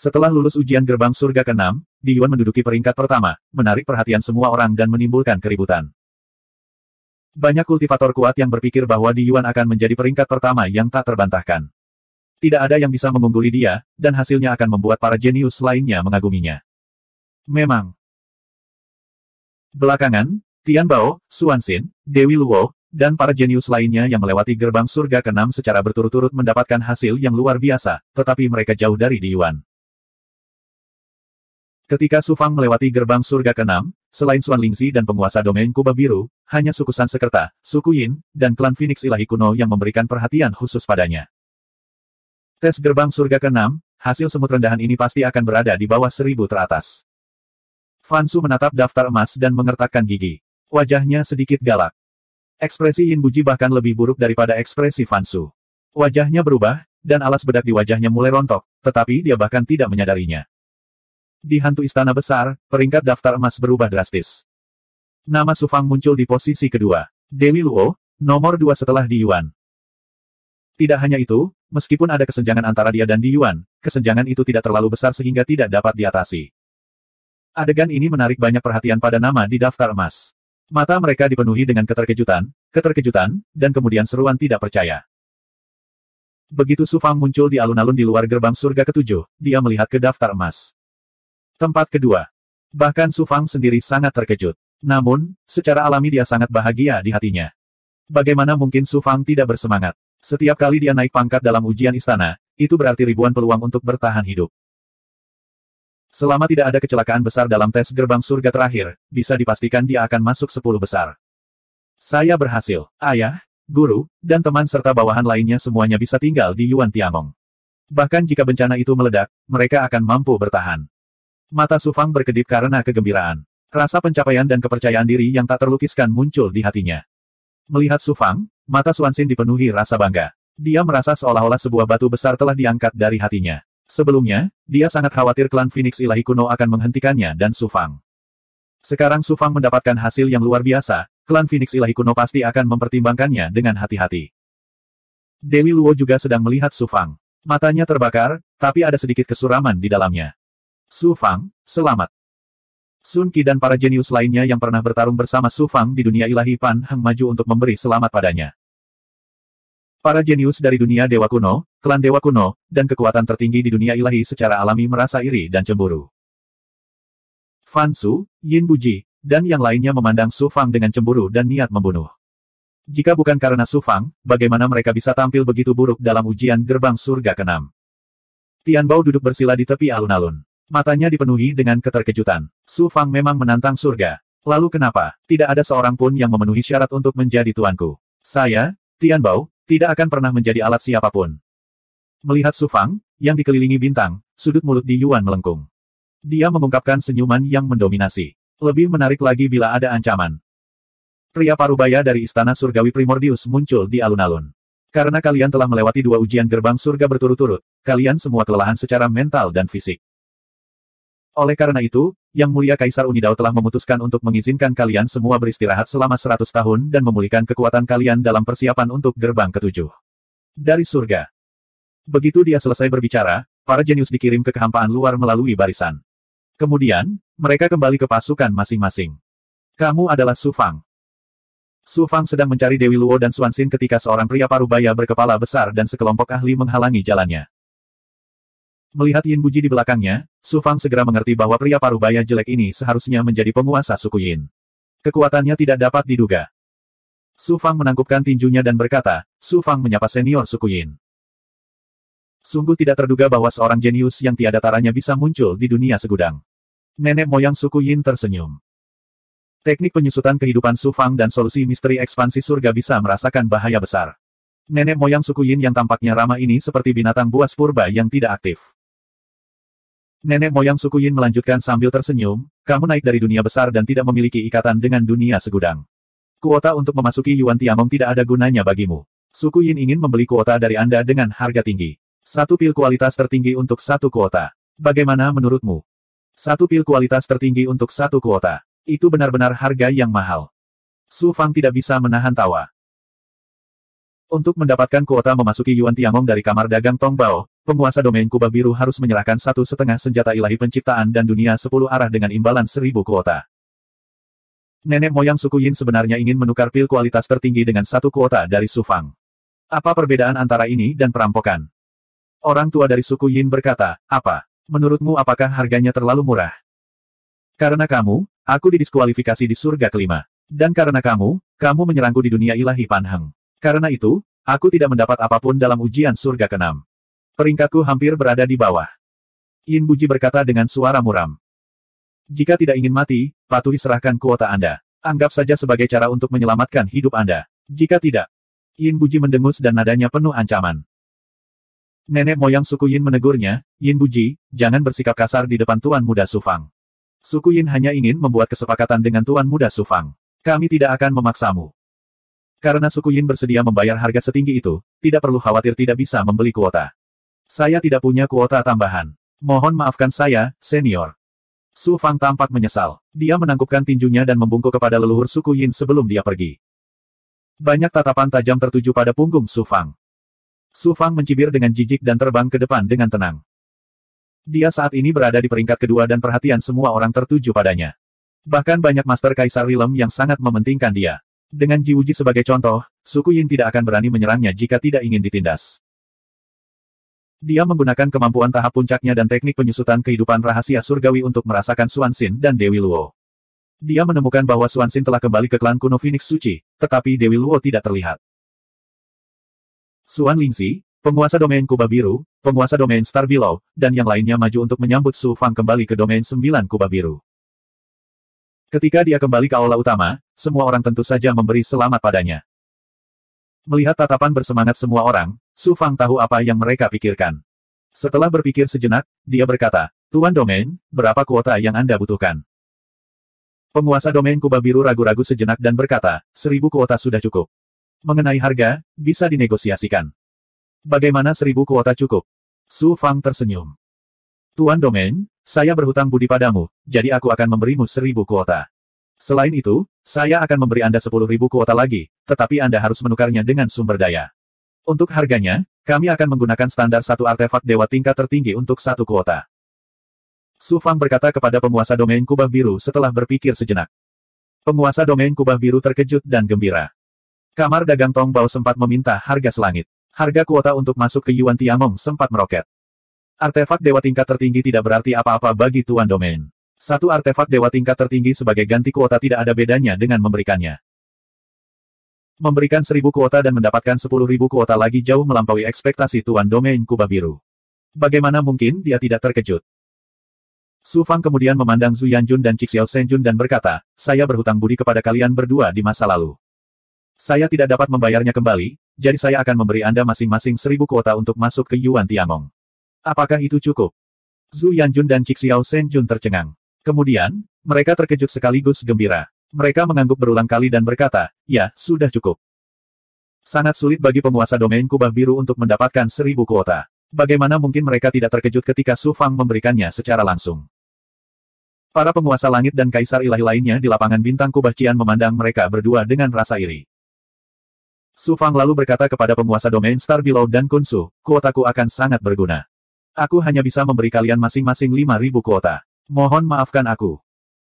Setelah lulus ujian gerbang surga ke-6, Di Yuan menduduki peringkat pertama, menarik perhatian semua orang dan menimbulkan keributan. Banyak kultivator kuat yang berpikir bahwa Di Yuan akan menjadi peringkat pertama yang tak terbantahkan. Tidak ada yang bisa mengungguli dia, dan hasilnya akan membuat para jenius lainnya mengaguminya. Memang. Belakangan, Tian Bao, Xuanxin, Dewi Luo, dan para jenius lainnya yang melewati gerbang surga ke-6 secara berturut-turut mendapatkan hasil yang luar biasa, tetapi mereka jauh dari Di Yuan. Ketika Su Fang melewati gerbang surga ke-6, selain Xuan Lingzi dan penguasa domain kubah biru, hanya suku Sansekerta, suku Yin, dan klan Phoenix ilahi kuno yang memberikan perhatian khusus padanya. Tes gerbang surga ke-6, hasil semut rendahan ini pasti akan berada di bawah 1000 teratas. Fan Su menatap daftar emas dan mengertakkan gigi. Wajahnya sedikit galak. Ekspresi Yin Buji bahkan lebih buruk daripada ekspresi Fan Su. Wajahnya berubah, dan alas bedak di wajahnya mulai rontok, tetapi dia bahkan tidak menyadarinya. Di hantu istana besar, peringkat daftar emas berubah drastis. Nama Su Fang muncul di posisi kedua. Dewi Luo, nomor 2 setelah Di Yuan. Tidak hanya itu, meskipun ada kesenjangan antara dia dan Di Yuan, kesenjangan itu tidak terlalu besar sehingga tidak dapat diatasi. Adegan ini menarik banyak perhatian pada nama di daftar emas. Mata mereka dipenuhi dengan keterkejutan, dan kemudian seruan tidak percaya. Begitu Su Fang muncul di alun-alun di luar gerbang surga ke-7, dia melihat ke daftar emas. Tempat kedua. Bahkan Su Fang sendiri sangat terkejut. Namun, secara alami dia sangat bahagia di hatinya. Bagaimana mungkin Su Fang tidak bersemangat? Setiap kali dia naik pangkat dalam ujian istana, itu berarti ribuan peluang untuk bertahan hidup. Selama tidak ada kecelakaan besar dalam tes gerbang surga terakhir, bisa dipastikan dia akan masuk 10 besar. Saya berhasil. Ayah, guru, dan teman serta bawahan lainnya semuanya bisa tinggal di Yuan Tiangong. Bahkan jika bencana itu meledak, mereka akan mampu bertahan. Mata Su Fang berkedip karena kegembiraan. Rasa pencapaian dan kepercayaan diri yang tak terlukiskan muncul di hatinya. Melihat Su Fang, mata Xuanxin dipenuhi rasa bangga. Dia merasa seolah-olah sebuah batu besar telah diangkat dari hatinya. Sebelumnya, dia sangat khawatir klan Phoenix ilahi kuno akan menghentikannya dan Su Fang. Sekarang Su Fang mendapatkan hasil yang luar biasa, klan Phoenix ilahi kuno pasti akan mempertimbangkannya dengan hati-hati. Dewi Luo juga sedang melihat Su Fang. Matanya terbakar, tapi ada sedikit kesuraman di dalamnya. Su Fang, selamat. Sun Qi dan para jenius lainnya yang pernah bertarung bersama Su Fang di dunia ilahi Pan Heng maju untuk memberi selamat padanya. Para jenius dari dunia Dewa Kuno, klan Dewa Kuno, dan kekuatan tertinggi di dunia ilahi secara alami merasa iri dan cemburu. Fan Su, Yin Buji, dan yang lainnya memandang Su Fang dengan cemburu dan niat membunuh. Jika bukan karena Su Fang, bagaimana mereka bisa tampil begitu buruk dalam ujian gerbang surga ke-6? Tian Bao duduk bersila di tepi alun-alun. Matanya dipenuhi dengan keterkejutan. Su Fang memang menantang surga. Lalu kenapa, tidak ada seorang pun yang memenuhi syarat untuk menjadi tuanku? Saya, Tian Bao, tidak akan pernah menjadi alat siapapun. Melihat Su Fang, yang dikelilingi bintang, sudut mulut Di Yuan melengkung. Dia mengungkapkan senyuman yang mendominasi. Lebih menarik lagi bila ada ancaman. Pria parubaya dari Istana Surgawi Primordius muncul di alun-alun. Karena kalian telah melewati 2 ujian gerbang surga berturut-turut, kalian semua kelelahan secara mental dan fisik. Oleh karena itu, Yang Mulia Kaisar Unidao telah memutuskan untuk mengizinkan kalian semua beristirahat selama 100 tahun dan memulihkan kekuatan kalian dalam persiapan untuk gerbang ke-7. Dari surga. Begitu dia selesai berbicara, para jenius dikirim ke kehampaan luar melalui barisan. Kemudian, mereka kembali ke pasukan masing-masing. Kamu adalah Su Fang. Su Fang sedang mencari Dewi Luo dan Xuanxin ketika seorang pria parubaya berkepala besar dan sekelompok ahli menghalangi jalannya. Melihat Yin Buji di belakangnya, Su Fang segera mengerti bahwa pria parubaya jelek ini seharusnya menjadi penguasa suku Yin. Kekuatannya tidak dapat diduga. Su Fang menangkupkan tinjunya dan berkata, Su Fang menyapa senior suku Yin. Sungguh tidak terduga bahwa seorang jenius yang tiada taranya bisa muncul di dunia segudang. Nenek moyang suku Yin tersenyum. Teknik penyusutan kehidupan Su Fang dan solusi misteri ekspansi surga bisa merasakan bahaya besar. Nenek moyang suku Yin yang tampaknya ramah ini seperti binatang buas purba yang tidak aktif. Nenek moyang suku Yin melanjutkan sambil tersenyum, kamu naik dari dunia besar dan tidak memiliki ikatan dengan dunia segudang. Kuota untuk memasuki Yuan Tiangong tidak ada gunanya bagimu. Suku Yin ingin membeli kuota dari Anda dengan harga tinggi. 1 pil kualitas tertinggi untuk 1 kuota. Bagaimana menurutmu? 1 pil kualitas tertinggi untuk 1 kuota. Itu benar-benar harga yang mahal. Su Fang tidak bisa menahan tawa. Untuk mendapatkan kuota memasuki Yuan Tiangong dari kamar dagang Tongbao, penguasa domain kubah biru harus menyerahkan 1,5 senjata ilahi penciptaan dan dunia 10 arah dengan imbalan 1.000 kuota. Nenek moyang suku Yin sebenarnya ingin menukar pil kualitas tertinggi dengan 1 kuota dari Su Fang. Apa perbedaan antara ini dan perampokan? Orang tua dari suku Yin berkata, apa? Menurutmu apakah harganya terlalu murah? Karena kamu, aku didiskualifikasi di surga kelima. Dan karena kamu menyerangku di dunia ilahi Panheng. Karena itu, aku tidak mendapat apapun dalam ujian surga keenam. Peringkatku hampir berada di bawah. Yin Buji berkata dengan suara muram. Jika tidak ingin mati, patuhi serahkan kuota Anda. Anggap saja sebagai cara untuk menyelamatkan hidup Anda. Jika tidak, Yin Buji mendengus dan nadanya penuh ancaman. Nenek moyang suku Yin menegurnya, Yin Buji, jangan bersikap kasar di depan Tuan Muda Su Fang. Suku Yin hanya ingin membuat kesepakatan dengan Tuan Muda Su Fang. Kami tidak akan memaksamu. Karena suku Yin bersedia membayar harga setinggi itu, tidak perlu khawatir tidak bisa membeli kuota. Saya tidak punya kuota tambahan. Mohon maafkan saya, senior. Su Fang tampak menyesal. Dia menangkupkan tinjunya dan membungkuk kepada leluhur suku Yin sebelum dia pergi. Banyak tatapan tajam tertuju pada punggung Su Fang. Su Fang mencibir dengan jijik dan terbang ke depan dengan tenang. Dia saat ini berada di peringkat kedua dan perhatian semua orang tertuju padanya. Bahkan banyak Master Kaisar Rilem yang sangat mementingkan dia. Dengan Ji Wuji sebagai contoh, suku Yin tidak akan berani menyerangnya jika tidak ingin ditindas. Dia menggunakan kemampuan tahap puncaknya dan teknik penyusutan kehidupan rahasia surgawi untuk merasakan Xuanxin dan Dewi Luo. Dia menemukan bahwa Xuanxin telah kembali ke klan kuno Phoenix Suci, tetapi Dewi Luo tidak terlihat. Xuan Lingxi, penguasa domain kubah biru, penguasa domain Star Below, dan yang lainnya maju untuk menyambut Su Fang kembali ke domain 9 kubah biru. Ketika dia kembali ke aula utama, semua orang tentu saja memberi selamat padanya. Melihat tatapan bersemangat semua orang, Su Fang tahu apa yang mereka pikirkan. Setelah berpikir sejenak, dia berkata, Tuan Domain, berapa kuota yang Anda butuhkan? Penguasa domain kubah biru ragu-ragu sejenak dan berkata, 1.000 kuota sudah cukup. Mengenai harga, bisa dinegosiasikan. Bagaimana 1.000 kuota cukup? Su Fang tersenyum. Tuan Domain, saya berhutang budi padamu, jadi aku akan memberimu 1.000 kuota. Selain itu, saya akan memberi Anda 10.000 kuota lagi, tetapi Anda harus menukarnya dengan sumber daya. Untuk harganya, kami akan menggunakan standar satu artefak dewa tingkat tertinggi untuk 1 kuota. Su Fang berkata kepada penguasa domain kubah biru setelah berpikir sejenak. Penguasa domain kubah biru terkejut dan gembira. Kamar dagang Tong Bao sempat meminta harga selangit. Harga kuota untuk masuk ke Yuan Tiangong sempat meroket. Artefak dewa tingkat tertinggi tidak berarti apa-apa bagi Tuan Domain. Satu artefak dewa tingkat tertinggi sebagai ganti kuota tidak ada bedanya dengan memberikannya. Memberikan 1.000 kuota dan mendapatkan 10.000 kuota lagi jauh melampaui ekspektasi Tuan Domain kubah biru. Bagaimana mungkin dia tidak terkejut? Su Fang kemudian memandang Zhu Yanjun dan Cixiao Senjun dan berkata, saya berhutang budi kepada kalian berdua di masa lalu. Saya tidak dapat membayarnya kembali, jadi saya akan memberi Anda masing-masing 1.000 kuota untuk masuk ke Yuan Tiangong. Apakah itu cukup? Zhu Yanjun dan Cixiao Senjun tercengang. Kemudian, mereka terkejut sekaligus gembira. Mereka mengangguk berulang kali dan berkata, ya, sudah cukup. Sangat sulit bagi penguasa domain kubah biru untuk mendapatkan 1.000 kuota. Bagaimana mungkin mereka tidak terkejut ketika Su Fang memberikannya secara langsung? Para penguasa langit dan kaisar ilahi lainnya di lapangan bintang kubah Cian memandang mereka berdua dengan rasa iri. Su Fang lalu berkata kepada penguasa domain Star Below dan Kunsu, kuotaku akan sangat berguna. Aku hanya bisa memberi kalian masing-masing 5.000 kuota. Mohon maafkan aku.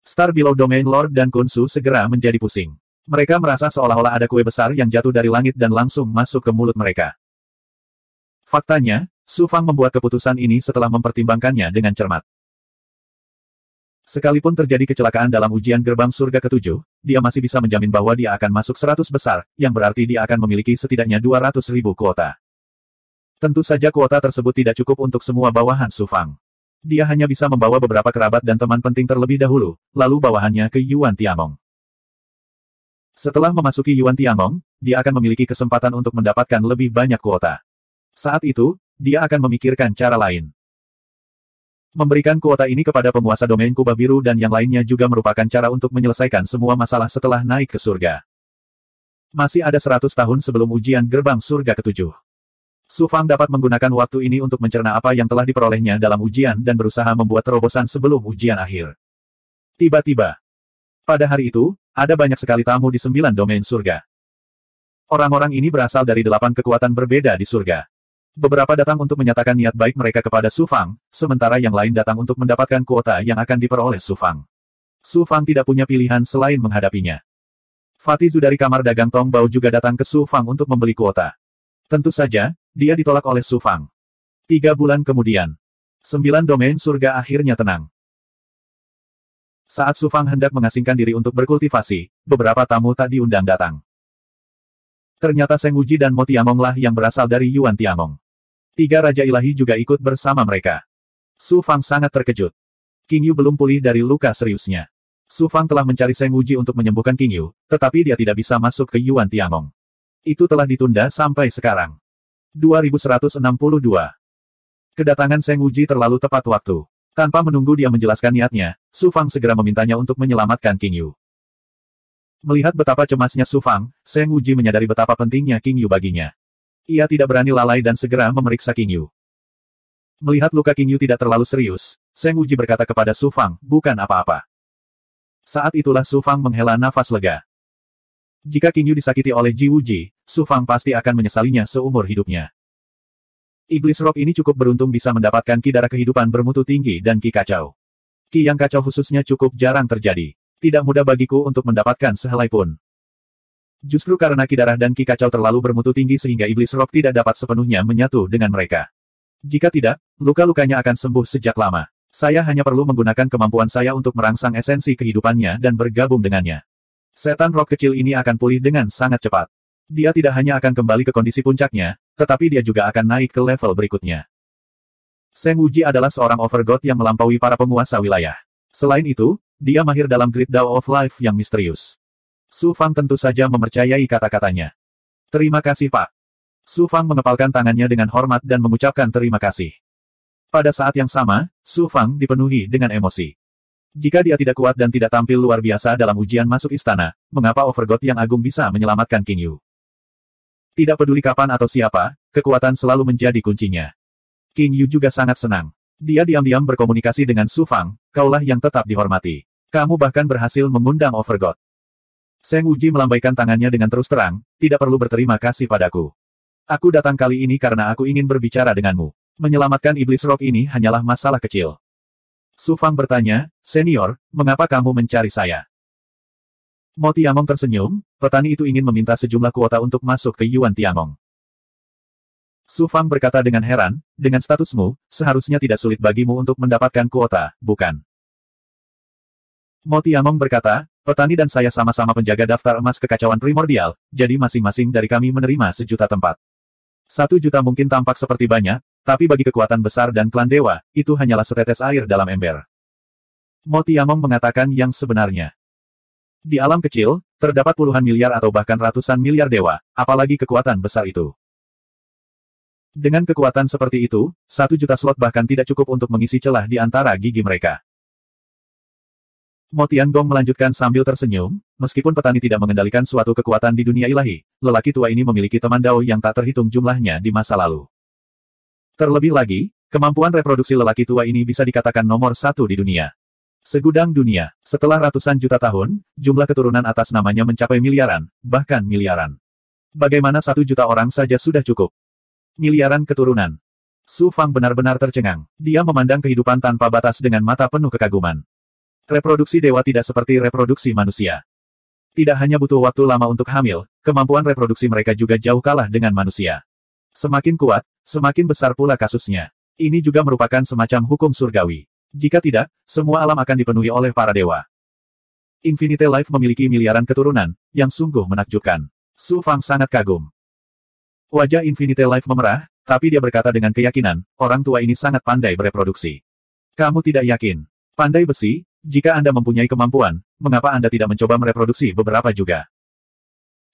Star Below Domain Lord dan Kunsu segera menjadi pusing. Mereka merasa seolah-olah ada kue besar yang jatuh dari langit dan langsung masuk ke mulut mereka. Faktanya, Su Fang membuat keputusan ini setelah mempertimbangkannya dengan cermat. Sekalipun terjadi kecelakaan dalam ujian gerbang surga ke-7, dia masih bisa menjamin bahwa dia akan masuk 100 besar, yang berarti dia akan memiliki setidaknya 200.000 kuota. Tentu saja kuota tersebut tidak cukup untuk semua bawahan Su Fang. Dia hanya bisa membawa beberapa kerabat dan teman penting terlebih dahulu, lalu bawahannya ke Yuan Tiangong. Setelah memasuki Yuan Tiangong, dia akan memiliki kesempatan untuk mendapatkan lebih banyak kuota. Saat itu, dia akan memikirkan cara lain. Memberikan kuota ini kepada penguasa domain kubah biru dan yang lainnya juga merupakan cara untuk menyelesaikan semua masalah setelah naik ke surga. Masih ada 100 tahun sebelum ujian gerbang surga ke-7. Su Fang dapat menggunakan waktu ini untuk mencerna apa yang telah diperolehnya dalam ujian dan berusaha membuat terobosan sebelum ujian akhir. Tiba-tiba, pada hari itu, ada banyak sekali tamu di 9 domain surga. Orang-orang ini berasal dari 8 kekuatan berbeda di surga. Beberapa datang untuk menyatakan niat baik mereka kepada Su Fang, sementara yang lain datang untuk mendapatkan kuota yang akan diperoleh Su Fang. Su Fang tidak punya pilihan selain menghadapinya. Fatizu dari kamar dagang Tong Bao juga datang ke Su Fang untuk membeli kuota. Tentu saja, dia ditolak oleh Su Fang. 3 bulan kemudian, 9 domain surga akhirnya tenang. Saat Su Fang hendak mengasingkan diri untuk berkultivasi, beberapa tamu tak diundang datang. Ternyata Seng Wuji dan Mo Tiangong lah yang berasal dari Yuan Tiangong. 3 Raja Ilahi juga ikut bersama mereka. Su Fang sangat terkejut. King Yu belum pulih dari luka seriusnya. Su Fang telah mencari Seng Wuji untuk menyembuhkan King Yu, tetapi dia tidak bisa masuk ke Yuan Tiangong. Itu telah ditunda sampai sekarang. 2162. Kedatangan Seng Wuji terlalu tepat waktu. Tanpa menunggu dia menjelaskan niatnya, Su Fang segera memintanya untuk menyelamatkan King Yu. Melihat betapa cemasnya Su Fang, Seng Wuji menyadari betapa pentingnya King Yu baginya. Ia tidak berani lalai dan segera memeriksa King Yu. Melihat luka King Yu tidak terlalu serius, Seng Wuji berkata kepada Su Fang, bukan apa-apa. Saat itulah Su Fang menghela nafas lega. Jika King Yu disakiti oleh Ji Wuji, Su Fang pasti akan menyesalinya seumur hidupnya. Iblis Rock ini cukup beruntung bisa mendapatkan ki darah kehidupan bermutu tinggi dan ki kacau. Ki yang kacau khususnya cukup jarang terjadi. Tidak mudah bagiku untuk mendapatkan sehelai pun. Justru karena ki darah dan ki kacau terlalu bermutu tinggi sehingga Iblis Rock tidak dapat sepenuhnya menyatu dengan mereka. Jika tidak, luka-lukanya akan sembuh sejak lama. Saya hanya perlu menggunakan kemampuan saya untuk merangsang esensi kehidupannya dan bergabung dengannya. Setan rock kecil ini akan pulih dengan sangat cepat. Dia tidak hanya akan kembali ke kondisi puncaknya, tetapi dia juga akan naik ke level berikutnya. Seng Wuji adalah seorang overgod yang melampaui para penguasa wilayah. Selain itu, dia mahir dalam Great Dao of Life yang misterius. Su Fang tentu saja mempercayai kata-katanya. Terima kasih Pak. Su Fang mengepalkan tangannya dengan hormat dan mengucapkan terima kasih. Pada saat yang sama, Su Fang dipenuhi dengan emosi. Jika dia tidak kuat dan tidak tampil luar biasa dalam ujian masuk istana, mengapa Overgod yang agung bisa menyelamatkan King Yu? Tidak peduli kapan atau siapa, kekuatan selalu menjadi kuncinya. King Yu juga sangat senang. Dia diam-diam berkomunikasi dengan Su Fang, kaulah yang tetap dihormati. Kamu bahkan berhasil mengundang Overgod. Seng Wuji melambaikan tangannya dengan terus terang, tidak perlu berterima kasih padaku. Aku datang kali ini karena aku ingin berbicara denganmu. Menyelamatkan Iblis Rock ini hanyalah masalah kecil. Su Fang bertanya, Senior, mengapa kamu mencari saya? Mo Tiangong tersenyum, petani itu ingin meminta sejumlah kuota untuk masuk ke Yuan Tiangong. Su Fang berkata dengan heran, dengan statusmu, seharusnya tidak sulit bagimu untuk mendapatkan kuota, bukan? Mo Tiangong berkata, petani dan saya sama-sama penjaga daftar emas kekacauan primordial, jadi masing-masing dari kami menerima 1.000.000 tempat. 1 juta mungkin tampak seperti banyak, tapi bagi kekuatan besar dan klan dewa, itu hanyalah setetes air dalam ember. Mo Tiangong mengatakan yang sebenarnya. Di alam kecil, terdapat puluhan miliar atau bahkan ratusan miliar dewa, apalagi kekuatan besar itu. Dengan kekuatan seperti itu, 1 juta slot bahkan tidak cukup untuk mengisi celah di antara gigi mereka. Mo Tiangong melanjutkan sambil tersenyum, meskipun petani tidak mengendalikan suatu kekuatan di dunia ilahi, lelaki tua ini memiliki teman dao yang tak terhitung jumlahnya di masa lalu. Terlebih lagi, kemampuan reproduksi lelaki tua ini bisa dikatakan nomor 1 di dunia. Segudang dunia, setelah ratusan juta tahun, jumlah keturunan atas namanya mencapai miliaran, bahkan miliaran. Bagaimana 1 juta orang saja sudah cukup? Miliaran keturunan. Su Fang benar-benar tercengang. Dia memandang kehidupan tanpa batas dengan mata penuh kekaguman. Reproduksi dewa tidak seperti reproduksi manusia. Tidak hanya butuh waktu lama untuk hamil, kemampuan reproduksi mereka juga jauh kalah dengan manusia. Semakin kuat, semakin besar pula kasusnya. Ini juga merupakan semacam hukum surgawi. Jika tidak, semua alam akan dipenuhi oleh para dewa. Infinite Life memiliki miliaran keturunan, yang sungguh menakjubkan. Su Fang sangat kagum. Wajah Infinite Life memerah, tapi dia berkata dengan keyakinan, orang tua ini sangat pandai bereproduksi. Kamu tidak yakin? Pandai besi? Jika Anda mempunyai kemampuan, mengapa Anda tidak mencoba mereproduksi beberapa juga?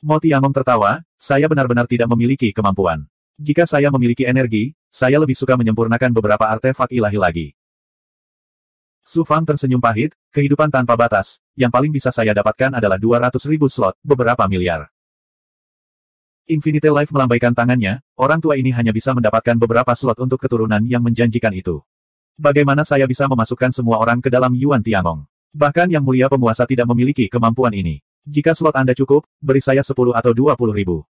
Mo Tiangong tertawa, saya benar-benar tidak memiliki kemampuan. Jika saya memiliki energi, saya lebih suka menyempurnakan beberapa artefak ilahi lagi. Su Fang tersenyum pahit, kehidupan tanpa batas, yang paling bisa saya dapatkan adalah 200.000 slot, beberapa miliar. Infinite Life melambaikan tangannya, orang tua ini hanya bisa mendapatkan beberapa slot untuk keturunan yang menjanjikan itu. Bagaimana saya bisa memasukkan semua orang ke dalam Yuan Tiangong? Bahkan Yang Mulia Penguasa tidak memiliki kemampuan ini. Jika slot Anda cukup, beri saya 10 atau 20.000.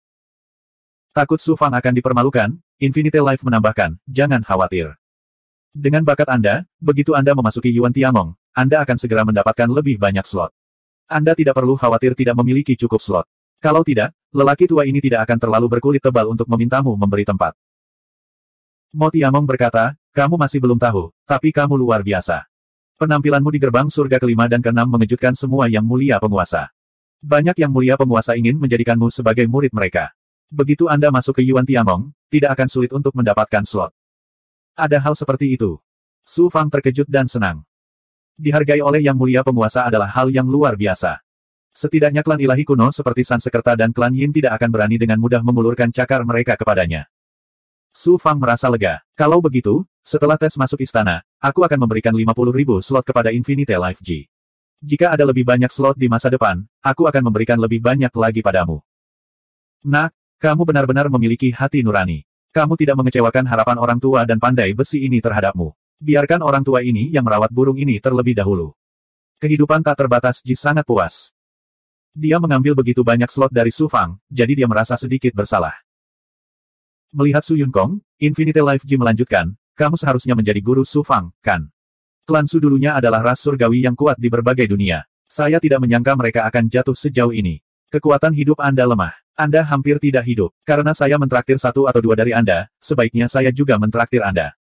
Takut Su Fang akan dipermalukan, Infinite Life menambahkan, jangan khawatir. Dengan bakat Anda, begitu Anda memasuki Yuan Tiangong, Anda akan segera mendapatkan lebih banyak slot. Anda tidak perlu khawatir tidak memiliki cukup slot. Kalau tidak, lelaki tua ini tidak akan terlalu berkulit tebal untuk memintamu memberi tempat. Mo Tiangong berkata, kamu masih belum tahu, tapi kamu luar biasa. Penampilanmu di gerbang surga kelima dan keenam mengejutkan semua yang mulia penguasa. Banyak yang mulia penguasa ingin menjadikanmu sebagai murid mereka. Begitu Anda masuk ke Yuan Tiangong, tidak akan sulit untuk mendapatkan slot. Ada hal seperti itu. Su Fang terkejut dan senang. Dihargai oleh yang mulia penguasa adalah hal yang luar biasa. Setidaknya klan ilahi kuno seperti Sansekerta dan klan Yin tidak akan berani dengan mudah mengulurkan cakar mereka kepadanya. Su Fang merasa lega. Kalau begitu, setelah tes masuk istana, aku akan memberikan 50.000 slot kepada Infinite Life G. Jika ada lebih banyak slot di masa depan, aku akan memberikan lebih banyak lagi padamu. Nak, kamu benar-benar memiliki hati nurani. Kamu tidak mengecewakan harapan orang tua dan pandai besi ini terhadapmu. Biarkan orang tua ini yang merawat burung ini terlebih dahulu. Kehidupan tak terbatas Ji sangat puas. Dia mengambil begitu banyak slot dari Su Fang, jadi dia merasa sedikit bersalah. Melihat Su Yunkong, Infinite Life Ji melanjutkan, kamu seharusnya menjadi guru Su Fang, kan? Klan Su dulunya adalah ras surgawi yang kuat di berbagai dunia. Saya tidak menyangka mereka akan jatuh sejauh ini. Kekuatan hidup Anda lemah. Anda hampir tidak hidup. Karena saya mentraktir satu atau dua dari Anda, sebaiknya saya juga mentraktir Anda.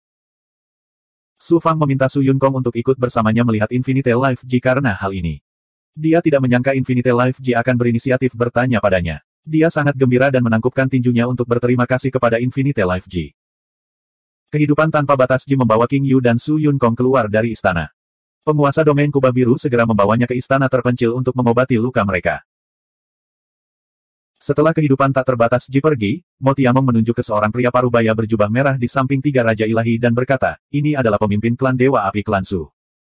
Su Fang meminta Su Yunkong untuk ikut bersamanya melihat Infinite Life Ji karena hal ini. Dia tidak menyangka Infinite Life Ji akan berinisiatif bertanya padanya. Dia sangat gembira dan menangkupkan tinjunya untuk berterima kasih kepada Infinite Life Ji. Kehidupan tanpa batas Ji membawa King Yu dan Su Yunkong keluar dari istana. Penguasa domain kubah biru segera membawanya ke istana terpencil untuk mengobati luka mereka. Setelah kehidupan tak terbatas Ji pergi, Mo Tiangong menunjuk ke seorang pria parubaya berjubah merah di samping tiga raja ilahi dan berkata, ini adalah pemimpin klan Dewa Api klan Su.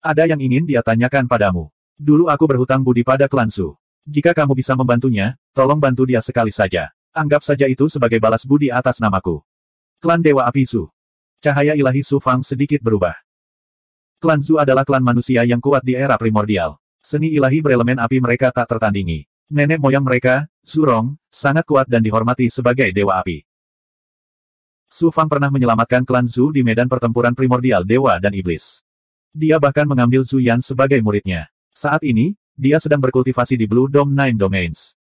Ada yang ingin dia tanyakan padamu. Dulu aku berhutang budi pada klan Su. Jika kamu bisa membantunya, tolong bantu dia sekali saja. Anggap saja itu sebagai balas budi atas namaku. Klan Dewa Api Su. Cahaya ilahi Su Fang sedikit berubah. Klan Su adalah klan manusia yang kuat di era primordial. Seni ilahi berelemen api mereka tak tertandingi. Nenek moyang mereka, Su Rong, sangat kuat dan dihormati sebagai Dewa Api. Su Fang pernah menyelamatkan klan Su di medan pertempuran primordial Dewa dan Iblis. Dia bahkan mengambil Zhu Yan sebagai muridnya. Saat ini, dia sedang berkultivasi di Blue Dome Nine Domains.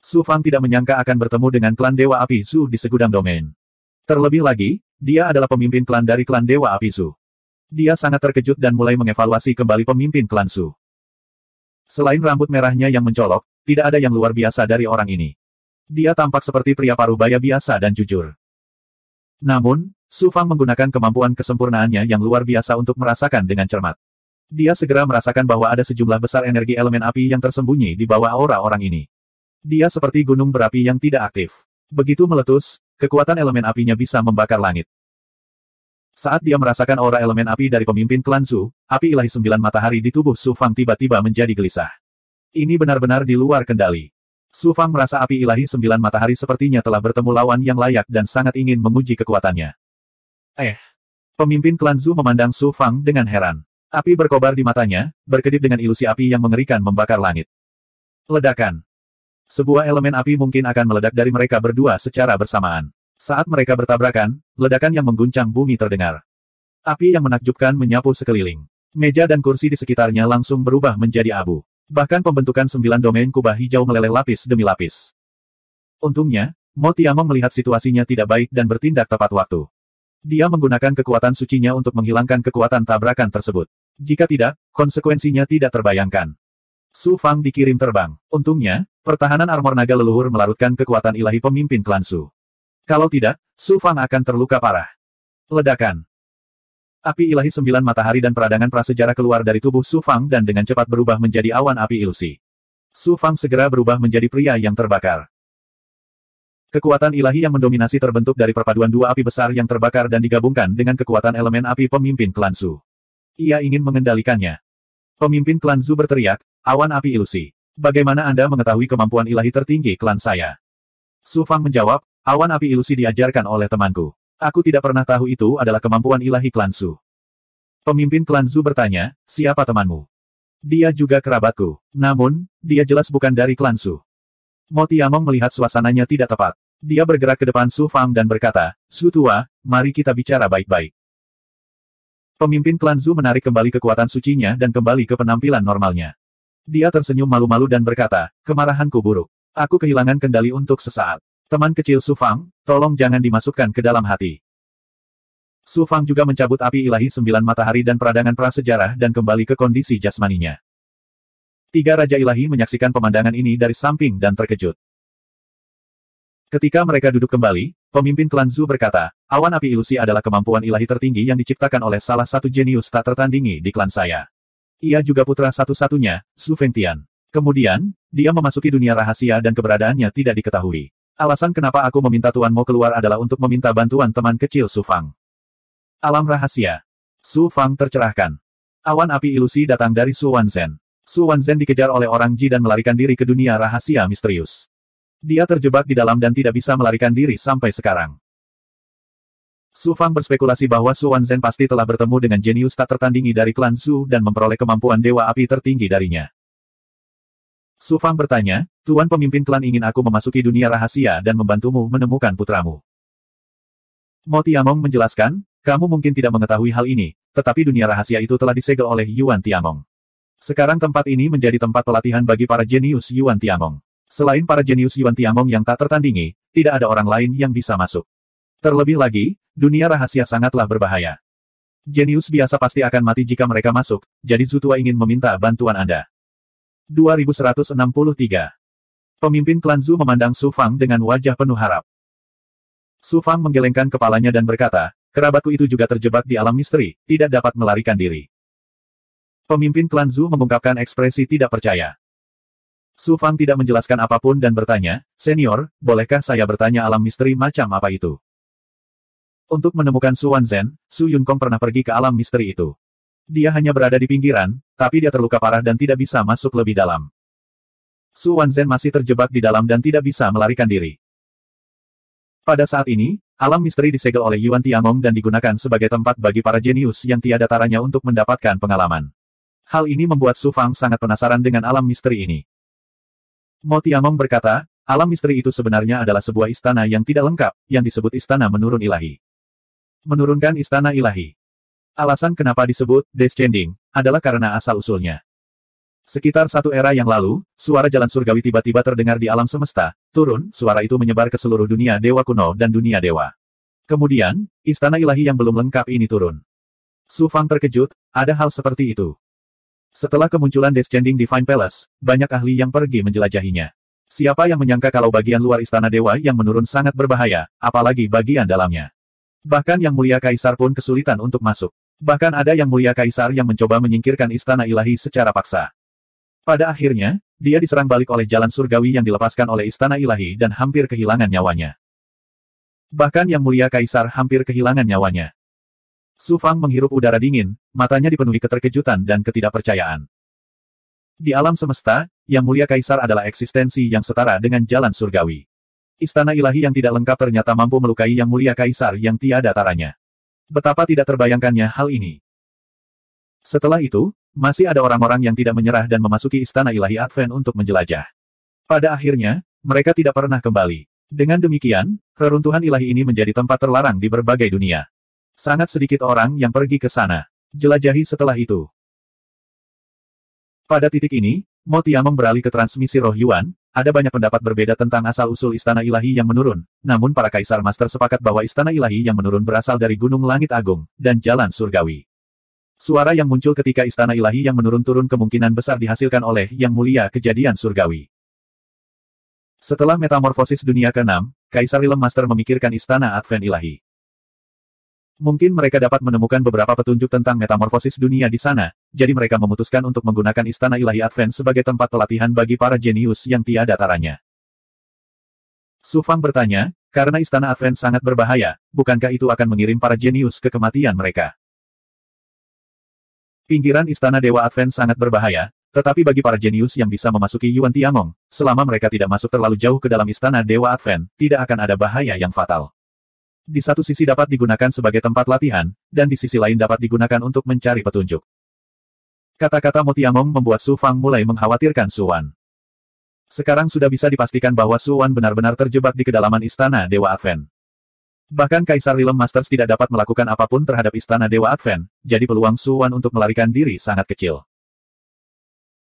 Su Fang tidak menyangka akan bertemu dengan klan Dewa Api Su di segudang domain. Terlebih lagi, dia adalah pemimpin klan dari klan Dewa Api Su. Dia sangat terkejut dan mulai mengevaluasi kembali pemimpin klan Su. Selain rambut merahnya yang mencolok, tidak ada yang luar biasa dari orang ini. Dia tampak seperti pria parubaya biasa dan jujur. Namun, Su Fang menggunakan kemampuan kesempurnaannya yang luar biasa untuk merasakan dengan cermat. Dia segera merasakan bahwa ada sejumlah besar energi elemen api yang tersembunyi di bawah aura orang ini. Dia seperti gunung berapi yang tidak aktif. Begitu meletus, kekuatan elemen apinya bisa membakar langit. Saat dia merasakan aura elemen api dari pemimpin klan Su, api ilahi 9 matahari di tubuh Su Fang tiba-tiba menjadi gelisah. Ini benar-benar di luar kendali. Su Fang merasa api ilahi 9 matahari sepertinya telah bertemu lawan yang layak dan sangat ingin menguji kekuatannya. Pemimpin klan Su memandang Su Fang dengan heran. Api berkobar di matanya, berkedip dengan ilusi api yang mengerikan membakar langit. Ledakan. Sebuah elemen api mungkin akan meledak dari mereka berdua secara bersamaan. Saat mereka bertabrakan, ledakan yang mengguncang bumi terdengar. Api yang menakjubkan menyapu sekeliling. Meja dan kursi di sekitarnya langsung berubah menjadi abu. Bahkan pembentukan 9 domain kubah hijau meleleh lapis demi lapis. Untungnya, Mo Tiangong melihat situasinya tidak baik dan bertindak tepat waktu. Dia menggunakan kekuatan sucinya untuk menghilangkan kekuatan tabrakan tersebut. Jika tidak, konsekuensinya tidak terbayangkan. Su Fang dikirim terbang. Untungnya, pertahanan armor naga leluhur melarutkan kekuatan ilahi pemimpin klan Su. Kalau tidak, Su Fang akan terluka parah. Ledakan. Api ilahi 9 matahari dan peradangan prasejarah keluar dari tubuh Su Fang dan dengan cepat berubah menjadi awan api ilusi. Su Fang segera berubah menjadi pria yang terbakar. Kekuatan ilahi yang mendominasi terbentuk dari perpaduan dua api besar yang terbakar dan digabungkan dengan kekuatan elemen api pemimpin klan Su. Ia ingin mengendalikannya. Pemimpin klan Zu berteriak, awan api ilusi. Bagaimana Anda mengetahui kemampuan ilahi tertinggi klan saya? Su Fang menjawab, awan api ilusi diajarkan oleh temanku. Aku tidak pernah tahu itu adalah kemampuan ilahi klan Su. Pemimpin klan Zu bertanya, siapa temanmu? Dia juga kerabatku. Namun, dia jelas bukan dari klan Su. Mo Tiangong melihat suasananya tidak tepat. Dia bergerak ke depan Su Fang dan berkata, Su tua, mari kita bicara baik-baik. Pemimpin klan Zhu menarik kembali kekuatan sucinya dan kembali ke penampilan normalnya. Dia tersenyum malu-malu dan berkata, kemarahanku buruk. Aku kehilangan kendali untuk sesaat. Teman kecil Su Fang, tolong jangan dimasukkan ke dalam hati. Su Fang juga mencabut api ilahi 9 matahari dan peradangan prasejarah dan kembali ke kondisi jasmaninya. 3 Raja Ilahi menyaksikan pemandangan ini dari samping dan terkejut. Ketika mereka duduk kembali, pemimpin klan Zhu berkata, awan api ilusi adalah kemampuan ilahi tertinggi yang diciptakan oleh salah satu jenius tak tertandingi di klan saya. Ia juga putra satu-satunya, Su Fengtian. Kemudian, dia memasuki dunia rahasia dan keberadaannya tidak diketahui. Alasan kenapa aku meminta Tuan Mo keluar adalah untuk meminta bantuan teman kecil Su Fang. Alam rahasia. Su Fang tercerahkan. Awan api ilusi datang dari Su Wanzhen. Su Wanzhen dikejar oleh orang Ji dan melarikan diri ke dunia rahasia misterius. Dia terjebak di dalam dan tidak bisa melarikan diri sampai sekarang. Su Fang berspekulasi bahwa Su Wanzhen pasti telah bertemu dengan jenius tak tertandingi dari klan Zhu dan memperoleh kemampuan dewa api tertinggi darinya. Su Fang bertanya, Tuan pemimpin klan ingin aku memasuki dunia rahasia dan membantumu menemukan putramu. Mo Tiamong menjelaskan, kamu mungkin tidak mengetahui hal ini, tetapi dunia rahasia itu telah disegel oleh Yuan Tiamong. Sekarang tempat ini menjadi tempat pelatihan bagi para jenius Yuan Tiamong. Selain para jenius Yuan Tiamong yang tak tertandingi, tidak ada orang lain yang bisa masuk. Terlebih lagi, dunia rahasia sangatlah berbahaya. Jenius biasa pasti akan mati jika mereka masuk, jadi Zhu tua ingin meminta bantuan Anda. 2163. Pemimpin klan Zhu memandang Su Fang dengan wajah penuh harap. Su Fang menggelengkan kepalanya dan berkata, kerabatku itu juga terjebak di alam misteri, tidak dapat melarikan diri. Pemimpin klan Zhu mengungkapkan ekspresi tidak percaya. Su Fang tidak menjelaskan apapun dan bertanya, Senior, bolehkah saya bertanya alam misteri macam apa itu? Untuk menemukan Su Wanzhen, Su Yunkong pernah pergi ke alam misteri itu. Dia hanya berada di pinggiran, tapi dia terluka parah dan tidak bisa masuk lebih dalam. Su Wanzhen masih terjebak di dalam dan tidak bisa melarikan diri. Pada saat ini, alam misteri disegel oleh Yuan Tiamong dan digunakan sebagai tempat bagi para jenius yang tiada taranya untuk mendapatkan pengalaman. Hal ini membuat Su Fang sangat penasaran dengan alam misteri ini. Mo Tiamong berkata, alam misteri itu sebenarnya adalah sebuah istana yang tidak lengkap, yang disebut istana menurun ilahi. Menurunkan istana ilahi. Alasan kenapa disebut descending adalah karena asal-usulnya. Sekitar satu era yang lalu, suara jalan surgawi tiba-tiba terdengar di alam semesta, turun, suara itu menyebar ke seluruh dunia dewa kuno dan dunia dewa. Kemudian, istana ilahi yang belum lengkap ini turun. Su Fang terkejut, ada hal seperti itu. Setelah kemunculan Descending Divine Palace, banyak ahli yang pergi menjelajahinya. Siapa yang menyangka kalau bagian luar istana dewa yang menurun sangat berbahaya, apalagi bagian dalamnya. Bahkan Yang Mulia Kaisar pun kesulitan untuk masuk. Bahkan ada Yang Mulia Kaisar yang mencoba menyingkirkan istana ilahi secara paksa. Pada akhirnya, dia diserang balik oleh jalan surgawi yang dilepaskan oleh istana ilahi dan hampir kehilangan nyawanya. Bahkan Yang Mulia Kaisar hampir kehilangan nyawanya. Su Fang menghirup udara dingin, matanya dipenuhi keterkejutan dan ketidakpercayaan. Di alam semesta, Yang Mulia Kaisar adalah eksistensi yang setara dengan jalan surgawi. Istana ilahi yang tidak lengkap ternyata mampu melukai Yang Mulia Kaisar yang tiada taranya. Betapa tidak terbayangkannya hal ini. Setelah itu, masih ada orang-orang yang tidak menyerah dan memasuki istana ilahi Advent untuk menjelajah. Pada akhirnya, mereka tidak pernah kembali. Dengan demikian, reruntuhan ilahi ini menjadi tempat terlarang di berbagai dunia. Sangat sedikit orang yang pergi ke sana. Jelajahi setelah itu. Pada titik ini, Mo Tiamong beralih ke transmisi roh Yuan. Ada banyak pendapat berbeda tentang asal-usul istana ilahi yang menurun. Namun para kaisar master sepakat bahwa istana ilahi yang menurun berasal dari Gunung Langit Agung dan Jalan Surgawi. Suara yang muncul ketika istana ilahi yang menurun turun kemungkinan besar dihasilkan oleh Yang Mulia Kejadian Surgawi. Setelah metamorfosis dunia ke-6, Kaisar Ilm Master memikirkan istana Advent ilahi. Mungkin mereka dapat menemukan beberapa petunjuk tentang metamorfosis dunia di sana, jadi mereka memutuskan untuk menggunakan istana ilahi Advent sebagai tempat pelatihan bagi para jenius yang tiada taranya. Su Fang bertanya, karena istana Advent sangat berbahaya, bukankah itu akan mengirim para jenius ke kematian mereka? Pinggiran istana Dewa Advent sangat berbahaya, tetapi bagi para jenius yang bisa memasuki Yuan Tiamong, selama mereka tidak masuk terlalu jauh ke dalam istana Dewa Advent, tidak akan ada bahaya yang fatal. Di satu sisi dapat digunakan sebagai tempat latihan, dan di sisi lain dapat digunakan untuk mencari petunjuk. Kata-kata Mo Tiamong membuat Su Fang mulai mengkhawatirkan Su Wan. Sekarang sudah bisa dipastikan bahwa Su Wan benar-benar terjebak di kedalaman Istana Dewa Advent. Bahkan Kaisar Realm Masters tidak dapat melakukan apapun terhadap Istana Dewa Advent, jadi peluang Su Wan untuk melarikan diri sangat kecil.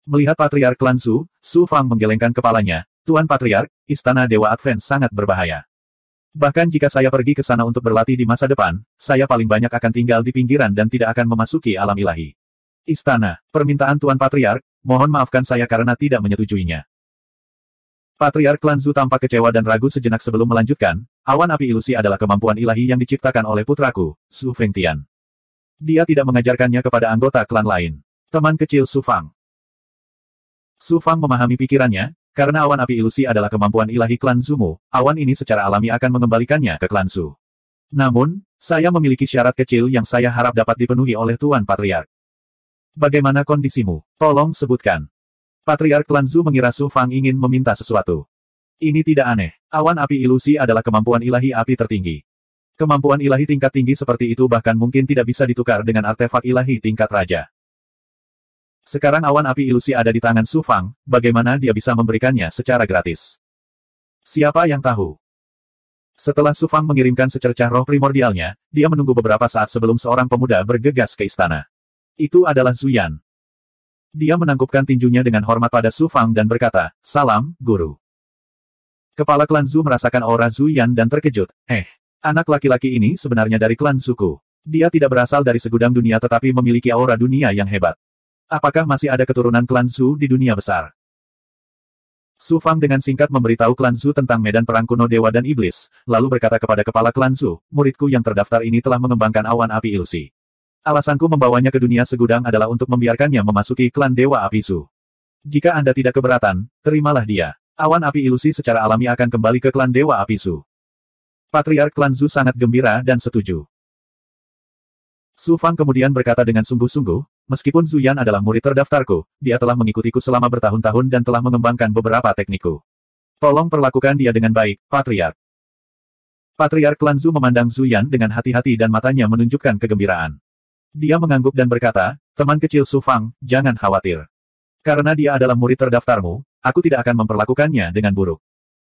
Melihat Patriark Klan Su, Su Fang menggelengkan kepalanya. Tuan Patriark, Istana Dewa Advent sangat berbahaya. Bahkan jika saya pergi ke sana untuk berlatih di masa depan, saya paling banyak akan tinggal di pinggiran dan tidak akan memasuki alam ilahi. Istana, permintaan Tuan Patriark, mohon maafkan saya karena tidak menyetujuinya. Patriark Klan Su tampak kecewa dan ragu sejenak sebelum melanjutkan, awan api ilusi adalah kemampuan ilahi yang diciptakan oleh putraku, Su Fengtian. Dia tidak mengajarkannya kepada anggota klan lain. Teman kecil Su Fang. Su Fang memahami pikirannya, karena awan api ilusi adalah kemampuan ilahi klan Zumu, awan ini secara alami akan mengembalikannya ke klan Su. Namun, saya memiliki syarat kecil yang saya harap dapat dipenuhi oleh Tuan Patriark. Bagaimana kondisimu? Tolong sebutkan. Patriark klan Zu mengira Su Fang ingin meminta sesuatu. Ini tidak aneh. Awan api ilusi adalah kemampuan ilahi api tertinggi. Kemampuan ilahi tingkat tinggi seperti itu bahkan mungkin tidak bisa ditukar dengan artefak ilahi tingkat raja. Sekarang awan api ilusi ada di tangan Su Fang, bagaimana dia bisa memberikannya secara gratis? Siapa yang tahu? Setelah Su Fang mengirimkan secercah roh primordialnya, dia menunggu beberapa saat sebelum seorang pemuda bergegas ke istana. Itu adalah Zuyan. Dia menangkupkan tinjunya dengan hormat pada Su Fang dan berkata, "Salam, Guru." Kepala klan Zu merasakan aura Zuyan dan terkejut. Anak laki-laki ini sebenarnya dari klan Zuku. Dia tidak berasal dari segudang dunia tetapi memiliki aura dunia yang hebat. Apakah masih ada keturunan klan Zu di dunia besar? Su Fang dengan singkat memberitahu klan Zu tentang medan perang kuno dewa dan iblis, lalu berkata kepada kepala klan Zu, muridku yang terdaftar ini telah mengembangkan awan api ilusi. Alasanku membawanya ke dunia segudang adalah untuk membiarkannya memasuki klan dewa api Zu. Jika Anda tidak keberatan, terimalah dia. Awan api ilusi secara alami akan kembali ke klan dewa api Zu. Patriark klan Zu sangat gembira dan setuju. Su Fang kemudian berkata dengan sungguh-sungguh, meskipun Zuyan adalah murid terdaftarku, dia telah mengikutiku selama bertahun-tahun dan telah mengembangkan beberapa teknikku. Tolong perlakukan dia dengan baik, Patriark. Patriark klan Zu memandang Zuyan dengan hati-hati dan matanya menunjukkan kegembiraan. Dia mengangguk dan berkata, teman kecil Su Fang, jangan khawatir. Karena dia adalah murid terdaftarmu, aku tidak akan memperlakukannya dengan buruk.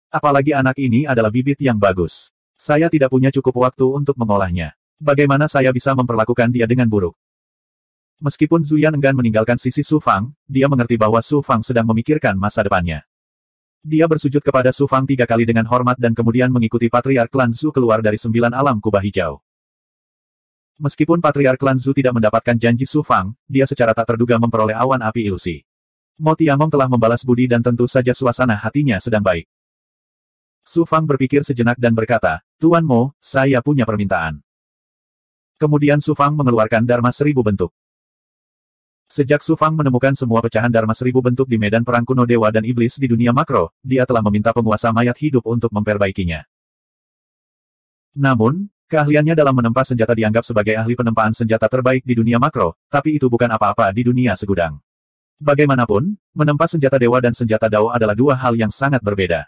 Apalagi anak ini adalah bibit yang bagus. Saya tidak punya cukup waktu untuk mengolahnya. Bagaimana saya bisa memperlakukan dia dengan buruk? Meskipun Zuyan enggan meninggalkan sisi Su Fang, dia mengerti bahwa Su Fang sedang memikirkan masa depannya. Dia bersujud kepada Su Fang 3 kali dengan hormat dan kemudian mengikuti Patriark klan Zu keluar dari 9 alam kubah hijau. Meskipun Patriark klan Zu tidak mendapatkan janji Su Fang, dia secara tak terduga memperoleh awan api ilusi. Mo Tiangong telah membalas budi dan tentu saja suasana hatinya sedang baik. Su Fang berpikir sejenak dan berkata, Tuan Mo, saya punya permintaan. Kemudian Su Fang mengeluarkan Dharma 1000 bentuk. Sejak Su Fang menemukan semua pecahan Dharma 1000 bentuk di medan perang kuno dewa dan iblis di dunia makro, dia telah meminta penguasa mayat hidup untuk memperbaikinya. Namun, keahliannya dalam menempa senjata dianggap sebagai ahli penempaan senjata terbaik di dunia makro, tapi itu bukan apa-apa di dunia segudang. Bagaimanapun, menempa senjata dewa dan senjata Dao adalah dua hal yang sangat berbeda.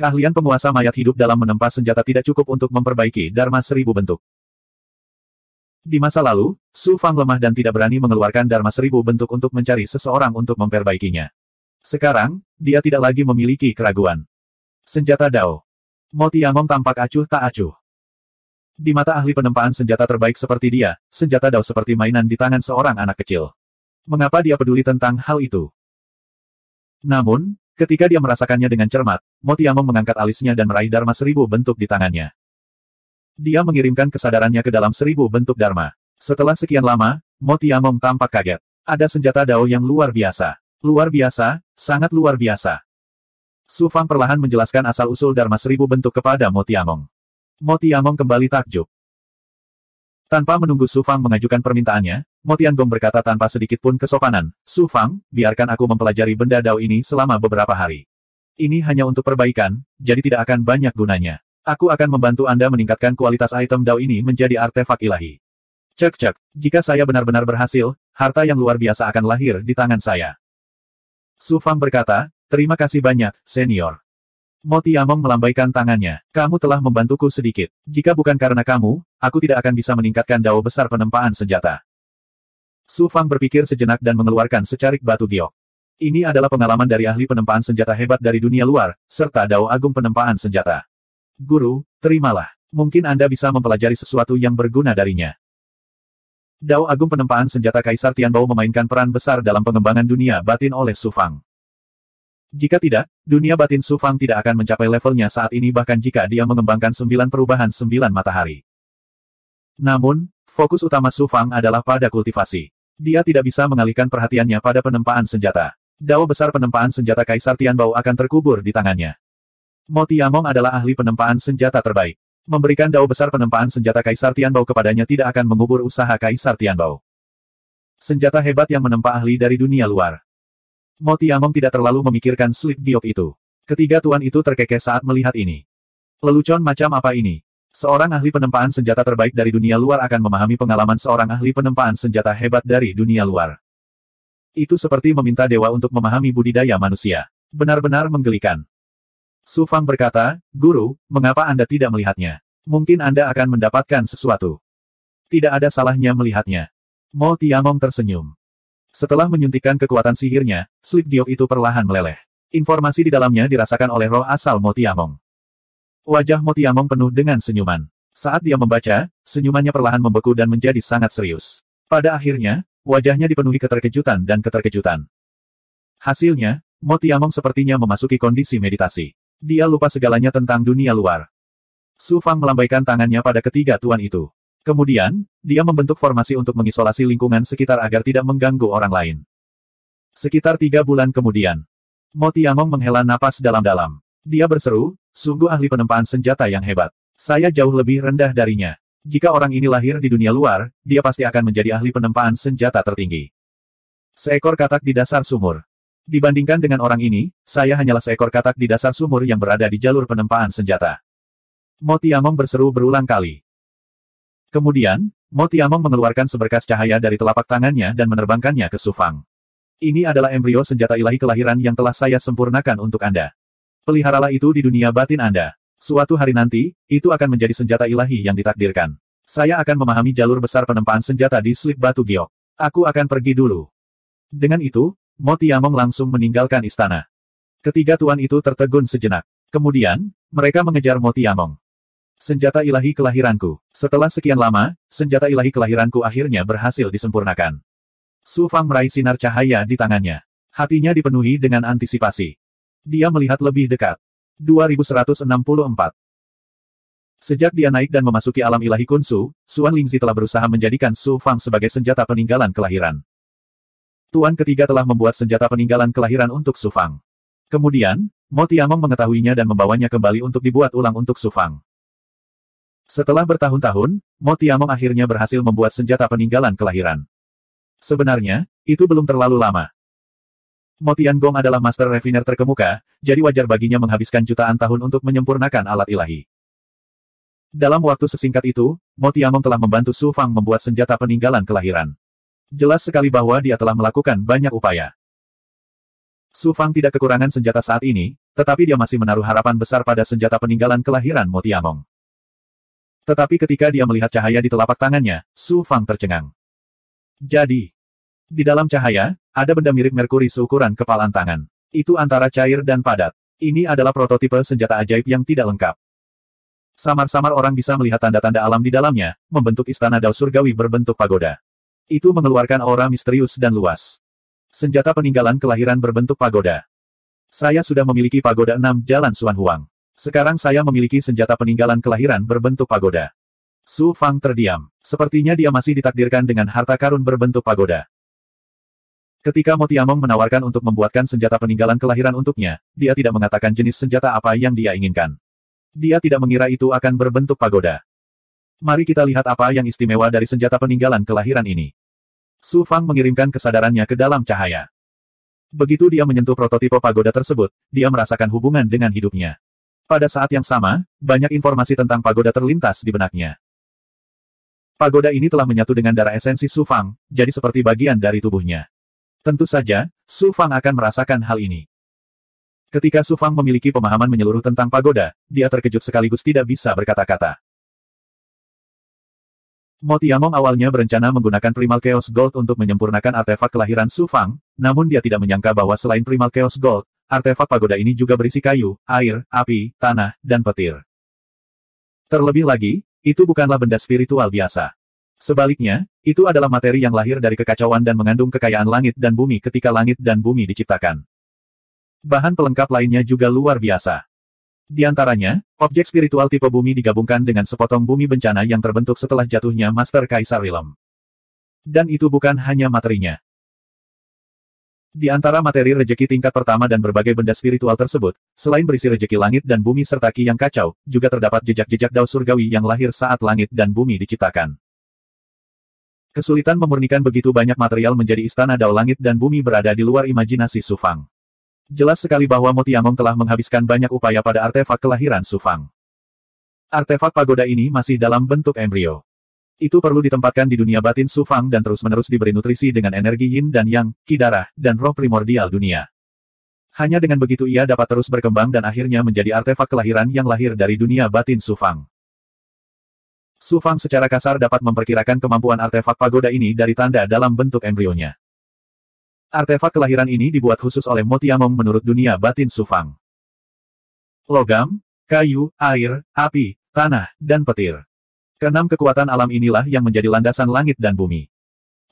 Keahlian penguasa mayat hidup dalam menempa senjata tidak cukup untuk memperbaiki Dharma 1000 bentuk. Di masa lalu, Su Fang lemah dan tidak berani mengeluarkan Dharma 1000 bentuk untuk mencari seseorang untuk memperbaikinya. Sekarang, dia tidak lagi memiliki keraguan. Senjata Dao. Mo Tiangong tampak acuh tak acuh. Di mata ahli penempaan senjata terbaik seperti dia, senjata Dao seperti mainan di tangan seorang anak kecil. Mengapa dia peduli tentang hal itu? Namun, ketika dia merasakannya dengan cermat, Mo Tiangong mengangkat alisnya dan meraih Dharma 1000 bentuk di tangannya. Dia mengirimkan kesadarannya ke dalam 1000 bentuk Dharma. Setelah sekian lama, Mo Tiangong tampak kaget. Ada senjata Dao yang luar biasa. Luar biasa, sangat luar biasa. Su Fang perlahan menjelaskan asal-usul Dharma 1000 bentuk kepada Mo Tiangong. Mo Tiangong kembali takjub. Tanpa menunggu Su Fang mengajukan permintaannya, Mo Tiangong berkata tanpa sedikit pun kesopanan, Su Fang, biarkan aku mempelajari benda Dao ini selama beberapa hari. Ini hanya untuk perbaikan, jadi tidak akan banyak gunanya. Aku akan membantu Anda meningkatkan kualitas item Dao ini menjadi artefak ilahi. Cek, jika saya benar-benar berhasil, harta yang luar biasa akan lahir di tangan saya. Su Fang berkata, terima kasih banyak, senior. Mo Tiangong melambaikan tangannya. Kamu telah membantuku sedikit. Jika bukan karena kamu, aku tidak akan bisa meningkatkan Dao besar penempaan senjata. Su Fang berpikir sejenak dan mengeluarkan secarik batu giok. Ini adalah pengalaman dari ahli penempaan senjata hebat dari dunia luar, serta Dao Agung penempaan senjata. Guru, terimalah. Mungkin Anda bisa mempelajari sesuatu yang berguna darinya. Dao Agung penempaan senjata Kaisar Tianbao memainkan peran besar dalam pengembangan dunia batin oleh Su Fang. Jika tidak, dunia batin Su Fang tidak akan mencapai levelnya saat ini bahkan jika dia mengembangkan 9 perubahan 9 matahari. Namun, fokus utama Su Fang adalah pada kultivasi. Dia tidak bisa mengalihkan perhatiannya pada penempaan senjata. Dao besar penempaan senjata Kaisar Tianbao akan terkubur di tangannya. Mo Tiamong adalah ahli penempaan senjata terbaik. Memberikan dao besar penempaan senjata Kaisar Tianbao kepadanya tidak akan mengubur usaha Kaisar Tianbao. Senjata hebat yang menempa ahli dari dunia luar. Mo Tiamong tidak terlalu memikirkan slip giok itu. Ketiga tuan itu terkekeh saat melihat ini. Lelucon macam apa ini? Seorang ahli penempaan senjata terbaik dari dunia luar akan memahami pengalaman seorang ahli penempaan senjata hebat dari dunia luar. Itu seperti meminta dewa untuk memahami budidaya manusia. Benar-benar menggelikan. Su Fang berkata, Guru, mengapa Anda tidak melihatnya? Mungkin Anda akan mendapatkan sesuatu. Tidak ada salahnya melihatnya. Mo Tiamong tersenyum. Setelah menyuntikkan kekuatan sihirnya, slip giok itu perlahan meleleh. Informasi di dalamnya dirasakan oleh roh asal Mo Tiamong. Wajah Mo Tiamong penuh dengan senyuman. Saat dia membaca, senyumannya perlahan membeku dan menjadi sangat serius. Pada akhirnya, wajahnya dipenuhi keterkejutan dan keterkejutan. Hasilnya, Mo Tiamong sepertinya memasuki kondisi meditasi. Dia lupa segalanya tentang dunia luar. Su Fang melambaikan tangannya pada ketiga tuan itu. Kemudian, dia membentuk formasi untuk mengisolasi lingkungan sekitar agar tidak mengganggu orang lain. Sekitar 3 bulan kemudian, Mo Tiamong menghela napas dalam-dalam. Dia berseru, sungguh ahli penempaan senjata yang hebat. Saya jauh lebih rendah darinya. Jika orang ini lahir di dunia luar, dia pasti akan menjadi ahli penempaan senjata tertinggi. Seekor katak di dasar sumur. Dibandingkan dengan orang ini, saya hanyalah seekor katak di dasar sumur yang berada di jalur penempaan senjata. Mo Tiamong berseru berulang kali. Kemudian, Mo Tiamong mengeluarkan seberkas cahaya dari telapak tangannya dan menerbangkannya ke Su Fang. Ini adalah embrio senjata ilahi kelahiran yang telah saya sempurnakan untuk Anda. Peliharalah itu di dunia batin Anda. Suatu hari nanti, itu akan menjadi senjata ilahi yang ditakdirkan. Saya akan memahami jalur besar penempaan senjata di slip batu giok. Aku akan pergi dulu. Dengan itu, Mo Tiamong langsung meninggalkan istana. Ketiga tuan itu tertegun sejenak. Kemudian, mereka mengejar Mo Tiamong. Senjata ilahi kelahiranku. Setelah sekian lama, senjata ilahi kelahiranku akhirnya berhasil disempurnakan. Su Fang meraih sinar cahaya di tangannya. Hatinya dipenuhi dengan antisipasi. Dia melihat lebih dekat. 2164. Sejak dia naik dan memasuki alam ilahi Kunsu, Xuan Lingzi telah berusaha menjadikan Su Fang sebagai senjata peninggalan kelahiran. Tuan ketiga telah membuat senjata peninggalan kelahiran untuk Su Fang. Kemudian, Mo Tiamong mengetahuinya dan membawanya kembali untuk dibuat ulang untuk Su Fang. Setelah bertahun-tahun, Mo Tiamong akhirnya berhasil membuat senjata peninggalan kelahiran. Sebenarnya, itu belum terlalu lama. Mo Tiangong adalah master refiner terkemuka, jadi wajar baginya menghabiskan jutaan tahun untuk menyempurnakan alat ilahi. Dalam waktu sesingkat itu, Mo Tiamong telah membantu Su Fang membuat senjata peninggalan kelahiran. Jelas sekali bahwa dia telah melakukan banyak upaya. Su Fang tidak kekurangan senjata saat ini, tetapi dia masih menaruh harapan besar pada senjata peninggalan kelahiran Mo Tiamong. Tetapi ketika dia melihat cahaya di telapak tangannya, Su Fang tercengang. Jadi, di dalam cahaya, ada benda mirip merkuri seukuran kepalan tangan. Itu antara cair dan padat. Ini adalah prototipe senjata ajaib yang tidak lengkap. Samar-samar orang bisa melihat tanda-tanda alam di dalamnya, membentuk istana Dao Surgawi berbentuk pagoda. Itu mengeluarkan aura misterius dan luas. Senjata peninggalan kelahiran berbentuk pagoda. Saya sudah memiliki pagoda 6 jalan Xuan Huang. Sekarang saya memiliki senjata peninggalan kelahiran berbentuk pagoda. Su Fang terdiam. Sepertinya dia masih ditakdirkan dengan harta karun berbentuk pagoda. Ketika Mo Tiamong menawarkan untuk membuatkan senjata peninggalan kelahiran untuknya, dia tidak mengatakan jenis senjata apa yang dia inginkan. Dia tidak mengira itu akan berbentuk pagoda. Mari kita lihat apa yang istimewa dari senjata peninggalan kelahiran ini. Su Fang mengirimkan kesadarannya ke dalam cahaya. Begitu dia menyentuh prototipe pagoda tersebut, dia merasakan hubungan dengan hidupnya. Pada saat yang sama, banyak informasi tentang pagoda terlintas di benaknya. Pagoda ini telah menyatu dengan darah esensi Su Fang, jadi seperti bagian dari tubuhnya. Tentu saja, Su Fang akan merasakan hal ini. Ketika Su Fang memiliki pemahaman menyeluruh tentang pagoda, dia terkejut sekaligus tidak bisa berkata-kata. Mo Tiamong awalnya berencana menggunakan Primal Chaos Gold untuk menyempurnakan artefak kelahiran Su Fang, namun dia tidak menyangka bahwa selain Primal Chaos Gold, artefak pagoda ini juga berisi kayu, air, api, tanah, dan petir. Terlebih lagi, itu bukanlah benda spiritual biasa. Sebaliknya, itu adalah materi yang lahir dari kekacauan dan mengandung kekayaan langit dan bumi ketika langit dan bumi diciptakan. Bahan pelengkap lainnya juga luar biasa. Di antaranya, objek spiritual tipe bumi digabungkan dengan sepotong bumi bencana yang terbentuk setelah jatuhnya Master Kaisar Realm. Dan itu bukan hanya materinya. Di antara materi rejeki tingkat pertama dan berbagai benda spiritual tersebut, selain berisi rejeki langit dan bumi serta ki yang kacau, juga terdapat jejak-jejak dao surgawi yang lahir saat langit dan bumi diciptakan. Kesulitan memurnikan begitu banyak material menjadi istana dao langit dan bumi berada di luar imajinasi Su Fang. Jelas sekali bahwa Mo Tiangong telah menghabiskan banyak upaya pada artefak kelahiran Su Fang. Artefak pagoda ini masih dalam bentuk embrio. Itu perlu ditempatkan di dunia batin Su Fang dan terus-menerus diberi nutrisi dengan energi yin dan yang, ki darah, dan roh primordial dunia. Hanya dengan begitu ia dapat terus berkembang dan akhirnya menjadi artefak kelahiran yang lahir dari dunia batin Su Fang. Su Fang secara kasar dapat memperkirakan kemampuan artefak pagoda ini dari tanda dalam bentuk embrionya. Artefak kelahiran ini dibuat khusus oleh Mo Tiangong menurut dunia batin Su Fang. Logam, kayu, air, api, tanah, dan petir. Keenam kekuatan alam inilah yang menjadi landasan langit dan bumi.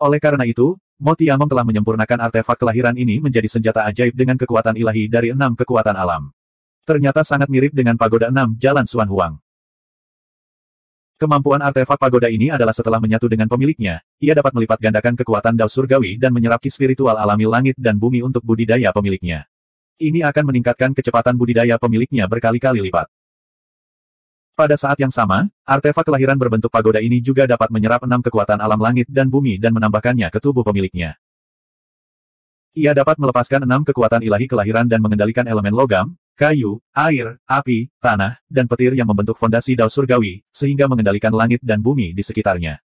Oleh karena itu, Mo Tiangong telah menyempurnakan artefak kelahiran ini menjadi senjata ajaib dengan kekuatan ilahi dari 6 kekuatan alam. Ternyata sangat mirip dengan pagoda 6 Jalan Xuan Huang. Kemampuan artefak pagoda ini adalah setelah menyatu dengan pemiliknya, ia dapat melipat gandakan kekuatan dao surgawi dan menyerap ki spiritual alami langit dan bumi untuk budidaya pemiliknya. Ini akan meningkatkan kecepatan budidaya pemiliknya berkali-kali lipat. Pada saat yang sama, artefak kelahiran berbentuk pagoda ini juga dapat menyerap 6 kekuatan alam langit dan bumi dan menambahkannya ke tubuh pemiliknya. Ia dapat melepaskan 6 kekuatan ilahi kelahiran dan mengendalikan elemen logam, kayu, air, api, tanah, dan petir yang membentuk fondasi dao surgawi, sehingga mengendalikan langit dan bumi di sekitarnya.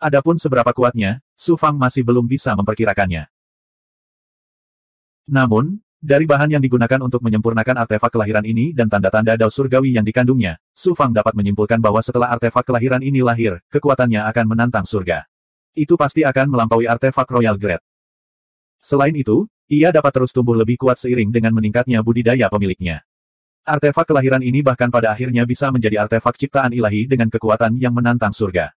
Adapun seberapa kuatnya, Su Fang masih belum bisa memperkirakannya. Namun, dari bahan yang digunakan untuk menyempurnakan artefak kelahiran ini dan tanda-tanda dao surgawi yang dikandungnya, Su Fang dapat menyimpulkan bahwa setelah artefak kelahiran ini lahir, kekuatannya akan menantang surga. Itu pasti akan melampaui artefak Royal Grade. Selain itu, ia dapat terus tumbuh lebih kuat seiring dengan meningkatnya budidaya pemiliknya. Artefak kelahiran ini bahkan pada akhirnya bisa menjadi artefak ciptaan ilahi dengan kekuatan yang menantang surga.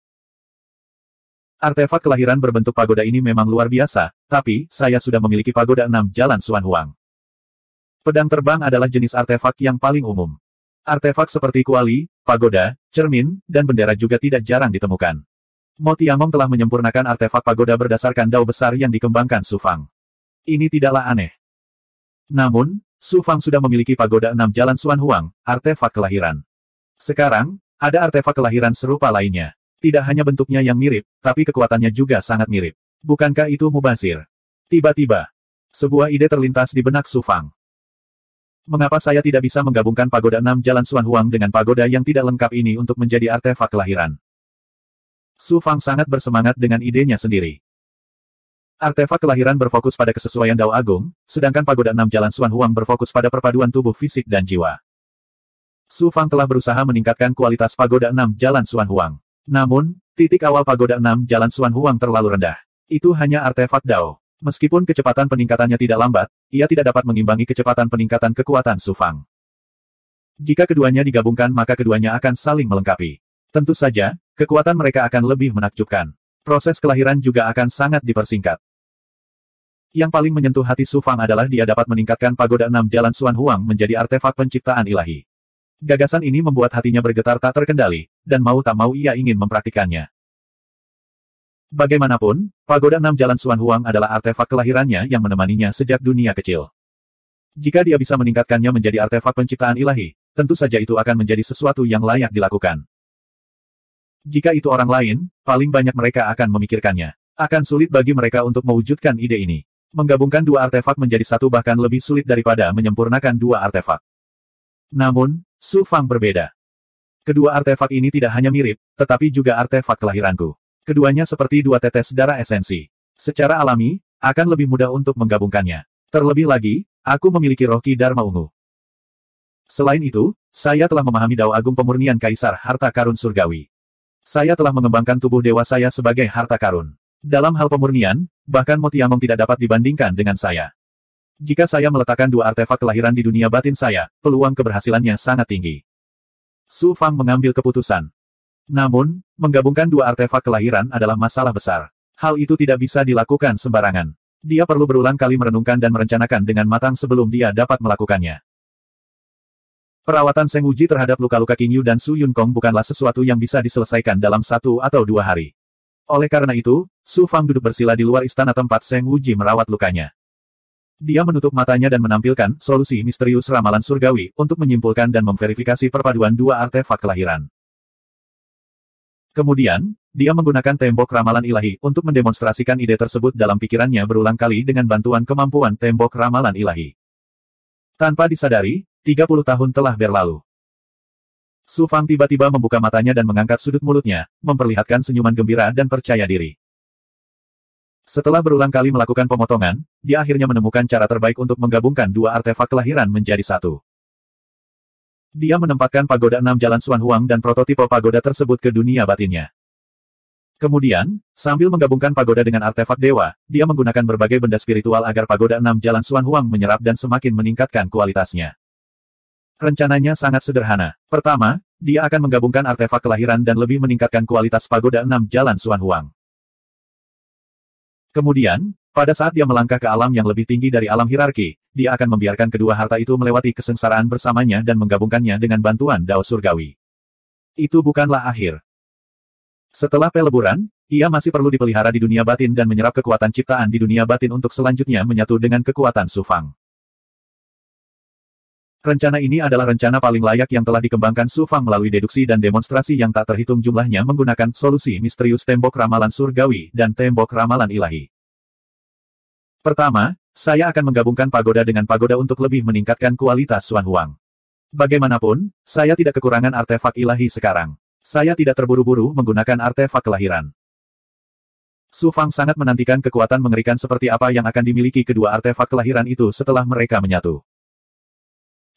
Artefak kelahiran berbentuk pagoda ini memang luar biasa, tapi, saya sudah memiliki pagoda 6 Jalan Xuan Huang. Pedang terbang adalah jenis artefak yang paling umum. Artefak seperti kuali, pagoda, cermin, dan bendera juga tidak jarang ditemukan. Mo Tiangong telah menyempurnakan artefak pagoda berdasarkan dao besar yang dikembangkan Su Fang. Ini tidaklah aneh. Namun, Su Fang sudah memiliki pagoda 6 Jalan Xuan Huang, artefak kelahiran. Sekarang, ada artefak kelahiran serupa lainnya. Tidak hanya bentuknya yang mirip, tapi kekuatannya juga sangat mirip. Bukankah itu mubazir? Tiba-tiba, sebuah ide terlintas di benak Su Fang. Mengapa saya tidak bisa menggabungkan pagoda 6 Jalan Xuan Huang dengan pagoda yang tidak lengkap ini untuk menjadi artefak kelahiran? Su Fang sangat bersemangat dengan idenya sendiri. Artefak kelahiran berfokus pada kesesuaian dao agung, sedangkan pagoda 6 Jalan Xuan Huang berfokus pada perpaduan tubuh fisik dan jiwa. Su Fang telah berusaha meningkatkan kualitas pagoda 6 Jalan Xuan Huang. Namun, titik awal pagoda 6 Jalan Xuan Huang terlalu rendah. Itu hanya artefak dao. Meskipun kecepatan peningkatannya tidak lambat, ia tidak dapat mengimbangi kecepatan peningkatan kekuatan Su Fang. Jika keduanya digabungkan maka keduanya akan saling melengkapi. Tentu saja, kekuatan mereka akan lebih menakjubkan. Proses kelahiran juga akan sangat dipersingkat. Yang paling menyentuh hati Su Fang adalah dia dapat meningkatkan pagoda 6 Jalan Xuan Huang menjadi artefak penciptaan ilahi. Gagasan ini membuat hatinya bergetar tak terkendali, dan mau tak mau ia ingin mempraktikannya. Bagaimanapun, pagoda 6 Jalan Xuan Huang adalah artefak kelahirannya yang menemaninya sejak dunia kecil. Jika dia bisa meningkatkannya menjadi artefak penciptaan ilahi, tentu saja itu akan menjadi sesuatu yang layak dilakukan. Jika itu orang lain, paling banyak mereka akan memikirkannya. Akan sulit bagi mereka untuk mewujudkan ide ini. Menggabungkan dua artefak menjadi satu bahkan lebih sulit daripada menyempurnakan dua artefak. Namun, Su Fang berbeda. Kedua artefak ini tidak hanya mirip, tetapi juga artefak kelahiranku. Keduanya seperti dua tetes darah esensi. Secara alami, akan lebih mudah untuk menggabungkannya. Terlebih lagi, aku memiliki roh ki Dharma ungu. Selain itu, saya telah memahami dao agung pemurnian Kaisar Harta Karun Surgawi. Saya telah mengembangkan tubuh dewa saya sebagai harta karun. Dalam hal pemurnian, bahkan Mo Tiangong tidak dapat dibandingkan dengan saya. Jika saya meletakkan dua artefak kelahiran di dunia batin saya, peluang keberhasilannya sangat tinggi. Su Fang mengambil keputusan. Namun, menggabungkan dua artefak kelahiran adalah masalah besar. Hal itu tidak bisa dilakukan sembarangan. Dia perlu berulang kali merenungkan dan merencanakan dengan matang sebelum dia dapat melakukannya. Perawatan Seng Wuji terhadap luka-luka Qing Yu dan Su Yunkong bukanlah sesuatu yang bisa diselesaikan dalam 1 atau 2 hari. Oleh karena itu, Su Fang duduk bersila di luar istana tempat Seng Wuji merawat lukanya. Dia menutup matanya dan menampilkan solusi misterius ramalan surgawi untuk menyimpulkan dan memverifikasi perpaduan dua artefak kelahiran. Kemudian, dia menggunakan tembok ramalan ilahi untuk mendemonstrasikan ide tersebut dalam pikirannya berulang kali dengan bantuan kemampuan tembok ramalan ilahi. Tanpa disadari, 30 tahun telah berlalu. Su Fang tiba-tiba membuka matanya dan mengangkat sudut mulutnya, memperlihatkan senyuman gembira dan percaya diri. Setelah berulang kali melakukan pemotongan, dia akhirnya menemukan cara terbaik untuk menggabungkan dua artefak kelahiran menjadi satu. Dia menempatkan pagoda 6 jalan Xuan Huang dan prototipe pagoda tersebut ke dunia batinnya. Kemudian, sambil menggabungkan pagoda dengan artefak dewa, dia menggunakan berbagai benda spiritual agar pagoda 6 jalan Xuan Huang menyerap dan semakin meningkatkan kualitasnya. Rencananya sangat sederhana. Pertama, dia akan menggabungkan artefak kelahiran dan lebih meningkatkan kualitas pagoda 6 jalan Xuan Huang. Kemudian, pada saat dia melangkah ke alam yang lebih tinggi dari alam hierarki, dia akan membiarkan kedua harta itu melewati kesengsaraan bersamanya dan menggabungkannya dengan bantuan Dao Surgawi. Itu bukanlah akhir. Setelah peleburan, ia masih perlu dipelihara di dunia batin dan menyerap kekuatan ciptaan di dunia batin untuk selanjutnya menyatu dengan kekuatan Su Fang. Rencana ini adalah rencana paling layak yang telah dikembangkan Su Fang melalui deduksi dan demonstrasi yang tak terhitung jumlahnya menggunakan solusi misterius tembok ramalan surgawi dan tembok ramalan ilahi. Pertama, saya akan menggabungkan pagoda dengan pagoda untuk lebih meningkatkan kualitas Xuan Huang. Bagaimanapun, saya tidak kekurangan artefak ilahi sekarang. Saya tidak terburu-buru menggunakan artefak kelahiran. Su Fang sangat menantikan kekuatan mengerikan seperti apa yang akan dimiliki kedua artefak kelahiran itu setelah mereka menyatu.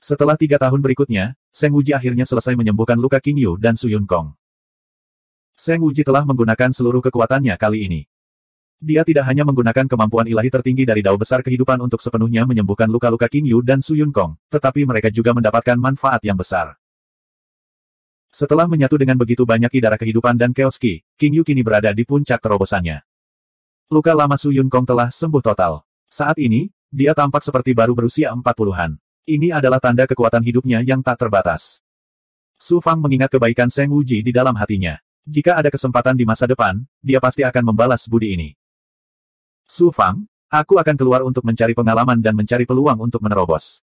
Setelah 3 tahun berikutnya, Seng Wuji akhirnya selesai menyembuhkan luka Qing Yu dan Su Yunkong. Seng Wuji telah menggunakan seluruh kekuatannya kali ini. Dia tidak hanya menggunakan kemampuan ilahi tertinggi dari Dao Besar Kehidupan untuk sepenuhnya menyembuhkan luka-luka Qing Yu dan Su Yunkong, tetapi mereka juga mendapatkan manfaat yang besar. Setelah menyatu dengan begitu banyak Ki darah kehidupan dan Chaos Ki, Qing Yu kini berada di puncak terobosannya. Luka lama Su Yunkong telah sembuh total. Saat ini, dia tampak seperti baru berusia 40-an. Ini adalah tanda kekuatan hidupnya yang tak terbatas. Su Fang mengingat kebaikan Seng Wuji di dalam hatinya. Jika ada kesempatan di masa depan, dia pasti akan membalas budi ini. Su Fang, aku akan keluar untuk mencari pengalaman dan mencari peluang untuk menerobos.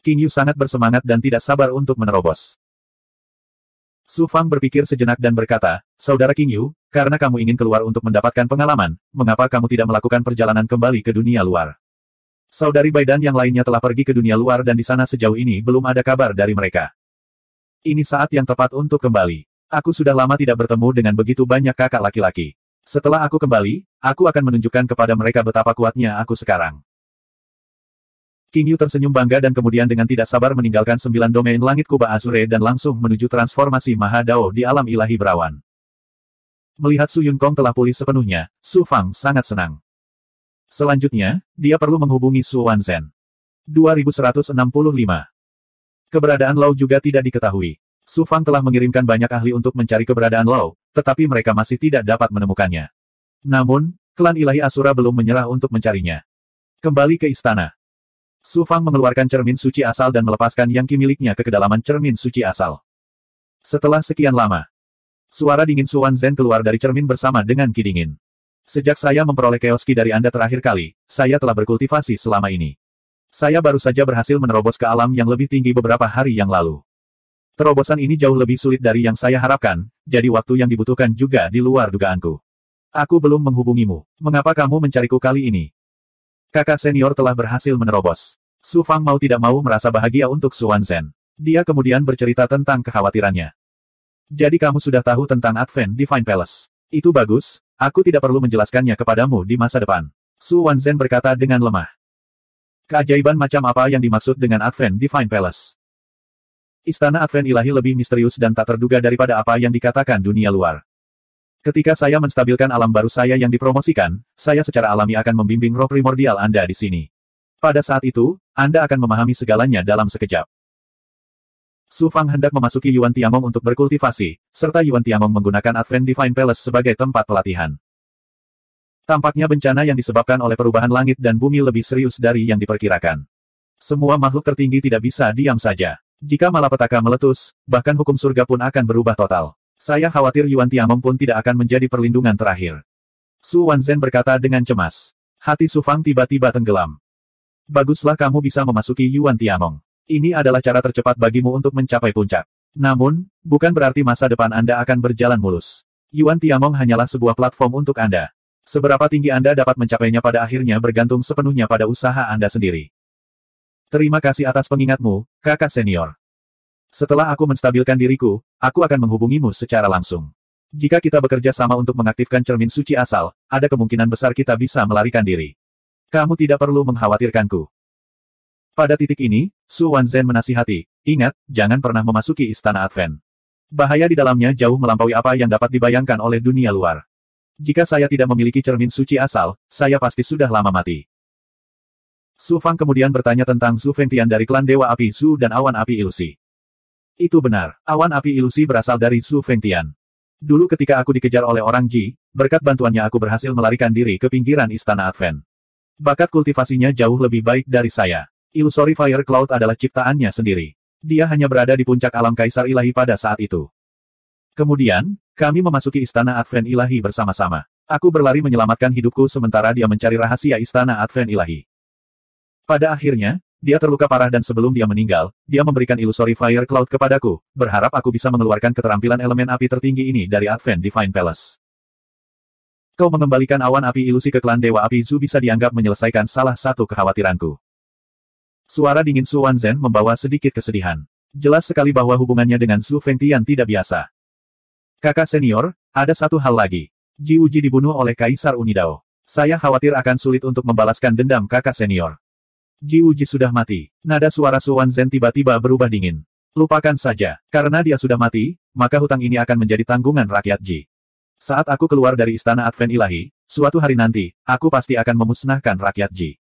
Qing Yu sangat bersemangat dan tidak sabar untuk menerobos. Su Fang berpikir sejenak dan berkata, Saudara Qing Yu, karena kamu ingin keluar untuk mendapatkan pengalaman, mengapa kamu tidak melakukan perjalanan kembali ke dunia luar? Saudari Bai dan yang lainnya telah pergi ke dunia luar dan di sana sejauh ini belum ada kabar dari mereka. Ini saat yang tepat untuk kembali. Aku sudah lama tidak bertemu dengan begitu banyak kakak laki-laki. Setelah aku kembali, aku akan menunjukkan kepada mereka betapa kuatnya aku sekarang. Qing Yu tersenyum bangga dan kemudian dengan tidak sabar meninggalkan 9 domain langit Kuba Azure dan langsung menuju transformasi Maha Dao di alam ilahi berawan. Melihat Su Yunkong telah pulih sepenuhnya, Su Fang sangat senang. Selanjutnya, dia perlu menghubungi Su Wanzhen. 2165. Keberadaan Lau juga tidak diketahui. Su Fang telah mengirimkan banyak ahli untuk mencari keberadaan Lau, tetapi mereka masih tidak dapat menemukannya. Namun, klan ilahi Asura belum menyerah untuk mencarinya. Kembali ke istana. Su Fang mengeluarkan cermin suci asal dan melepaskan Yang Qi miliknya ke kedalaman cermin suci asal. Setelah sekian lama, suara dingin Su Wanzhen keluar dari cermin bersama dengan Qi dingin. Sejak saya memperoleh Chaos Ki dari Anda terakhir kali, saya telah berkultivasi selama ini. Saya baru saja berhasil menerobos ke alam yang lebih tinggi beberapa hari yang lalu. Terobosan ini jauh lebih sulit dari yang saya harapkan, jadi waktu yang dibutuhkan juga di luar dugaanku. Aku belum menghubungimu. Mengapa kamu mencariku kali ini? Kakak senior telah berhasil menerobos. Su Fang mau tidak mau merasa bahagia untuk Su Wanzhen. Dia kemudian bercerita tentang kekhawatirannya. Jadi kamu sudah tahu tentang Advent Divine Palace. Itu bagus, aku tidak perlu menjelaskannya kepadamu di masa depan. Su Wanzhen berkata dengan lemah. Keajaiban macam apa yang dimaksud dengan Advent Divine Palace? Istana Advent ilahi lebih misterius dan tak terduga daripada apa yang dikatakan dunia luar. Ketika saya menstabilkan alam baru saya yang dipromosikan, saya secara alami akan membimbing roh primordial Anda di sini. Pada saat itu, Anda akan memahami segalanya dalam sekejap. Su Fang hendak memasuki Yuan Tiangong untuk berkultivasi, serta Yuan Tiangong menggunakan Advent Divine Palace sebagai tempat pelatihan. Tampaknya bencana yang disebabkan oleh perubahan langit dan bumi lebih serius dari yang diperkirakan. Semua makhluk tertinggi tidak bisa diam saja. Jika malapetaka meletus, bahkan hukum surga pun akan berubah total. Saya khawatir Yuan Tiangong pun tidak akan menjadi perlindungan terakhir. Su Wanzhen berkata dengan cemas. Hati Su Fang tiba-tiba tenggelam. Baguslah kamu bisa memasuki Yuan Tiangong. Ini adalah cara tercepat bagimu untuk mencapai puncak. Namun, bukan berarti masa depan Anda akan berjalan mulus. Yuan Tiangong hanyalah sebuah platform untuk Anda. Seberapa tinggi Anda dapat mencapainya pada akhirnya bergantung sepenuhnya pada usaha Anda sendiri. Terima kasih atas pengingatmu, kakak senior. Setelah aku menstabilkan diriku, aku akan menghubungimu secara langsung. Jika kita bekerja sama untuk mengaktifkan cermin suci asal, ada kemungkinan besar kita bisa melarikan diri. Kamu tidak perlu mengkhawatirkanku. Pada titik ini, Su Wanzhen menasihati, ingat, jangan pernah memasuki Istana Advent. Bahaya di dalamnya jauh melampaui apa yang dapat dibayangkan oleh dunia luar. Jika saya tidak memiliki cermin suci asal, saya pasti sudah lama mati. Su Fang kemudian bertanya tentang Zhu Fengtian dari klan Dewa Api Zhu dan Awan Api Ilusi. Itu benar, awan api ilusi berasal dari Zhu Fengtian. Dulu ketika aku dikejar oleh orang Ji, berkat bantuannya aku berhasil melarikan diri ke pinggiran Istana Advent. Bakat kultivasinya jauh lebih baik dari saya. Illusory Fire Cloud adalah ciptaannya sendiri. Dia hanya berada di puncak alam Kaisar Ilahi pada saat itu. Kemudian, kami memasuki Istana Advent Ilahi bersama-sama. Aku berlari menyelamatkan hidupku sementara dia mencari rahasia Istana Advent Ilahi. Pada akhirnya, dia terluka parah dan sebelum dia meninggal, dia memberikan Illusory Fire Cloud kepadaku, berharap aku bisa mengeluarkan keterampilan elemen api tertinggi ini dari Advent Divine Palace. Kau mengembalikan awan api ilusi ke klan Dewa Api Zhu bisa dianggap menyelesaikan salah satu kekhawatiranku. Suara dingin Su Wanzhen membawa sedikit kesedihan. Jelas sekali bahwa hubungannya dengan Zhu Fengtian tidak biasa. Kakak senior, ada satu hal lagi. Ji Wuji dibunuh oleh Kaisar Unidao. Saya khawatir akan sulit untuk membalaskan dendam kakak senior. Ji Wuji sudah mati. Nada suara Su Wanzhen tiba-tiba berubah dingin. Lupakan saja. Karena dia sudah mati, maka hutang ini akan menjadi tanggungan rakyat Ji. Saat aku keluar dari Istana Advent Ilahi, suatu hari nanti, aku pasti akan memusnahkan rakyat Ji.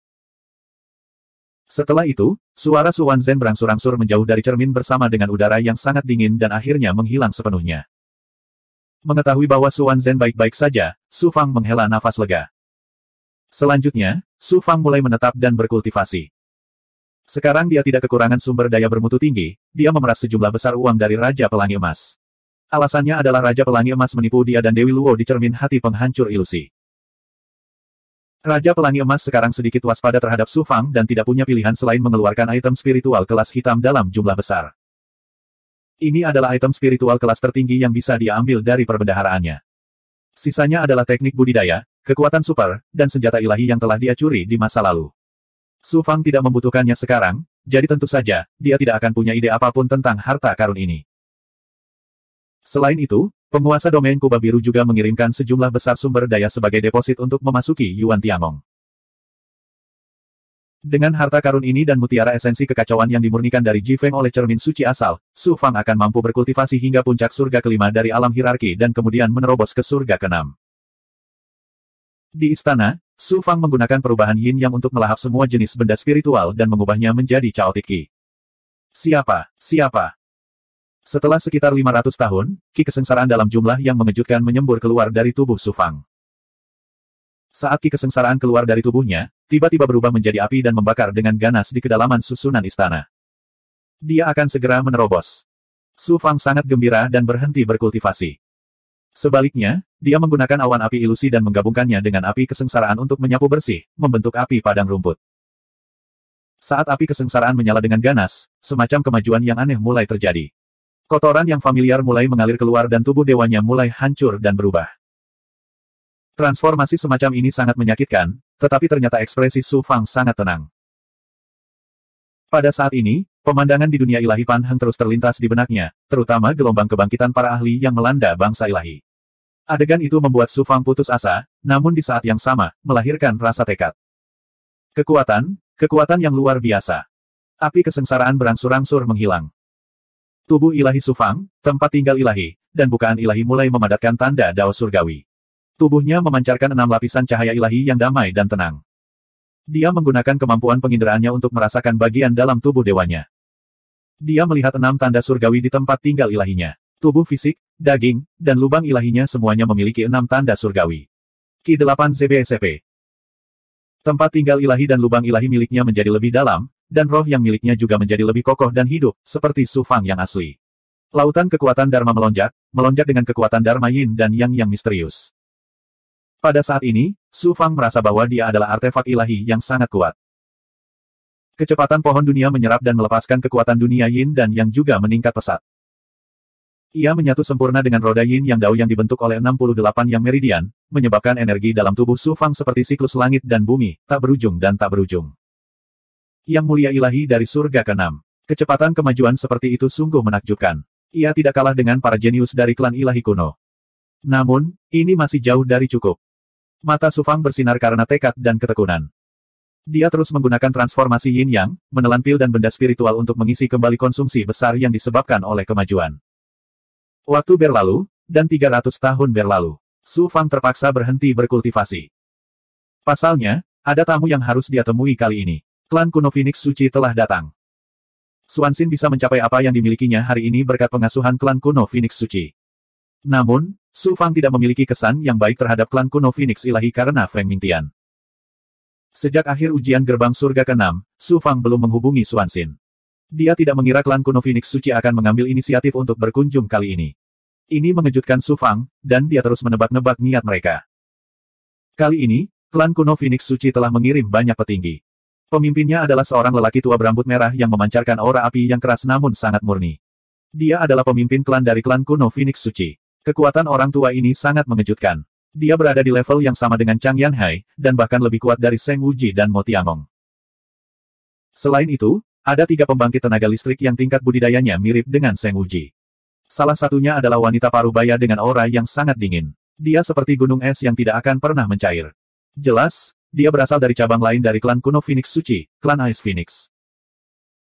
Setelah itu, suara Su Wanzhen berangsur-angsur menjauh dari cermin bersama dengan udara yang sangat dingin dan akhirnya menghilang sepenuhnya. Mengetahui bahwa Su Wanzhen baik-baik saja, Su Fang menghela nafas lega. Selanjutnya, Su Fang mulai menetap dan berkultivasi. Sekarang dia tidak kekurangan sumber daya bermutu tinggi, dia memeras sejumlah besar uang dari Raja Pelangi Emas. Alasannya adalah Raja Pelangi Emas menipu dia dan Dewi Luo di cermin hati penghancur ilusi. Raja Pelangi Emas sekarang sedikit waspada terhadap Su Fang dan tidak punya pilihan selain mengeluarkan item spiritual kelas hitam dalam jumlah besar. Ini adalah item spiritual kelas tertinggi yang bisa dia ambil dari perbendaharaannya. Sisanya adalah teknik budidaya, kekuatan super, dan senjata ilahi yang telah dia curi di masa lalu. Su Fang tidak membutuhkannya sekarang, jadi tentu saja, dia tidak akan punya ide apapun tentang harta karun ini. Selain itu, penguasa domain Kuba Biru juga mengirimkan sejumlah besar sumber daya sebagai deposit untuk memasuki Yuan Tiangong. Dengan harta karun ini dan mutiara esensi kekacauan yang dimurnikan dari Ji Feng oleh cermin suci asal, Su Fang akan mampu berkultivasi hingga puncak surga kelima dari alam hierarki dan kemudian menerobos ke surga keenam. Di istana, Su Fang menggunakan perubahan yin yang untuk melahap semua jenis benda spiritual dan mengubahnya menjadi chaotic qi. Siapa? Setelah sekitar 500 tahun, qi kesengsaraan dalam jumlah yang mengejutkan menyembur keluar dari tubuh Su Fang. Saat qi kesengsaraan keluar dari tubuhnya, tiba-tiba berubah menjadi api dan membakar dengan ganas di kedalaman susunan istana. Dia akan segera menerobos. Su Fang sangat gembira dan berhenti berkultivasi. Sebaliknya, dia menggunakan awan api ilusi dan menggabungkannya dengan api kesengsaraan untuk menyapu bersih, membentuk api padang rumput. Saat api kesengsaraan menyala dengan ganas, semacam kemajuan yang aneh mulai terjadi. Kotoran yang familiar mulai mengalir keluar dan tubuh dewanya mulai hancur dan berubah. Transformasi semacam ini sangat menyakitkan, tetapi ternyata ekspresi Su Fang sangat tenang. Pada saat ini, pemandangan di dunia ilahi Pan Heng terus terlintas di benaknya, terutama gelombang kebangkitan para ahli yang melanda bangsa ilahi. Adegan itu membuat Su Fang putus asa, namun di saat yang sama, melahirkan rasa tekad. Kekuatan yang luar biasa. Api kesengsaraan berangsur-angsur menghilang. Tubuh ilahi Su Fang, tempat tinggal ilahi, dan bukaan ilahi mulai memadatkan tanda Dao Surgawi. Tubuhnya memancarkan 6 lapisan cahaya ilahi yang damai dan tenang. Dia menggunakan kemampuan penginderaannya untuk merasakan bagian dalam tubuh dewanya. Dia melihat 6 tanda surgawi di tempat tinggal ilahinya. Tubuh fisik, daging, dan lubang ilahinya semuanya memiliki 6 tanda surgawi. Ki-8 ZBSP. Tempat tinggal ilahi dan lubang ilahi miliknya menjadi lebih dalam, dan roh yang miliknya juga menjadi lebih kokoh dan hidup, seperti Su Fang yang asli. Lautan kekuatan Dharma melonjak dengan kekuatan Dharma Yin dan Yang yang misterius. Pada saat ini, Su Fang merasa bahwa dia adalah artefak ilahi yang sangat kuat. Kecepatan pohon dunia menyerap dan melepaskan kekuatan dunia Yin dan Yang juga meningkat pesat. Ia menyatu sempurna dengan roda Yin Yang Dao yang dibentuk oleh 68 yang meridian, menyebabkan energi dalam tubuh Su Fang seperti siklus langit dan bumi, tak berujung dan tak berujung. Yang mulia ilahi dari surga ke-6. Kecepatan kemajuan seperti itu sungguh menakjubkan. Ia tidak kalah dengan para jenius dari klan ilahi kuno. Namun, ini masih jauh dari cukup. Mata Su Fang bersinar karena tekad dan ketekunan. Dia terus menggunakan transformasi Yin Yang, menelan pil dan benda spiritual untuk mengisi kembali konsumsi besar yang disebabkan oleh kemajuan. Waktu berlalu, dan 300 tahun berlalu. Su Fang terpaksa berhenti berkultivasi. Pasalnya, ada tamu yang harus dia temui kali ini. Klan kuno Phoenix Suci telah datang. Xuanxin bisa mencapai apa yang dimilikinya hari ini berkat pengasuhan klan kuno Phoenix Suci. Namun, Su Fang tidak memiliki kesan yang baik terhadap klan kuno Phoenix Ilahi karena Feng Mingtian. Sejak akhir ujian gerbang surga ke-6, Su Fang belum menghubungi Xuanxin. Dia tidak mengira klan kuno Phoenix Suci akan mengambil inisiatif untuk berkunjung kali ini. Ini mengejutkan Su Fang, dan dia terus menebak-nebak niat mereka. Kali ini, klan kuno Phoenix Suci telah mengirim banyak petinggi. Pemimpinnya adalah seorang lelaki tua berambut merah yang memancarkan aura api yang keras namun sangat murni. Dia adalah pemimpin klan dari klan kuno Phoenix Suci. Kekuatan orang tua ini sangat mengejutkan. Dia berada di level yang sama dengan Chang Yanhai, dan bahkan lebih kuat dari Seng Wuji dan Mo Tiangong. Selain itu, ada 3 pembangkit tenaga listrik yang tingkat budidayanya mirip dengan Seng Wuji. Salah satunya adalah wanita parubaya dengan aura yang sangat dingin. Dia seperti gunung es yang tidak akan pernah mencair. Jelas, dia berasal dari cabang lain dari klan kuno Phoenix Suci, klan Ice Phoenix.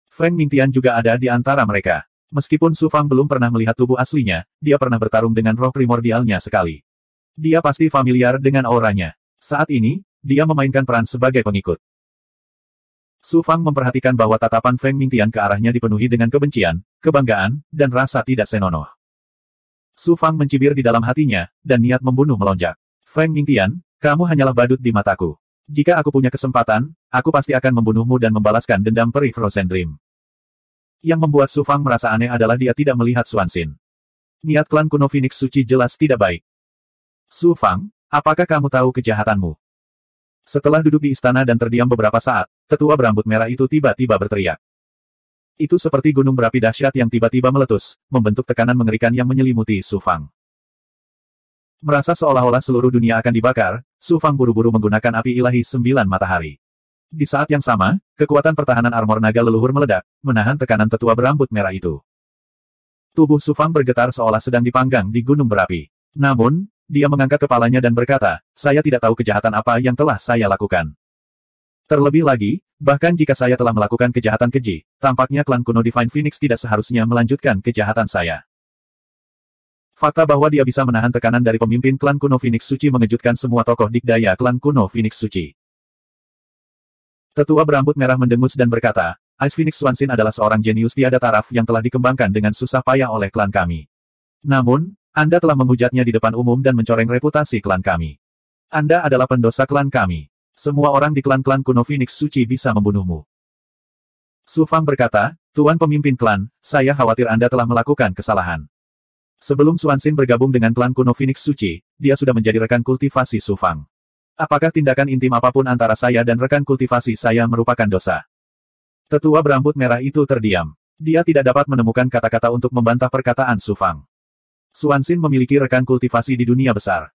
Feng Mingtian juga ada di antara mereka. Meskipun Su Fang belum pernah melihat tubuh aslinya, dia pernah bertarung dengan roh primordialnya sekali. Dia pasti familiar dengan auranya. Saat ini, dia memainkan peran sebagai pengikut. Su Fang memperhatikan bahwa tatapan Feng Mingtian ke arahnya dipenuhi dengan kebencian, kebanggaan, dan rasa tidak senonoh. Su Fang mencibir di dalam hatinya, dan niat membunuh melonjak. Feng Mingtian, kamu hanyalah badut di mataku. Jika aku punya kesempatan, aku pasti akan membunuhmu dan membalaskan dendam perih Frozen Dream. Yang membuat Su Fang merasa aneh adalah dia tidak melihat Xuanxin. Niat klan kuno Phoenix Suci jelas tidak baik. Su Fang, apakah kamu tahu kejahatanmu? Setelah duduk di istana dan terdiam beberapa saat, tetua berambut merah itu tiba-tiba berteriak. Itu seperti gunung berapi dahsyat yang tiba-tiba meletus, membentuk tekanan mengerikan yang menyelimuti Su Fang. Merasa seolah-olah seluruh dunia akan dibakar, Su Fang buru-buru menggunakan api ilahi 9 matahari. Di saat yang sama, kekuatan pertahanan armor naga leluhur meledak, menahan tekanan tetua berambut merah itu. Tubuh Su Fang bergetar seolah sedang dipanggang di gunung berapi. Namun, dia mengangkat kepalanya dan berkata, saya tidak tahu kejahatan apa yang telah saya lakukan. Terlebih lagi, bahkan jika saya telah melakukan kejahatan keji, tampaknya klan kuno Divine Phoenix tidak seharusnya melanjutkan kejahatan saya. Fakta bahwa dia bisa menahan tekanan dari pemimpin klan kuno Phoenix Suci mengejutkan semua tokoh dikdaya klan kuno Phoenix Suci. Tetua berambut merah mendengus dan berkata, Ice Phoenix Xuanxin adalah seorang jenius tiada taraf yang telah dikembangkan dengan susah payah oleh klan kami. Namun, Anda telah menghujatnya di depan umum dan mencoreng reputasi klan kami. Anda adalah pendosa klan kami. Semua orang di klan-klan kuno Phoenix Suci bisa membunuhmu. Su Fang berkata, Tuan pemimpin klan, saya khawatir Anda telah melakukan kesalahan. Sebelum Xuanxin bergabung dengan klan kuno Phoenix Suci, dia sudah menjadi rekan kultivasi Su Fang. Apakah tindakan intim apapun antara saya dan rekan kultivasi saya merupakan dosa? Tetua berambut merah itu terdiam. Dia tidak dapat menemukan kata-kata untuk membantah perkataan Su Fang. Xuanxin memiliki rekan kultivasi di dunia besar.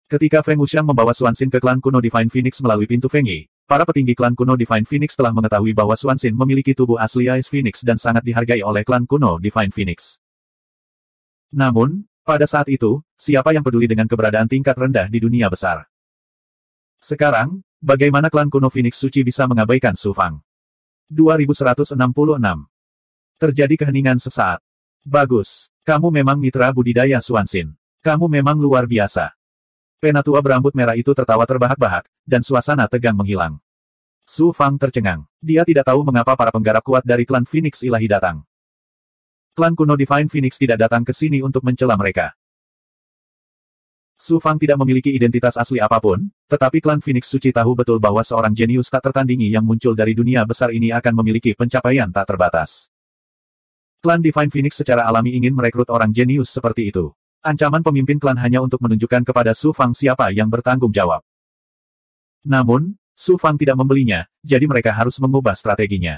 Ketika Feng Wuxiang membawa Xuanxin ke klan kuno Divine Phoenix melalui pintu Feng Yi, para petinggi klan kuno Divine Phoenix telah mengetahui bahwa Xuanxin memiliki tubuh asli Ice Phoenix dan sangat dihargai oleh klan kuno Divine Phoenix. Namun, pada saat itu, siapa yang peduli dengan keberadaan tingkat rendah di dunia besar? Sekarang, bagaimana klan kuno Phoenix Suci bisa mengabaikan Su Fang? 2166. Terjadi keheningan sesaat. Bagus. Kamu memang mitra budidaya Xuanxin. Kamu memang luar biasa. Penatua berambut merah itu tertawa terbahak-bahak, dan suasana tegang menghilang. Su Fang tercengang. Dia tidak tahu mengapa para penggarap kuat dari klan Phoenix Ilahi datang. Klan kuno Divine Phoenix tidak datang ke sini untuk mencela mereka. Su Fang tidak memiliki identitas asli apapun, tetapi klan Phoenix Suci tahu betul bahwa seorang jenius tak tertandingi yang muncul dari dunia besar ini akan memiliki pencapaian tak terbatas. Klan Divine Phoenix secara alami ingin merekrut orang jenius seperti itu. Ancaman pemimpin klan hanya untuk menunjukkan kepada Su Fang siapa yang bertanggung jawab. Namun, Su Fang tidak membelinya, jadi mereka harus mengubah strateginya.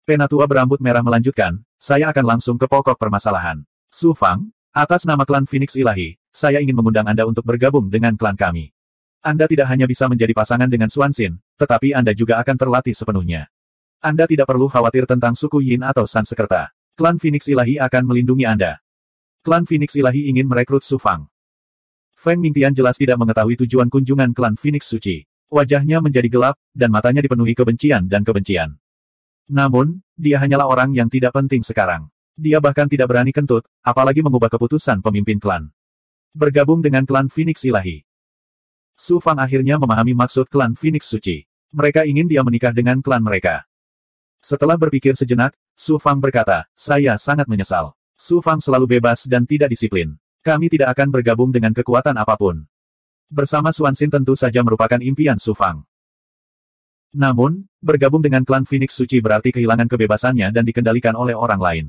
Penatua berambut merah melanjutkan, saya akan langsung ke pokok permasalahan. Su Fang, atas nama klan Phoenix Ilahi, saya ingin mengundang Anda untuk bergabung dengan klan kami. Anda tidak hanya bisa menjadi pasangan dengan Xuanxin, tetapi Anda juga akan terlatih sepenuhnya. Anda tidak perlu khawatir tentang suku Yin atau Sansekerta. Klan Phoenix Ilahi akan melindungi Anda. Klan Phoenix Ilahi ingin merekrut Su Fang. Feng Mingtian jelas tidak mengetahui tujuan kunjungan klan Phoenix Suci. Wajahnya menjadi gelap, dan matanya dipenuhi kebencian dan kebencian. Namun, dia hanyalah orang yang tidak penting sekarang. Dia bahkan tidak berani kentut, apalagi mengubah keputusan pemimpin klan. Bergabung dengan klan Phoenix Ilahi. Su Fang akhirnya memahami maksud klan Phoenix Suci. Mereka ingin dia menikah dengan klan mereka. Setelah berpikir sejenak, Su Fang berkata, saya sangat menyesal. Su Fang selalu bebas dan tidak disiplin. Kami tidak akan bergabung dengan kekuatan apapun. Bersama Xuanxin tentu saja merupakan impian Su Fang. Namun, bergabung dengan klan Phoenix Suci berarti kehilangan kebebasannya dan dikendalikan oleh orang lain.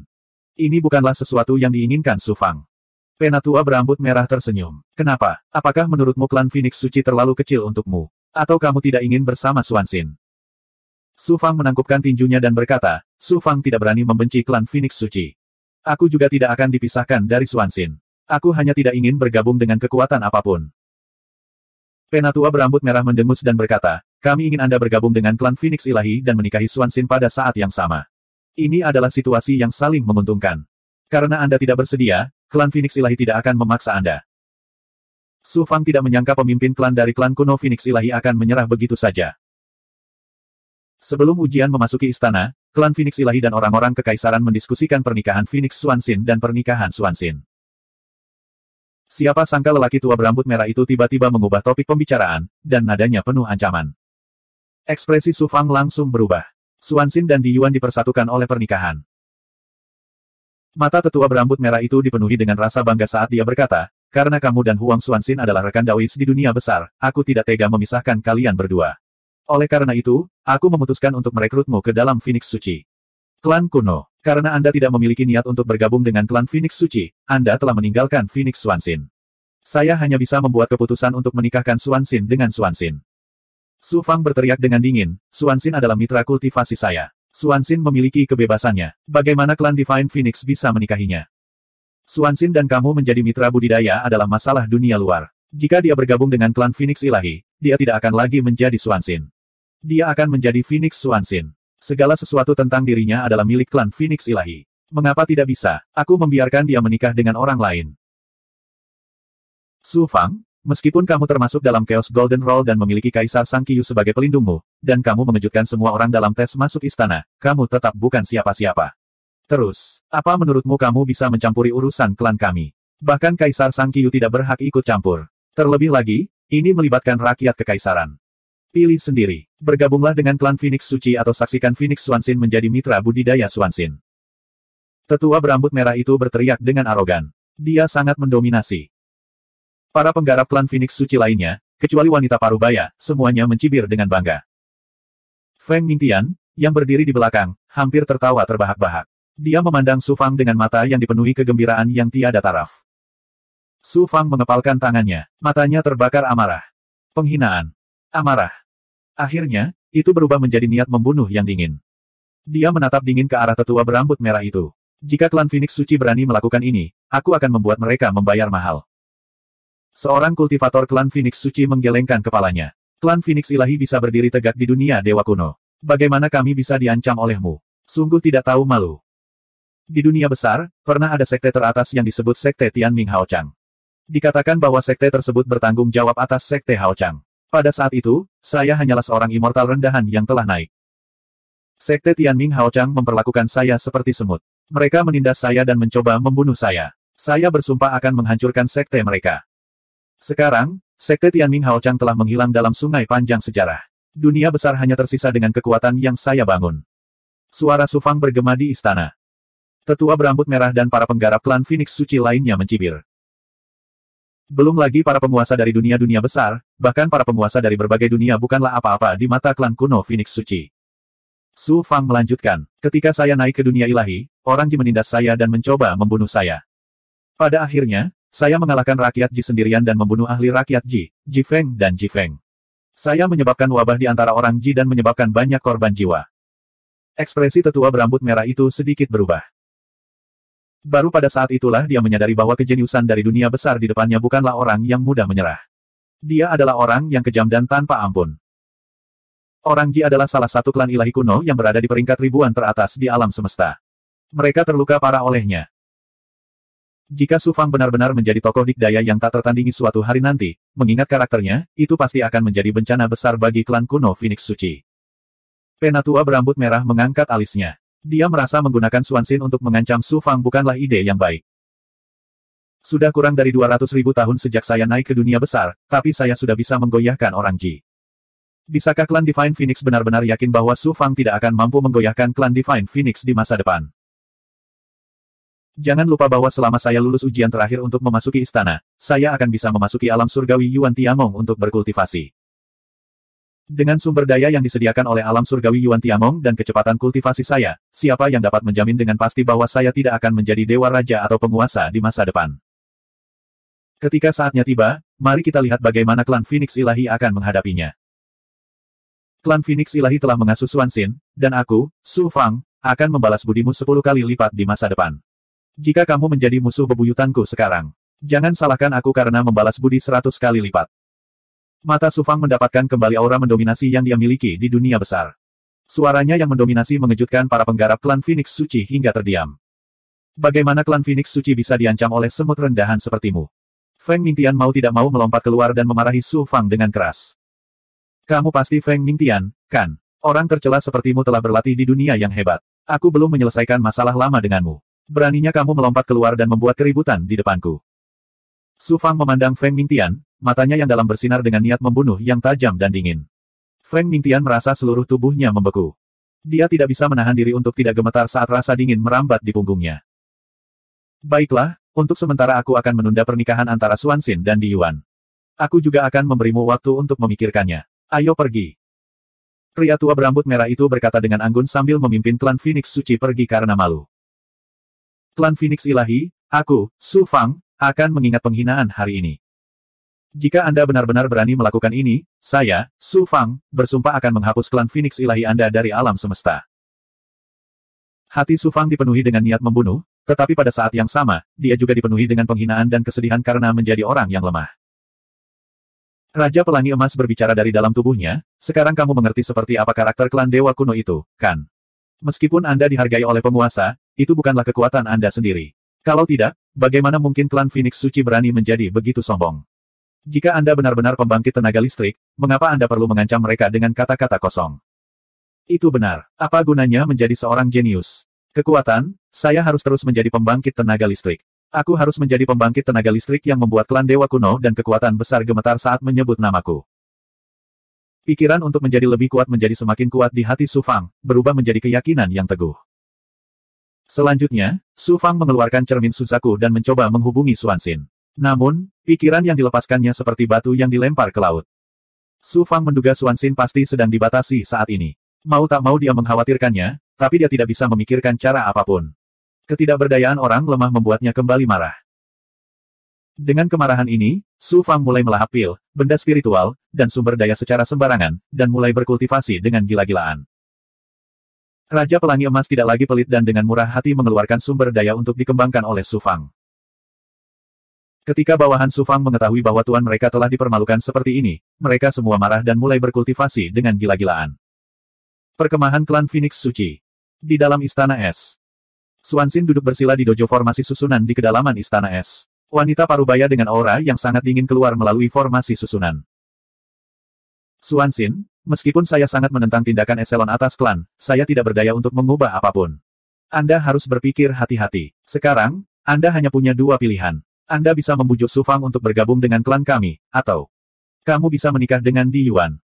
Ini bukanlah sesuatu yang diinginkan Su Fang. Penatua berambut merah tersenyum. Kenapa? Apakah menurutmu klan Phoenix Suci terlalu kecil untukmu? Atau kamu tidak ingin bersama Xuanxin? Su Fang menangkupkan tinjunya dan berkata, Su Fang tidak berani membenci klan Phoenix Suci. Aku juga tidak akan dipisahkan dari Xuanxin. Aku hanya tidak ingin bergabung dengan kekuatan apapun. Penatua berambut merah mendengus dan berkata, kami ingin Anda bergabung dengan klan Phoenix Ilahi dan menikahi Xuanxin pada saat yang sama. Ini adalah situasi yang saling menguntungkan. Karena Anda tidak bersedia, klan Phoenix Ilahi tidak akan memaksa Anda. Su Fang tidak menyangka pemimpin klan dari klan kuno Phoenix Ilahi akan menyerah begitu saja. Sebelum ujian memasuki istana, klan Phoenix Ilahi dan orang-orang kekaisaran mendiskusikan pernikahan Phoenix Xuanxin dan pernikahan Xuanxin. Siapa sangka lelaki tua berambut merah itu tiba-tiba mengubah topik pembicaraan, dan nadanya penuh ancaman. Ekspresi Su Fang langsung berubah. Xuanxin dan Di Yuan dipersatukan oleh pernikahan. Mata tetua berambut merah itu dipenuhi dengan rasa bangga saat dia berkata, karena kamu dan Huang Xuanxin adalah rekan Daois di dunia besar, aku tidak tega memisahkan kalian berdua. Oleh karena itu, aku memutuskan untuk merekrutmu ke dalam Phoenix Suci. Klan kuno. Karena Anda tidak memiliki niat untuk bergabung dengan klan Phoenix Suci, Anda telah meninggalkan Phoenix Xuanxin. Saya hanya bisa membuat keputusan untuk menikahkan Xuanxin dengan Xuanxin. Su Fang berteriak dengan dingin, Xuanxin adalah mitra kultivasi saya. Xuanxin memiliki kebebasannya. Bagaimana klan Divine Phoenix bisa menikahinya? Xuanxin dan kamu menjadi mitra budidaya adalah masalah dunia luar. Jika dia bergabung dengan klan Phoenix Ilahi, dia tidak akan lagi menjadi Xuanxin. Dia akan menjadi Phoenix Xuanxin. Segala sesuatu tentang dirinya adalah milik klan Phoenix Ilahi. Mengapa tidak bisa? Aku membiarkan dia menikah dengan orang lain. Su Fang, meskipun kamu termasuk dalam Chaos Golden Roll dan memiliki Kaisar Sang Qiu sebagai pelindungmu, dan kamu mengejutkan semua orang dalam tes masuk istana, kamu tetap bukan siapa-siapa. Terus, apa menurutmu kamu bisa mencampuri urusan klan kami? Bahkan Kaisar Sang Qiu tidak berhak ikut campur. Terlebih lagi, ini melibatkan rakyat kekaisaran. Pilih sendiri. Bergabunglah dengan klan Phoenix Suci atau saksikan Phoenix Xuanxin menjadi mitra budidaya Xuanxin. Tetua berambut merah itu berteriak dengan arogan. Dia sangat mendominasi. Para penggarap klan Phoenix Suci lainnya, kecuali wanita parubaya, semuanya mencibir dengan bangga. Feng Mingtian, yang berdiri di belakang, hampir tertawa terbahak-bahak. Dia memandang Su Fang dengan mata yang dipenuhi kegembiraan yang tiada taraf. Su Fang mengepalkan tangannya, matanya terbakar amarah. Penghinaan. Amarah. Akhirnya, itu berubah menjadi niat membunuh yang dingin. Dia menatap dingin ke arah tetua berambut merah itu. Jika klan Phoenix Suci berani melakukan ini, aku akan membuat mereka membayar mahal. Seorang kultivator klan Phoenix Suci menggelengkan kepalanya. Klan Phoenix Ilahi bisa berdiri tegak di dunia dewa kuno. Bagaimana kami bisa diancam olehmu? Sungguh tidak tahu malu. Di dunia besar, pernah ada sekte teratas yang disebut Sekte Tianming Haochang. Dikatakan bahwa sekte tersebut bertanggung jawab atas Sekte Haochang. Pada saat itu, saya hanyalah seorang immortal rendahan yang telah naik. Sekte Tianming Haochang memperlakukan saya seperti semut. Mereka menindas saya dan mencoba membunuh saya. Saya bersumpah akan menghancurkan sekte mereka. Sekarang, Sekte Tianming Haochang telah menghilang dalam sungai panjang sejarah. Dunia besar hanya tersisa dengan kekuatan yang saya bangun. Suara Su Fang bergema di istana. Tetua berambut merah dan para penggarap klan Phoenix Suci lainnya mencibir. Belum lagi para penguasa dari dunia-dunia besar, bahkan para penguasa dari berbagai dunia bukanlah apa-apa di mata klan kuno Phoenix Suci. Su Fang melanjutkan, ketika saya naik ke dunia ilahi, orang Ji menindas saya dan mencoba membunuh saya. Pada akhirnya, saya mengalahkan rakyat Ji sendirian dan membunuh ahli rakyat Ji, Ji Feng dan Ji Feng. Saya menyebabkan wabah di antara orang Ji dan menyebabkan banyak korban jiwa. Ekspresi tetua berambut merah itu sedikit berubah. Baru pada saat itulah dia menyadari bahwa kejeniusan dari dunia besar di depannya bukanlah orang yang mudah menyerah. Dia adalah orang yang kejam dan tanpa ampun. Orang Ji adalah salah satu klan ilahi kuno yang berada di peringkat ribuan teratas di alam semesta. Mereka terluka parah olehnya. Jika Su Fang benar-benar menjadi tokoh dikdaya yang tak tertandingi suatu hari nanti, mengingat karakternya, itu pasti akan menjadi bencana besar bagi klan kuno Phoenix Suci. Penatua berambut merah mengangkat alisnya. Dia merasa menggunakan Xuanxin untuk mengancam Su Fang bukanlah ide yang baik. Sudah kurang dari 200.000 tahun sejak saya naik ke dunia besar, tapi saya sudah bisa menggoyahkan orang Ji. Bisakah klan Divine Phoenix benar-benar yakin bahwa Su Fang tidak akan mampu menggoyahkan klan Divine Phoenix di masa depan? Jangan lupa bahwa selama saya lulus ujian terakhir untuk memasuki istana, saya akan bisa memasuki alam surgawi Yuan Tiangong untuk berkultivasi. Dengan sumber daya yang disediakan oleh alam surgawi Yuan Tiangong dan kecepatan kultivasi saya, siapa yang dapat menjamin dengan pasti bahwa saya tidak akan menjadi dewa raja atau penguasa di masa depan? Ketika saatnya tiba, mari kita lihat bagaimana klan Phoenix Ilahi akan menghadapinya. Klan Phoenix Ilahi telah mengasuh Xuanxin, dan aku, Su Fang, akan membalas budimu 10 kali lipat di masa depan. Jika kamu menjadi musuh bebuyutanku sekarang, jangan salahkan aku karena membalas budi 100 kali lipat. Mata Su Fang mendapatkan kembali aura mendominasi yang dia miliki di dunia besar. Suaranya yang mendominasi mengejutkan para penggarap klan Phoenix Suci hingga terdiam. Bagaimana klan Phoenix Suci bisa diancam oleh semut rendahan sepertimu? Feng Mingtian mau tidak mau melompat keluar dan memarahi Su Fang dengan keras. Kamu pasti Feng Mingtian, kan? Orang tercela sepertimu telah berlatih di dunia yang hebat. Aku belum menyelesaikan masalah lama denganmu. Beraninya kamu melompat keluar dan membuat keributan di depanku. Su Fang memandang Feng Mingtian, matanya yang dalam bersinar dengan niat membunuh yang tajam dan dingin. Feng Mingtian merasa seluruh tubuhnya membeku. Dia tidak bisa menahan diri untuk tidak gemetar saat rasa dingin merambat di punggungnya. Baiklah, untuk sementara aku akan menunda pernikahan antara Xuanxin dan Di Yuan. Aku juga akan memberimu waktu untuk memikirkannya. Ayo pergi. Pria tua berambut merah itu berkata dengan anggun sambil memimpin klan Phoenix Suci pergi karena malu. Klan Phoenix Ilahi, aku, Su Fang, akan mengingat penghinaan hari ini. Jika Anda benar-benar berani melakukan ini, saya, Su Fang, bersumpah akan menghapus klan Phoenix Ilahi Anda dari alam semesta. Hati Su Fang dipenuhi dengan niat membunuh, tetapi pada saat yang sama, dia juga dipenuhi dengan penghinaan dan kesedihan karena menjadi orang yang lemah. Raja Pelangi Emas berbicara dari dalam tubuhnya, sekarang kamu mengerti seperti apa karakter klan Dewa Kuno itu, kan? Meskipun Anda dihargai oleh penguasa, itu bukanlah kekuatan Anda sendiri. Kalau tidak, bagaimana mungkin klan Phoenix Suci berani menjadi begitu sombong? Jika Anda benar-benar pembangkit tenaga listrik, mengapa Anda perlu mengancam mereka dengan kata-kata kosong? Itu benar. Apa gunanya menjadi seorang jenius? Kekuatan, saya harus terus menjadi pembangkit tenaga listrik. Aku harus menjadi pembangkit tenaga listrik yang membuat klan Dewa Kuno dan kekuatan besar gemetar saat menyebut namaku. Pikiran untuk menjadi lebih kuat menjadi semakin kuat di hati Su Fang, berubah menjadi keyakinan yang teguh. Selanjutnya, Su Fang mengeluarkan cermin Suzaku dan mencoba menghubungi Xuanxin. Namun, pikiran yang dilepaskannya seperti batu yang dilempar ke laut. Su Fang menduga Xuanxin pasti sedang dibatasi saat ini. Mau tak mau dia mengkhawatirkannya, tapi dia tidak bisa memikirkan cara apapun. Ketidakberdayaan orang lemah membuatnya kembali marah. Dengan kemarahan ini, Su Fang mulai melahap pil, benda spiritual, dan sumber daya secara sembarangan, dan mulai berkultivasi dengan gila-gilaan. Raja Pelangi Emas tidak lagi pelit dan dengan murah hati mengeluarkan sumber daya untuk dikembangkan oleh Su Fang. Ketika bawahan Su Fang mengetahui bahwa tuan mereka telah dipermalukan seperti ini, mereka semua marah dan mulai berkultivasi dengan gila-gilaan. Perkemahan klan Phoenix Suci. Di dalam Istana Es. Xuanxin duduk bersila di dojo formasi susunan di kedalaman Istana Es. Wanita parubaya dengan aura yang sangat dingin keluar melalui formasi susunan. Xuanxin, Meskipun saya sangat menentang tindakan eselon atas klan, saya tidak berdaya untuk mengubah apapun. Anda harus berpikir hati-hati. Sekarang, Anda hanya punya dua pilihan. Anda bisa membujuk Su Fang untuk bergabung dengan klan kami, atau kamu bisa menikah dengan Di Yuan.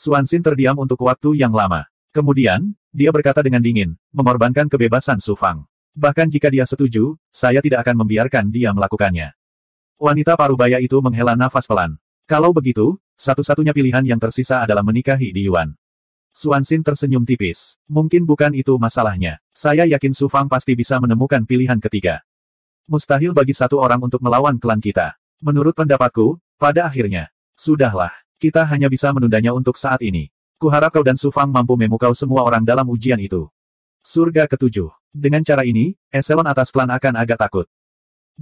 Xuanxin terdiam untuk waktu yang lama. Kemudian, dia berkata dengan dingin, mengorbankan kebebasan Su Fang. Bahkan jika dia setuju, saya tidak akan membiarkan dia melakukannya. Wanita parubaya itu menghela nafas pelan. Kalau begitu, satu-satunya pilihan yang tersisa adalah menikahi Di Yuan. Xuanxin tersenyum tipis. Mungkin bukan itu masalahnya. Saya yakin Su Fang pasti bisa menemukan pilihan ketiga. Mustahil bagi satu orang untuk melawan klan kita. Menurut pendapatku, pada akhirnya, sudahlah, kita hanya bisa menundanya untuk saat ini. Kuharap kau dan Su Fang mampu memukau semua orang dalam ujian itu. Surga ketujuh. Dengan cara ini, eselon atas klan akan agak takut.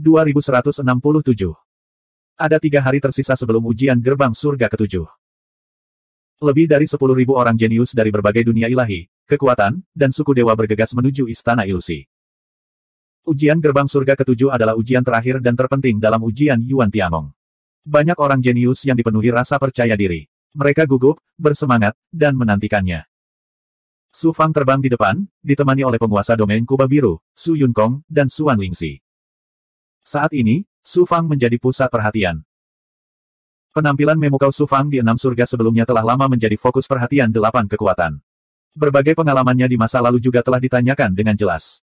2167. Ada 3 hari tersisa sebelum ujian gerbang surga ketujuh. Lebih dari 10.000 orang jenius dari berbagai dunia ilahi, kekuatan, dan suku dewa bergegas menuju Istana Ilusi. Ujian gerbang surga ketujuh adalah ujian terakhir dan terpenting dalam ujian Yuan Tiangong. Banyak orang jenius yang dipenuhi rasa percaya diri. Mereka gugup, bersemangat, dan menantikannya. Su Fang terbang di depan, ditemani oleh penguasa domain Kuba Biru, Su Yunkong, dan Xuan Lingxi. Saat ini, Su Fang menjadi pusat perhatian. Penampilan memukau Su Fang di 6 surga sebelumnya telah lama menjadi fokus perhatian 8 kekuatan. Berbagai pengalamannya di masa lalu juga telah ditanyakan dengan jelas.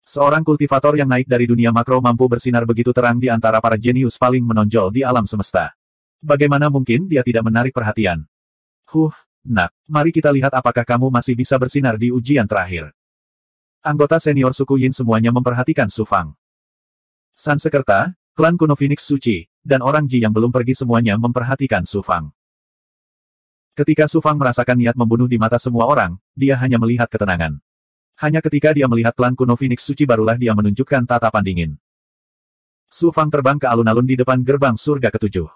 Seorang kultivator yang naik dari dunia makro mampu bersinar begitu terang di antara para jenius paling menonjol di alam semesta. Bagaimana mungkin dia tidak menarik perhatian? Nak, mari kita lihat apakah kamu masih bisa bersinar di ujian terakhir. Anggota senior suku Yin semuanya memperhatikan Su Fang. Sansekerta, klan kuno Phoenix Suci, dan orang Ji yang belum pergi semuanya memperhatikan Su Fang. Ketika Su Fang merasakan niat membunuh di mata semua orang, dia hanya melihat ketenangan. Hanya ketika dia melihat klan kuno Phoenix Suci barulah dia menunjukkan tatapan dingin. Su Fang terbang ke alun-alun di depan gerbang surga ketujuh.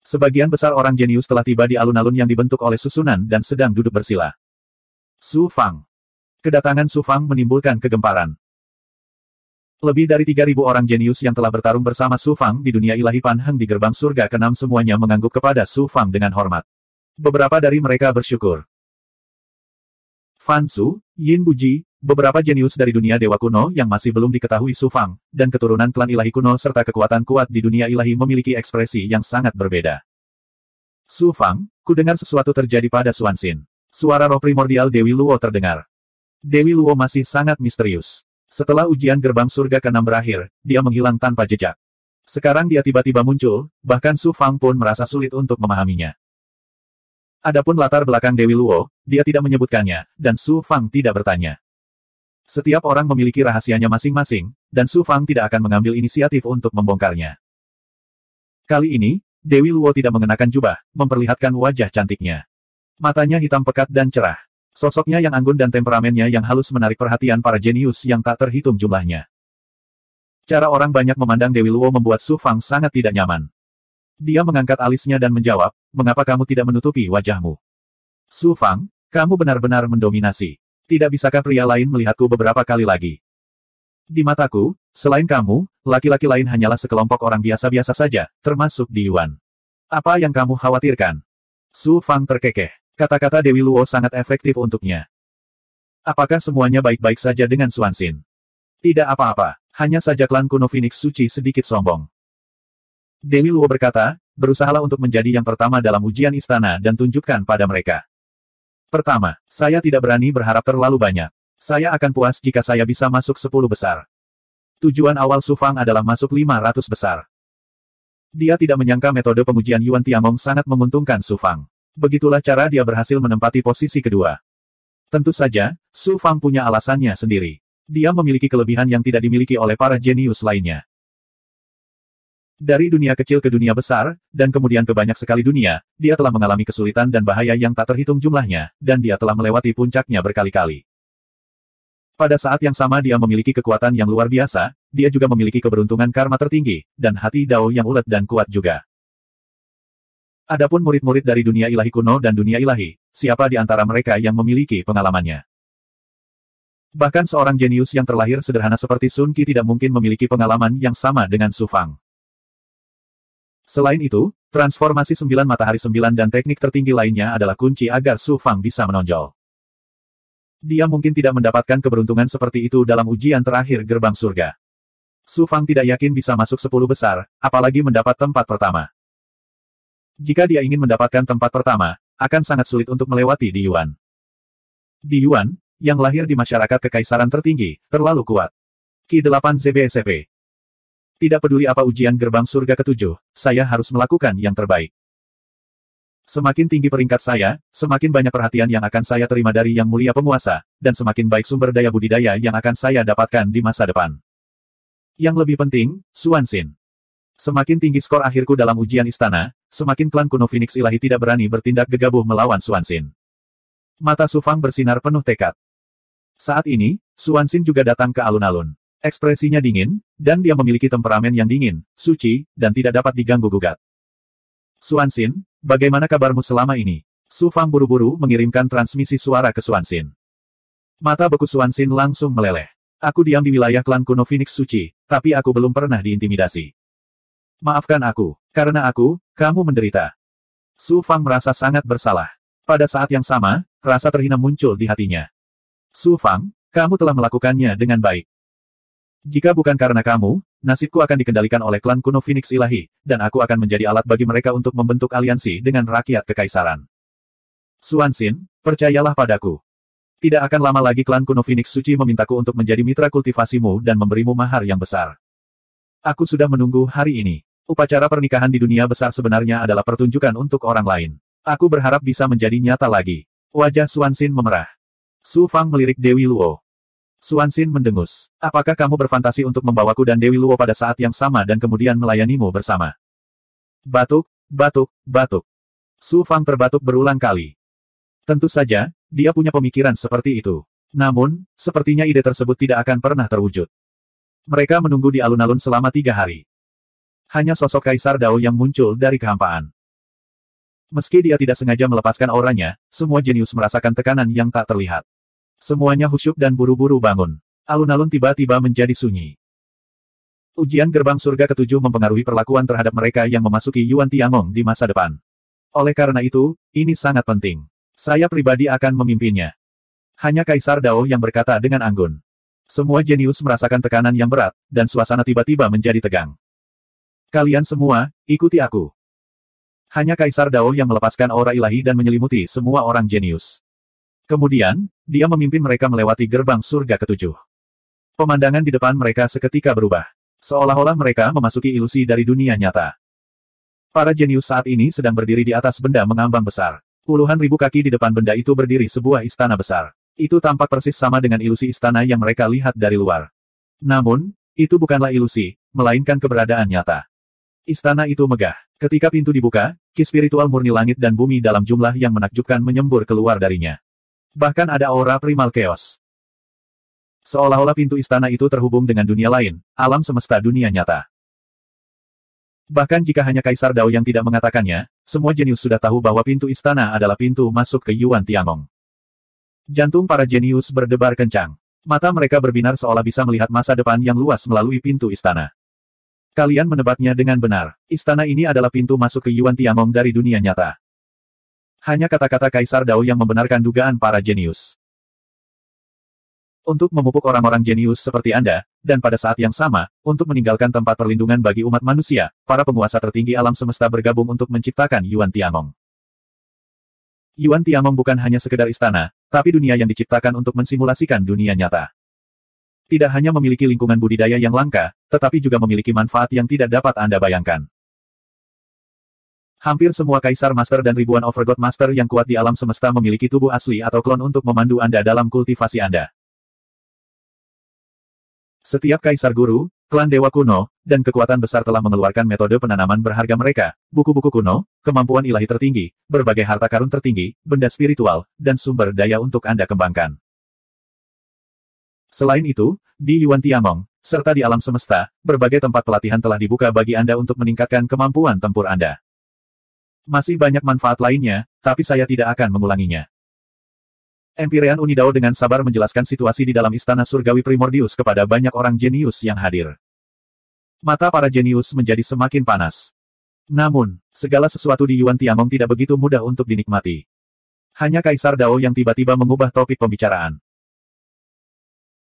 Sebagian besar orang jenius telah tiba di alun-alun yang dibentuk oleh susunan dan sedang duduk bersila. Su Fang. Kedatangan Su Fang menimbulkan kegemparan. Lebih dari 3.000 orang jenius yang telah bertarung bersama Su Fang di dunia ilahi Pan Heng di gerbang surga ke-6 semuanya mengangguk kepada Su Fang dengan hormat. Beberapa dari mereka bersyukur. Fan Su, Yin Buji, beberapa jenius dari dunia dewa kuno yang masih belum diketahui Su Fang, dan keturunan klan ilahi kuno serta kekuatan kuat di dunia ilahi memiliki ekspresi yang sangat berbeda. Su Fang, kudengar sesuatu terjadi pada Xuanxin. Suara roh primordial Dewi Luo terdengar. Dewi Luo masih sangat misterius. Setelah ujian gerbang surga ke-6 berakhir, dia menghilang tanpa jejak. Sekarang dia tiba-tiba muncul, bahkan Su Fang pun merasa sulit untuk memahaminya. Adapun latar belakang Dewi Luo, dia tidak menyebutkannya, dan Su Fang tidak bertanya. Setiap orang memiliki rahasianya masing-masing, dan Su Fang tidak akan mengambil inisiatif untuk membongkarnya. Kali ini, Dewi Luo tidak mengenakan jubah, memperlihatkan wajah cantiknya. Matanya hitam pekat dan cerah. Sosoknya yang anggun dan temperamennya yang halus menarik perhatian para jenius yang tak terhitung jumlahnya. Cara orang banyak memandang Dewi Luo membuat Su Fang sangat tidak nyaman. Dia mengangkat alisnya dan menjawab, mengapa kamu tidak menutupi wajahmu? Su Fang, kamu benar-benar mendominasi. Tidak bisakah pria lain melihatku beberapa kali lagi? Di mataku, selain kamu, laki-laki lain hanyalah sekelompok orang biasa-biasa saja, termasuk Di Yuan. Apa yang kamu khawatirkan? Su Fang terkekeh. Kata-kata Dewi Luo sangat efektif untuknya. Apakah semuanya baik-baik saja dengan Xuanxin? Tidak apa-apa, hanya saja klan kuno Phoenix Suci sedikit sombong. Dewi Luo berkata, berusahalah untuk menjadi yang pertama dalam ujian istana dan tunjukkan pada mereka. Pertama, saya tidak berani berharap terlalu banyak. Saya akan puas jika saya bisa masuk 10 besar. Tujuan awal Su Fang adalah masuk 500 besar. Dia tidak menyangka metode pengujian Yuan Tiangong sangat menguntungkan Su Fang. Begitulah cara dia berhasil menempati posisi kedua. Tentu saja, Su Fang punya alasannya sendiri. Dia memiliki kelebihan yang tidak dimiliki oleh para jenius lainnya. Dari dunia kecil ke dunia besar, dan kemudian ke banyak sekali dunia, dia telah mengalami kesulitan dan bahaya yang tak terhitung jumlahnya, dan dia telah melewati puncaknya berkali-kali. Pada saat yang sama dia memiliki kekuatan yang luar biasa, dia juga memiliki keberuntungan karma tertinggi, dan hati Dao yang ulet dan kuat juga. Adapun murid-murid dari dunia ilahi kuno dan dunia ilahi, siapa di antara mereka yang memiliki pengalamannya? Bahkan seorang jenius yang terlahir sederhana seperti Sun Qi tidak mungkin memiliki pengalaman yang sama dengan Su Fang. Selain itu, Transformasi 9 matahari 9 dan teknik tertinggi lainnya adalah kunci agar Su Fang bisa menonjol. Dia mungkin tidak mendapatkan keberuntungan seperti itu dalam ujian terakhir gerbang surga. Su Fang tidak yakin bisa masuk 10 besar, apalagi mendapat tempat pertama. Jika dia ingin mendapatkan tempat pertama, akan sangat sulit untuk melewati Di Yuan. Di Yuan, yang lahir di masyarakat kekaisaran tertinggi, terlalu kuat. Ki-8 ZBSP. Tidak peduli apa ujian gerbang surga ke-7, saya harus melakukan yang terbaik. Semakin tinggi peringkat saya, semakin banyak perhatian yang akan saya terima dari Yang Mulia Penguasa, dan semakin baik sumber daya budidaya yang akan saya dapatkan di masa depan. Yang lebih penting, Xuanxin. Semakin tinggi skor akhirku dalam ujian istana, semakin klan kuno Phoenix Ilahi tidak berani bertindak gegabah melawan Xuanxin. Mata Su Fang bersinar penuh tekad. Saat ini, Xuanxin juga datang ke alun-alun. Ekspresinya dingin, dan dia memiliki temperamen yang dingin, suci, dan tidak dapat diganggu-gugat. Xuanxin, bagaimana kabarmu selama ini? Su Fang buru-buru mengirimkan transmisi suara ke Xuanxin. Mata beku Xuanxin langsung meleleh. Aku diam di wilayah klan kuno Phoenix Suci, tapi aku belum pernah diintimidasi. Maafkan aku, karena kamu menderita. Su Fang merasa sangat bersalah. Pada saat yang sama, rasa terhina muncul di hatinya. Su Fang, kamu telah melakukannya dengan baik. Jika bukan karena kamu, nasibku akan dikendalikan oleh klan kuno Phoenix Ilahi, dan aku akan menjadi alat bagi mereka untuk membentuk aliansi dengan rakyat kekaisaran. Xuanxin, percayalah padaku. Tidak akan lama lagi klan kuno Phoenix Suci memintaku untuk menjadi mitra kultivasimu dan memberimu mahar yang besar. Aku sudah menunggu hari ini. Upacara pernikahan di dunia besar sebenarnya adalah pertunjukan untuk orang lain. Aku berharap bisa menjadi nyata lagi. Wajah Xuanxin memerah. Su Fang melirik Dewi Luo. Xuanxin mendengus. Apakah kamu berfantasi untuk membawaku dan Dewi Luo pada saat yang sama dan kemudian melayanimu bersama? Batuk, batuk, batuk. Su Fang terbatuk berulang kali. Tentu saja, dia punya pemikiran seperti itu. Namun, sepertinya ide tersebut tidak akan pernah terwujud. Mereka menunggu di alun-alun selama 3 hari. Hanya sosok Kaisar Dao yang muncul dari kehampaan. Meski dia tidak sengaja melepaskan auranya, semua jenius merasakan tekanan yang tak terlihat. Semuanya khusyuk dan buru-buru bangun. Alun-alun tiba-tiba menjadi sunyi. Ujian gerbang surga ke-7 mempengaruhi perlakuan terhadap mereka yang memasuki Yuan Tiangong di masa depan. Oleh karena itu, ini sangat penting. Saya pribadi akan memimpinnya. Hanya Kaisar Dao yang berkata dengan anggun. Semua jenius merasakan tekanan yang berat, dan suasana tiba-tiba menjadi tegang. Kalian semua, ikuti aku. Hanya Kaisar Dao yang melepaskan aura ilahi dan menyelimuti semua orang jenius. Kemudian, dia memimpin mereka melewati gerbang surga ke-7. Pemandangan di depan mereka seketika berubah. Seolah-olah mereka memasuki ilusi dari dunia nyata. Para jenius saat ini sedang berdiri di atas benda mengambang besar. Puluhan ribu kaki di depan benda itu berdiri sebuah istana besar. Itu tampak persis sama dengan ilusi istana yang mereka lihat dari luar. Namun, itu bukanlah ilusi, melainkan keberadaan nyata. Istana itu megah. Ketika pintu dibuka, ki spiritual murni langit dan bumi dalam jumlah yang menakjubkan menyembur keluar darinya. Bahkan ada aura primal chaos. Seolah-olah pintu istana itu terhubung dengan dunia lain, alam semesta dunia nyata. Bahkan jika hanya Kaisar Dao yang tidak mengatakannya, semua jenius sudah tahu bahwa pintu istana adalah pintu masuk ke Yuan Tiangong. Jantung para jenius berdebar kencang. Mata mereka berbinar seolah bisa melihat masa depan yang luas melalui pintu istana. Kalian menebaknya dengan benar. Istana ini adalah pintu masuk ke Yuan Tiangong dari dunia nyata. Hanya kata-kata Kaisar Dao yang membenarkan dugaan para jenius. Untuk memupuk orang-orang jenius seperti Anda, dan pada saat yang sama, untuk meninggalkan tempat perlindungan bagi umat manusia, para penguasa tertinggi alam semesta bergabung untuk menciptakan Yuan Tiangong. Yuan Tiangong bukan hanya sekedar istana, tapi dunia yang diciptakan untuk mensimulasikan dunia nyata. Tidak hanya memiliki lingkungan budidaya yang langka, tetapi juga memiliki manfaat yang tidak dapat Anda bayangkan. Hampir semua Kaisar Master dan ribuan Overgod Master yang kuat di alam semesta memiliki tubuh asli atau klon untuk memandu Anda dalam kultivasi Anda. Setiap Kaisar Guru, klan Dewa Kuno, dan kekuatan besar telah mengeluarkan metode penanaman berharga mereka, buku-buku kuno, kemampuan ilahi tertinggi, berbagai harta karun tertinggi, benda spiritual, dan sumber daya untuk Anda kembangkan. Selain itu, di Yuan Tiangong, serta di alam semesta, berbagai tempat pelatihan telah dibuka bagi Anda untuk meningkatkan kemampuan tempur Anda. Masih banyak manfaat lainnya, tapi saya tidak akan mengulanginya. Empyrean Unidao dengan sabar menjelaskan situasi di dalam istana surgawi Primordius kepada banyak orang jenius yang hadir. Mata para jenius menjadi semakin panas. Namun, segala sesuatu di Yuan Tiangong tidak begitu mudah untuk dinikmati. Hanya Kaisar Dao yang tiba-tiba mengubah topik pembicaraan.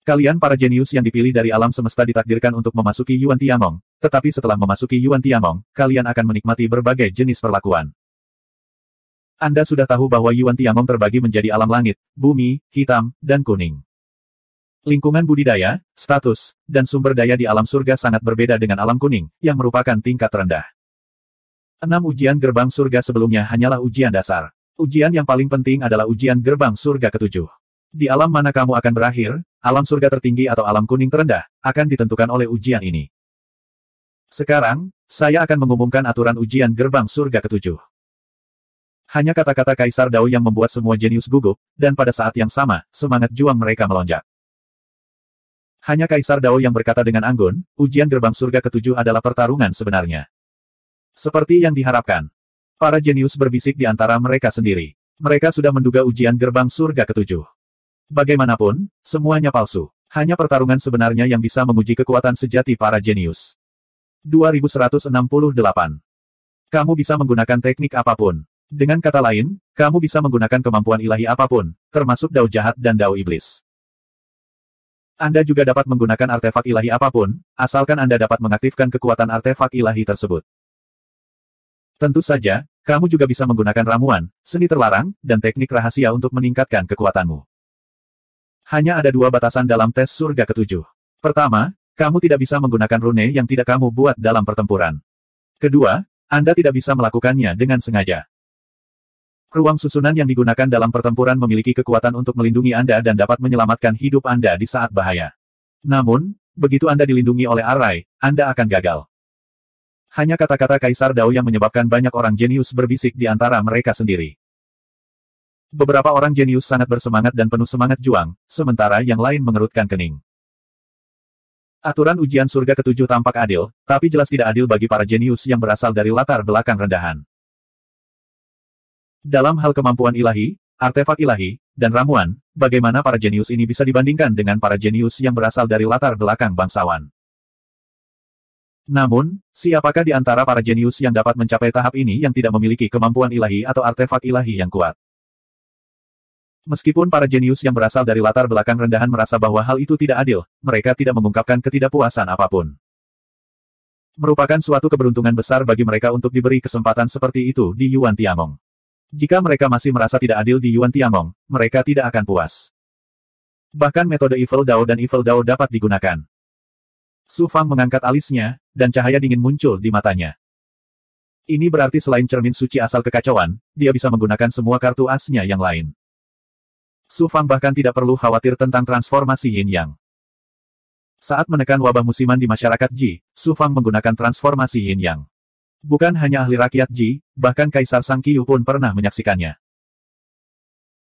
Kalian para jenius yang dipilih dari alam semesta ditakdirkan untuk memasuki Yuan Tiangong, tetapi setelah memasuki Yuan Tiangong, kalian akan menikmati berbagai jenis perlakuan. Anda sudah tahu bahwa Yuan Tiangong terbagi menjadi alam langit, bumi, hitam, dan kuning. Lingkungan budidaya, status, dan sumber daya di alam surga sangat berbeda dengan alam kuning, yang merupakan tingkat rendah. 6 ujian gerbang surga sebelumnya hanyalah ujian dasar. Ujian yang paling penting adalah ujian gerbang surga ke-7. Di alam mana kamu akan berakhir, alam surga tertinggi atau alam kuning terendah, akan ditentukan oleh ujian ini. Sekarang, saya akan mengumumkan aturan ujian gerbang surga ke-7. Hanya kata-kata Kaisar Dao yang membuat semua jenius gugup, dan pada saat yang sama, semangat juang mereka melonjak. Hanya Kaisar Dao yang berkata dengan anggun, ujian gerbang surga ke-7 adalah pertarungan sebenarnya. Seperti yang diharapkan. Para jenius berbisik di antara mereka sendiri. Mereka sudah menduga ujian gerbang surga ke-7. Bagaimanapun, semuanya palsu. Hanya pertarungan sebenarnya yang bisa menguji kekuatan sejati para jenius. 2168. Kamu bisa menggunakan teknik apapun. Dengan kata lain, kamu bisa menggunakan kemampuan ilahi apapun, termasuk dao jahat dan dao iblis. Anda juga dapat menggunakan artefak ilahi apapun, asalkan Anda dapat mengaktifkan kekuatan artefak ilahi tersebut. Tentu saja, kamu juga bisa menggunakan ramuan, seni terlarang, dan teknik rahasia untuk meningkatkan kekuatanmu. Hanya ada 2 batasan dalam tes surga ke-7. Pertama, kamu tidak bisa menggunakan rune yang tidak kamu buat dalam pertempuran. Kedua, Anda tidak bisa melakukannya dengan sengaja. Ruang susunan yang digunakan dalam pertempuran memiliki kekuatan untuk melindungi Anda dan dapat menyelamatkan hidup Anda di saat bahaya. Namun, begitu Anda dilindungi oleh Arai, Anda akan gagal. Hanya kata-kata Kaisar Dao yang menyebabkan banyak orang jenius berbisik di antara mereka sendiri. Beberapa orang jenius sangat bersemangat dan penuh semangat juang, sementara yang lain mengerutkan kening. Aturan ujian surga ke-7 tampak adil, tapi jelas tidak adil bagi para jenius yang berasal dari latar belakang rendahan. Dalam hal kemampuan ilahi, artefak ilahi, dan ramuan, bagaimana para jenius ini bisa dibandingkan dengan para jenius yang berasal dari latar belakang bangsawan? Namun, siapakah di antara para jenius yang dapat mencapai tahap ini yang tidak memiliki kemampuan ilahi atau artefak ilahi yang kuat? Meskipun para jenius yang berasal dari latar belakang rendahan merasa bahwa hal itu tidak adil, mereka tidak mengungkapkan ketidakpuasan apapun. Merupakan suatu keberuntungan besar bagi mereka untuk diberi kesempatan seperti itu di Yuan Tiangong. Jika mereka masih merasa tidak adil di Yuan Tiangong, mereka tidak akan puas. Bahkan metode Evil Dao dan Evil Dao dapat digunakan. Su Fang mengangkat alisnya, dan cahaya dingin muncul di matanya. Ini berarti selain cermin suci asal kekacauan, dia bisa menggunakan semua kartu asnya yang lain. Su Fang bahkan tidak perlu khawatir tentang transformasi Yin Yang. Saat menekan wabah musiman di masyarakat Ji, Su Fang menggunakan transformasi Yin Yang. Bukan hanya ahli rakyat Ji, bahkan Kaisar Sang Qiu pun pernah menyaksikannya.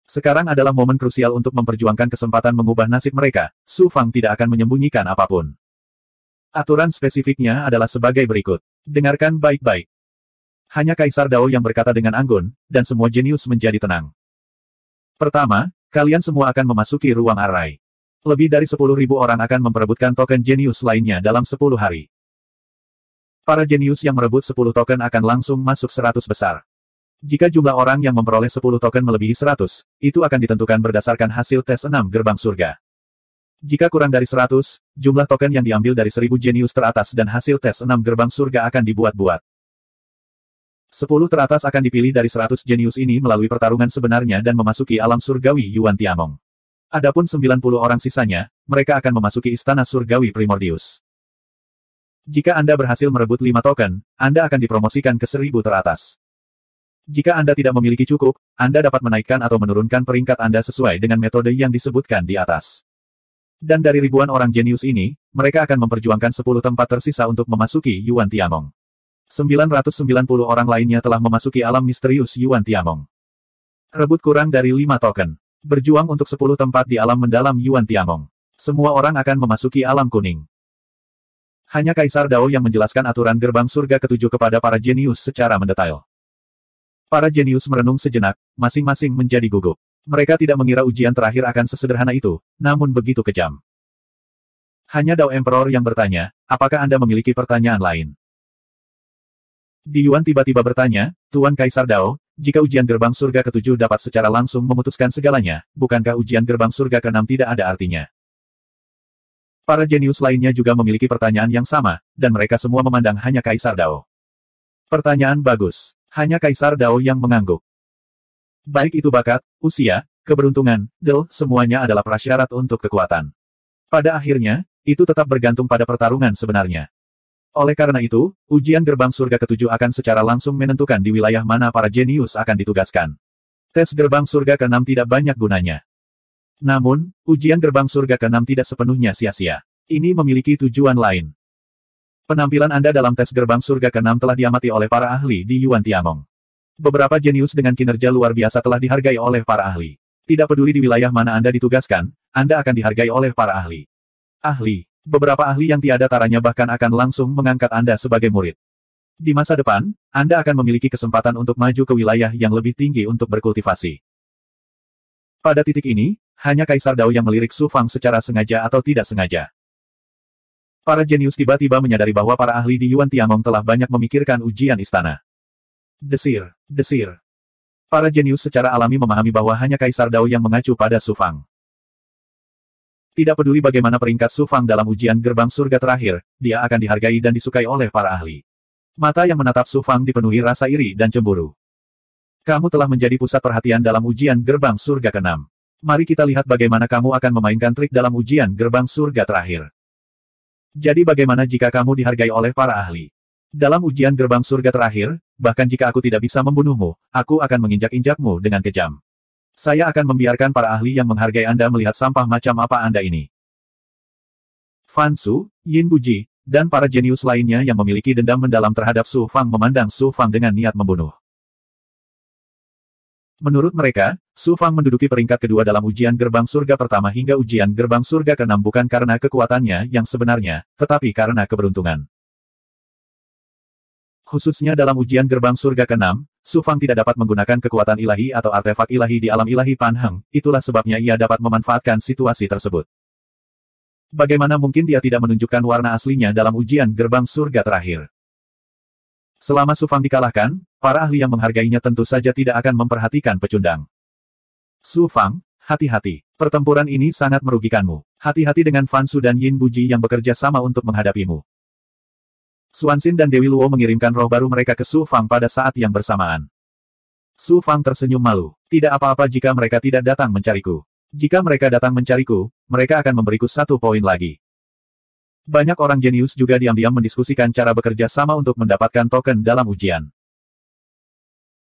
Sekarang adalah momen krusial untuk memperjuangkan kesempatan mengubah nasib mereka, Su Fang tidak akan menyembunyikan apapun. Aturan spesifiknya adalah sebagai berikut. Dengarkan baik-baik. Hanya Kaisar Dao yang berkata dengan anggun, dan semua jenius menjadi tenang. Pertama, kalian semua akan memasuki ruang Arai. Lebih dari 10.000 orang akan memperebutkan token jenius lainnya dalam 10 hari. Para jenius yang merebut 10 token akan langsung masuk 100 besar. Jika jumlah orang yang memperoleh 10 token melebihi 100, itu akan ditentukan berdasarkan hasil tes 6 gerbang surga. Jika kurang dari 100, jumlah token yang diambil dari 1000 jenius teratas dan hasil tes 6 gerbang surga akan dibuat-buat. 10 teratas akan dipilih dari 100 jenius ini melalui pertarungan sebenarnya dan memasuki alam surgawi Yuan Tiangong. Adapun 90 orang sisanya, mereka akan memasuki istana surgawi Primordius. Jika Anda berhasil merebut 5 token, Anda akan dipromosikan ke 1000 teratas. Jika Anda tidak memiliki cukup, Anda dapat menaikkan atau menurunkan peringkat Anda sesuai dengan metode yang disebutkan di atas. Dan dari ribuan orang jenius ini, mereka akan memperjuangkan 10 tempat tersisa untuk memasuki Yuan Tiangong. 990 orang lainnya telah memasuki alam misterius Yuan Tiangong. Rebut kurang dari 5 token. Berjuang untuk 10 tempat di alam mendalam Yuan Tiangong. Semua orang akan memasuki alam kuning. Hanya Kaisar Dao yang menjelaskan aturan gerbang surga ke-7 kepada para jenius secara mendetail. Para jenius merenung sejenak, masing-masing menjadi gugup. Mereka tidak mengira ujian terakhir akan sesederhana itu, namun begitu kejam. Hanya Dao Emperor yang bertanya, apakah Anda memiliki pertanyaan lain? Di Yuan tiba-tiba bertanya, Tuan Kaisar Dao, jika ujian gerbang surga ke-7 dapat secara langsung memutuskan segalanya, bukankah ujian gerbang surga ke-6 tidak ada artinya? Para jenius lainnya juga memiliki pertanyaan yang sama, dan mereka semua memandang hanya Kaisar Dao. Pertanyaan bagus. Hanya Kaisar Dao yang mengangguk. Baik itu bakat, usia, keberuntungan, semuanya adalah prasyarat untuk kekuatan. Pada akhirnya, itu tetap bergantung pada pertarungan sebenarnya. Oleh karena itu, ujian gerbang surga ke-7 akan secara langsung menentukan di wilayah mana para jenius akan ditugaskan. Tes gerbang surga ke-6 tidak banyak gunanya. Namun, ujian gerbang surga ke-6 tidak sepenuhnya sia-sia. Ini memiliki tujuan lain. Penampilan Anda dalam tes gerbang surga ke-6 telah diamati oleh para ahli di Yuan Tiangong. Beberapa jenius dengan kinerja luar biasa telah dihargai oleh para ahli. Tidak peduli di wilayah mana Anda ditugaskan, Anda akan dihargai oleh para ahli. Beberapa ahli yang tiada taranya bahkan akan langsung mengangkat Anda sebagai murid. Di masa depan, Anda akan memiliki kesempatan untuk maju ke wilayah yang lebih tinggi untuk berkultivasi. Pada titik ini, hanya Kaisar Dao yang melirik Su Fang secara sengaja atau tidak sengaja. Para jenius tiba-tiba menyadari bahwa para ahli di Yuan Tiangong telah banyak memikirkan ujian istana. Desir. Para jenius secara alami memahami bahwa hanya Kaisar Dao yang mengacu pada Su Fang. Tidak peduli bagaimana peringkat Su Fang dalam ujian gerbang surga terakhir, dia akan dihargai dan disukai oleh para ahli. Mata yang menatap Su Fang dipenuhi rasa iri dan cemburu. Kamu telah menjadi pusat perhatian dalam ujian gerbang surga ke-6. Mari kita lihat bagaimana kamu akan memainkan trik dalam ujian gerbang surga terakhir. Jadi bagaimana jika kamu dihargai oleh para ahli? Dalam ujian gerbang surga terakhir, bahkan jika aku tidak bisa membunuhmu, aku akan menginjak-injakmu dengan kejam. Saya akan membiarkan para ahli yang menghargai Anda melihat sampah macam apa Anda ini. Fan Su, Yin Buji, dan para jenius lainnya yang memiliki dendam mendalam terhadap Su Fang memandang Su Fang dengan niat membunuh. Menurut mereka, Su Fang menduduki peringkat kedua dalam ujian gerbang surga pertama hingga ujian gerbang surga ke-6 bukan karena kekuatannya yang sebenarnya, tetapi karena keberuntungan. Khususnya dalam ujian gerbang surga ke-6, Su Fang tidak dapat menggunakan kekuatan ilahi atau artefak ilahi di alam ilahi Pan Heng, itulah sebabnya ia dapat memanfaatkan situasi tersebut. Bagaimana mungkin dia tidak menunjukkan warna aslinya dalam ujian gerbang surga terakhir? Selama Su Fang dikalahkan, para ahli yang menghargainya tentu saja tidak akan memperhatikan pecundang. Su Fang, hati-hati. Pertempuran ini sangat merugikanmu. Hati-hati dengan Fan Su dan Yin Buji yang bekerja sama untuk menghadapimu. Xuanxin dan Dewi Luo mengirimkan roh baru mereka ke Su Fang pada saat yang bersamaan. Su Fang tersenyum malu. Tidak apa-apa jika mereka tidak datang mencariku. Jika mereka datang mencariku, mereka akan memberiku 1 poin lagi. Banyak orang jenius juga diam-diam mendiskusikan cara bekerja sama untuk mendapatkan token dalam ujian.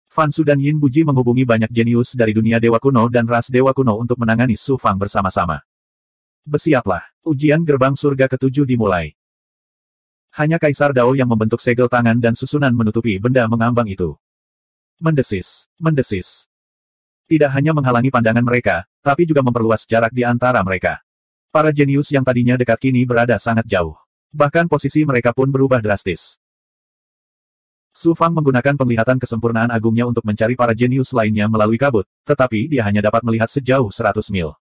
Fan Su dan Yin Buji menghubungi banyak jenius dari dunia Dewa Kuno dan ras Dewa Kuno untuk menangani Su Fang bersama-sama. Bersiaplah, ujian gerbang surga ke-7 dimulai. Hanya Kaisar Dao yang membentuk segel tangan dan susunan menutupi benda mengambang itu. Mendesis. Tidak hanya menghalangi pandangan mereka, tapi juga memperluas jarak di antara mereka. Para jenius yang tadinya dekat kini berada sangat jauh. Bahkan posisi mereka pun berubah drastis. Su Fang menggunakan penglihatan kesempurnaan agungnya untuk mencari para jenius lainnya melalui kabut, tetapi dia hanya dapat melihat sejauh 100 mil.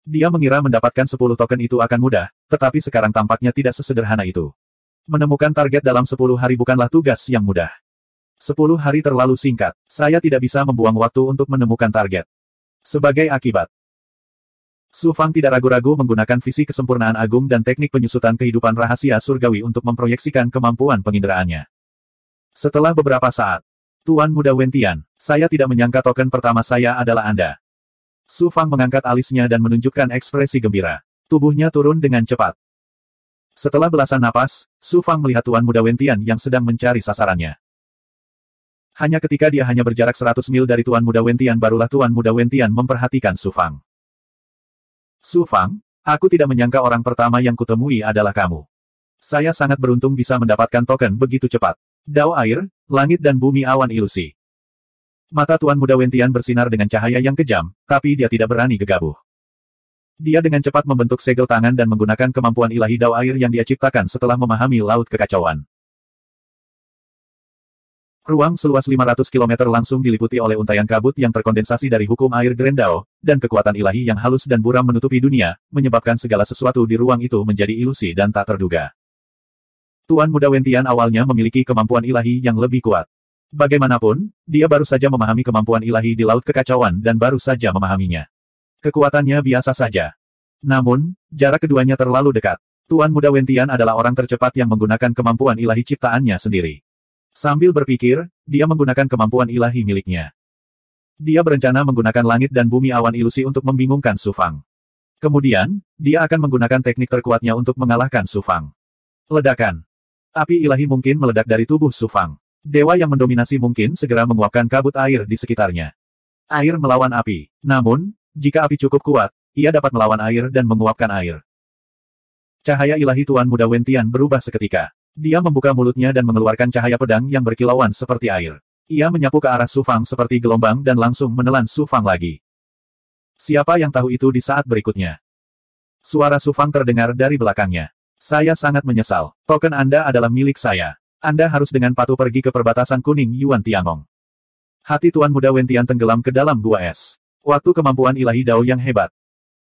Dia mengira mendapatkan 10 token itu akan mudah, tetapi sekarang tampaknya tidak sesederhana itu. Menemukan target dalam 10 hari bukanlah tugas yang mudah. 10 hari terlalu singkat, saya tidak bisa membuang waktu untuk menemukan target. Sebagai akibat, Su Fang tidak ragu-ragu menggunakan visi kesempurnaan agung dan teknik penyusutan kehidupan rahasia surgawi untuk memproyeksikan kemampuan penginderaannya. Setelah beberapa saat, Tuan Muda Wentian, saya tidak menyangka token pertama saya adalah Anda. Su Fang mengangkat alisnya dan menunjukkan ekspresi gembira. Tubuhnya turun dengan cepat. Setelah belasan napas, Su Fang melihat Tuan Muda Wentian yang sedang mencari sasarannya. Hanya ketika dia hanya berjarak 100 mil dari Tuan Muda Wentian barulah Tuan Muda Wentian memperhatikan Su Fang. Su Fang, aku tidak menyangka orang pertama yang kutemui adalah kamu. Saya sangat beruntung bisa mendapatkan token begitu cepat. Dao air, langit dan bumi awan ilusi. Mata Tuan Muda Wentian bersinar dengan cahaya yang kejam, tapi dia tidak berani gegabah. Dia dengan cepat membentuk segel tangan dan menggunakan kemampuan ilahi dao air yang dia ciptakan setelah memahami laut kekacauan. Ruang seluas 500 km langsung diliputi oleh untaian kabut yang terkondensasi dari hukum air Grand Dao, dan kekuatan ilahi yang halus dan buram menutupi dunia, menyebabkan segala sesuatu di ruang itu menjadi ilusi dan tak terduga. Tuan Muda Wentian awalnya memiliki kemampuan ilahi yang lebih kuat. Bagaimanapun, dia baru saja memahami kemampuan ilahi di Laut Kekacauan dan baru saja memahaminya. Kekuatannya biasa saja. Namun, jarak keduanya terlalu dekat. Tuan Muda Wentian adalah orang tercepat yang menggunakan kemampuan ilahi ciptaannya sendiri. Sambil berpikir, dia menggunakan kemampuan ilahi miliknya. Dia berencana menggunakan langit dan bumi awan ilusi untuk membingungkan Su Fang. Kemudian, dia akan menggunakan teknik terkuatnya untuk mengalahkan Su Fang. Ledakan. Api ilahi mungkin meledak dari tubuh Su Fang. Dewa yang mendominasi mungkin segera menguapkan kabut air di sekitarnya. Air melawan api. Namun, jika api cukup kuat, ia dapat melawan air dan menguapkan air. Cahaya ilahi Tuan Muda Wentian berubah seketika. Dia membuka mulutnya dan mengeluarkan cahaya pedang yang berkilauan seperti air. Ia menyapu ke arah Su Fang seperti gelombang dan langsung menelan Su Fang lagi. Siapa yang tahu itu di saat berikutnya? Suara Su Fang terdengar dari belakangnya. Saya sangat menyesal. Token Anda adalah milik saya. Anda harus dengan patuh pergi ke perbatasan kuning Yuan Tiangong. Hati Tuan Muda Wentian tenggelam ke dalam gua es. Waktu kemampuan ilahi Dao yang hebat.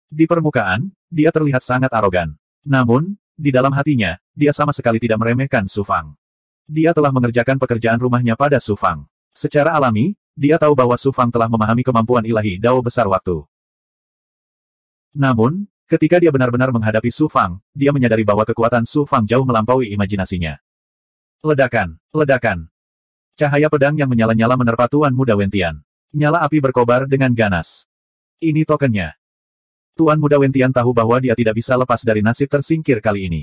Di permukaan, dia terlihat sangat arogan. Namun, di dalam hatinya, dia sama sekali tidak meremehkan Su Fang. Dia telah mengerjakan pekerjaan rumahnya pada Su Fang. Secara alami, dia tahu bahwa Su Fang telah memahami kemampuan ilahi Dao besar waktu. Namun, ketika dia benar-benar menghadapi Su Fang, dia menyadari bahwa kekuatan Su Fang jauh melampaui imajinasinya. Ledakan, ledakan. Cahaya pedang yang menyala-nyala menerpa Tuan Muda Wentian. Nyala api berkobar dengan ganas. Ini tokennya. Tuan Muda Wentian tahu bahwa dia tidak bisa lepas dari nasib tersingkir kali ini.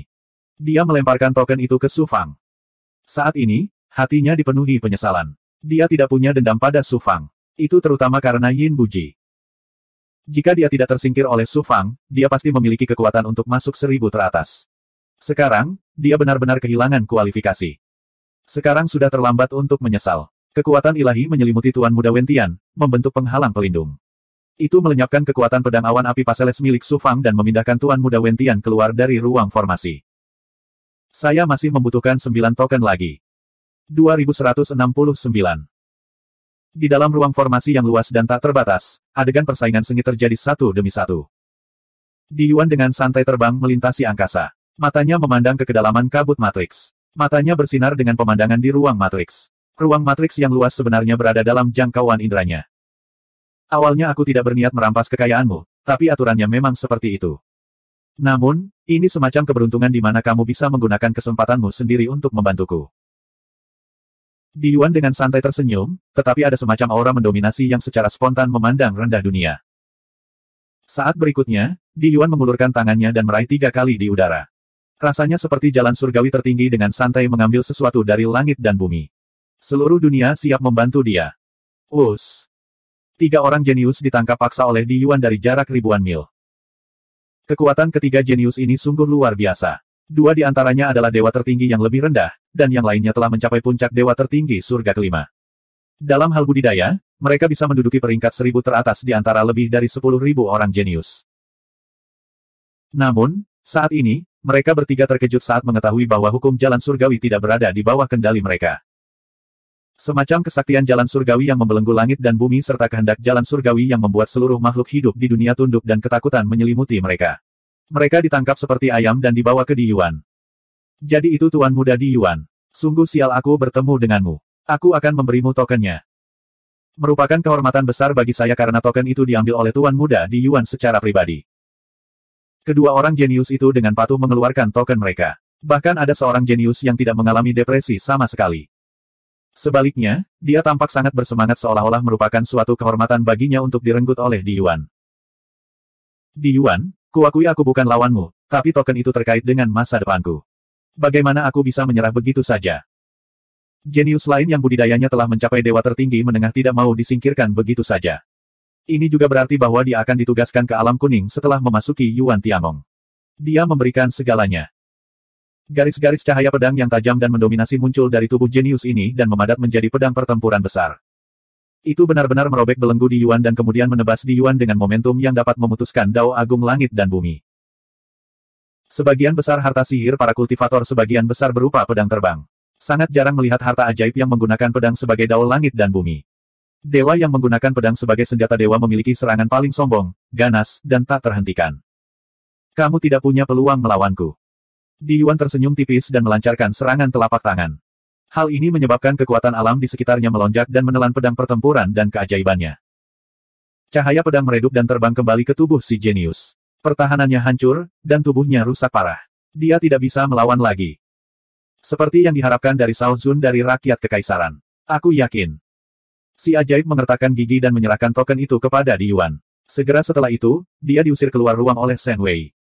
Dia melemparkan token itu ke Su Fang. Saat ini, hatinya dipenuhi penyesalan. Dia tidak punya dendam pada Su Fang. Itu terutama karena Yin Buji. Jika dia tidak tersingkir oleh Su Fang, dia pasti memiliki kekuatan untuk masuk 1000 teratas. Sekarang, dia benar-benar kehilangan kualifikasi. Sekarang sudah terlambat untuk menyesal. Kekuatan ilahi menyelimuti Tuan Muda Wentian, membentuk penghalang pelindung. Itu melenyapkan kekuatan pedang awan api Paseles milik Su Fang dan memindahkan Tuan Muda Wentian keluar dari ruang formasi. Saya masih membutuhkan 9 token lagi. 2169. Di dalam ruang formasi yang luas dan tak terbatas, adegan persaingan sengit terjadi satu demi satu. Di Yuan dengan santai terbang melintasi angkasa. Matanya memandang ke kedalaman kabut matriks. Matanya bersinar dengan pemandangan di ruang matriks. Ruang matriks yang luas sebenarnya berada dalam jangkauan inderanya. Awalnya aku tidak berniat merampas kekayaanmu, tapi aturannya memang seperti itu. Namun, ini semacam keberuntungan di mana kamu bisa menggunakan kesempatanmu sendiri untuk membantuku. Di Yuan dengan santai tersenyum, tetapi ada semacam aura mendominasi yang secara spontan memandang rendah dunia. Saat berikutnya, Di Yuan mengulurkan tangannya dan meraih 3 kali di udara. Rasanya seperti jalan surgawi tertinggi dengan santai mengambil sesuatu dari langit dan bumi. Seluruh dunia siap membantu dia. Us. 3 orang jenius ditangkap paksa oleh Di Yuan dari jarak ribuan mil. Kekuatan ketiga jenius ini sungguh luar biasa. 2 di antaranya adalah dewa tertinggi yang lebih rendah, dan yang lainnya telah mencapai puncak dewa tertinggi surga kelima. Dalam hal budidaya, mereka bisa menduduki peringkat 1000 teratas di antara lebih dari 10.000 orang jenius. Namun, saat ini, mereka bertiga terkejut saat mengetahui bahwa hukum jalan surgawi tidak berada di bawah kendali mereka. Semacam kesaktian jalan surgawi yang membelenggu langit dan bumi serta kehendak jalan surgawi yang membuat seluruh makhluk hidup di dunia tunduk dan ketakutan menyelimuti mereka. Mereka ditangkap seperti ayam dan dibawa ke Di Yuan. Jadi itu Tuan Muda Di Yuan. Sungguh sial aku bertemu denganmu. Aku akan memberimu tokennya. Merupakan kehormatan besar bagi saya karena token itu diambil oleh Tuan Muda Di Yuan secara pribadi. Kedua orang jenius itu dengan patuh mengeluarkan token mereka. Bahkan ada seorang jenius yang tidak mengalami depresi sama sekali. Sebaliknya, dia tampak sangat bersemangat seolah-olah merupakan suatu kehormatan baginya untuk direnggut oleh Di Yuan. Di Yuan, kuakui aku bukan lawanmu, tapi token itu terkait dengan masa depanku. Bagaimana aku bisa menyerah begitu saja? Jenius lain yang budidayanya telah mencapai dewa tertinggi menengah tidak mau disingkirkan begitu saja. Ini juga berarti bahwa dia akan ditugaskan ke alam kuning setelah memasuki Yuan Tiangong. Dia memberikan segalanya. Garis-garis cahaya pedang yang tajam dan mendominasi muncul dari tubuh jenius ini dan memadat menjadi pedang pertempuran besar. Itu benar-benar merobek belenggu Di Yuan dan kemudian menebas Di Yuan dengan momentum yang dapat memutuskan Dao Agung Langit dan Bumi. Sebagian besar harta sihir para kultivator sebagian besar berupa pedang terbang. Sangat jarang melihat harta ajaib yang menggunakan pedang sebagai Dao Langit dan Bumi. Dewa yang menggunakan pedang sebagai senjata dewa memiliki serangan paling sombong, ganas, dan tak terhentikan. Kamu tidak punya peluang melawanku. Di Yuan tersenyum tipis dan melancarkan serangan telapak tangan. Hal ini menyebabkan kekuatan alam di sekitarnya melonjak dan menelan pedang pertempuran dan keajaibannya. Cahaya pedang meredup dan terbang kembali ke tubuh si jenius. Pertahanannya hancur, dan tubuhnya rusak parah. Dia tidak bisa melawan lagi. Seperti yang diharapkan dari Shao Zun dari rakyat kekaisaran. Aku yakin. Si ajaib mengertakkan gigi dan menyerahkan token itu kepada Di Yuan. Segera setelah itu, dia diusir keluar ruang oleh Shen Wei.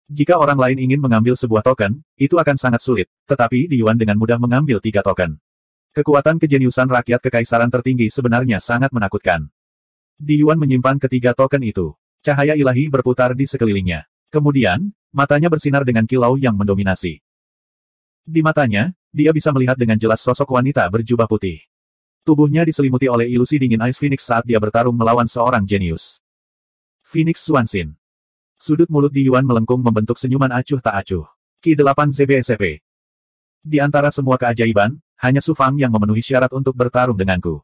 Jika orang lain ingin mengambil sebuah token, itu akan sangat sulit, tetapi Di Yuan dengan mudah mengambil 3 token. Kekuatan kejeniusan rakyat kekaisaran tertinggi sebenarnya sangat menakutkan. Di Yuan menyimpan ketiga token itu. Cahaya ilahi berputar di sekelilingnya. Kemudian, matanya bersinar dengan kilau yang mendominasi. Di matanya, dia bisa melihat dengan jelas sosok wanita berjubah putih. Tubuhnya diselimuti oleh ilusi dingin Ice Phoenix saat dia bertarung melawan seorang jenius. Phoenix Swanshin. Sudut mulut Di Yuan melengkung membentuk senyuman acuh tak acuh. Ki-8 ZBSP. Di antara semua keajaiban, hanya Su Fang yang memenuhi syarat untuk bertarung denganku.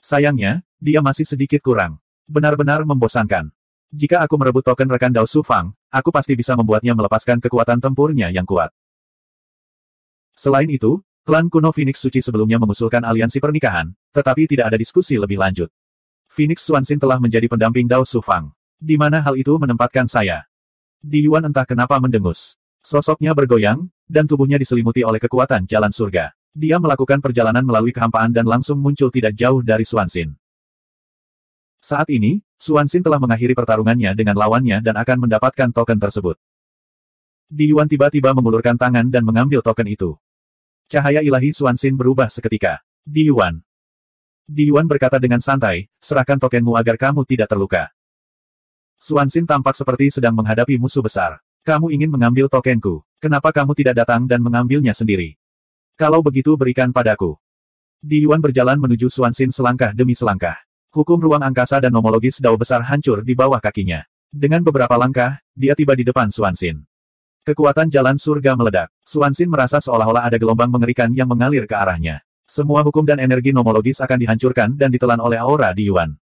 Sayangnya, dia masih sedikit kurang. Benar-benar membosankan. Jika aku merebut token rekan Dao Su Fang, aku pasti bisa membuatnya melepaskan kekuatan tempurnya yang kuat. Selain itu, klan kuno Phoenix Suci sebelumnya mengusulkan aliansi pernikahan, tetapi tidak ada diskusi lebih lanjut. Phoenix Swanshin telah menjadi pendamping Dao Su Fang. Di mana hal itu menempatkan saya? Di Yuan entah kenapa mendengus. Sosoknya bergoyang, dan tubuhnya diselimuti oleh kekuatan jalan surga. Dia melakukan perjalanan melalui kehampaan dan langsung muncul tidak jauh dari Swanshin. Saat ini, Swanshin telah mengakhiri pertarungannya dengan lawannya dan akan mendapatkan token tersebut. Di Yuan tiba-tiba mengulurkan tangan dan mengambil token itu. Cahaya ilahi Swanshin berubah seketika. Di Yuan. Di Yuan berkata dengan santai, serahkan tokenmu agar kamu tidak terluka. Swanshin tampak seperti sedang menghadapi musuh besar. Kamu ingin mengambil tokenku. Kenapa kamu tidak datang dan mengambilnya sendiri? Kalau begitu berikan padaku. Di Yuan berjalan menuju Swanshin selangkah demi selangkah. Hukum ruang angkasa dan nomologis Dao besar hancur di bawah kakinya. Dengan beberapa langkah, dia tiba di depan Swanshin. Kekuatan jalan surga meledak. Swanshin merasa seolah-olah ada gelombang mengerikan yang mengalir ke arahnya. Semua hukum dan energi nomologis akan dihancurkan dan ditelan oleh aura Di Yuan.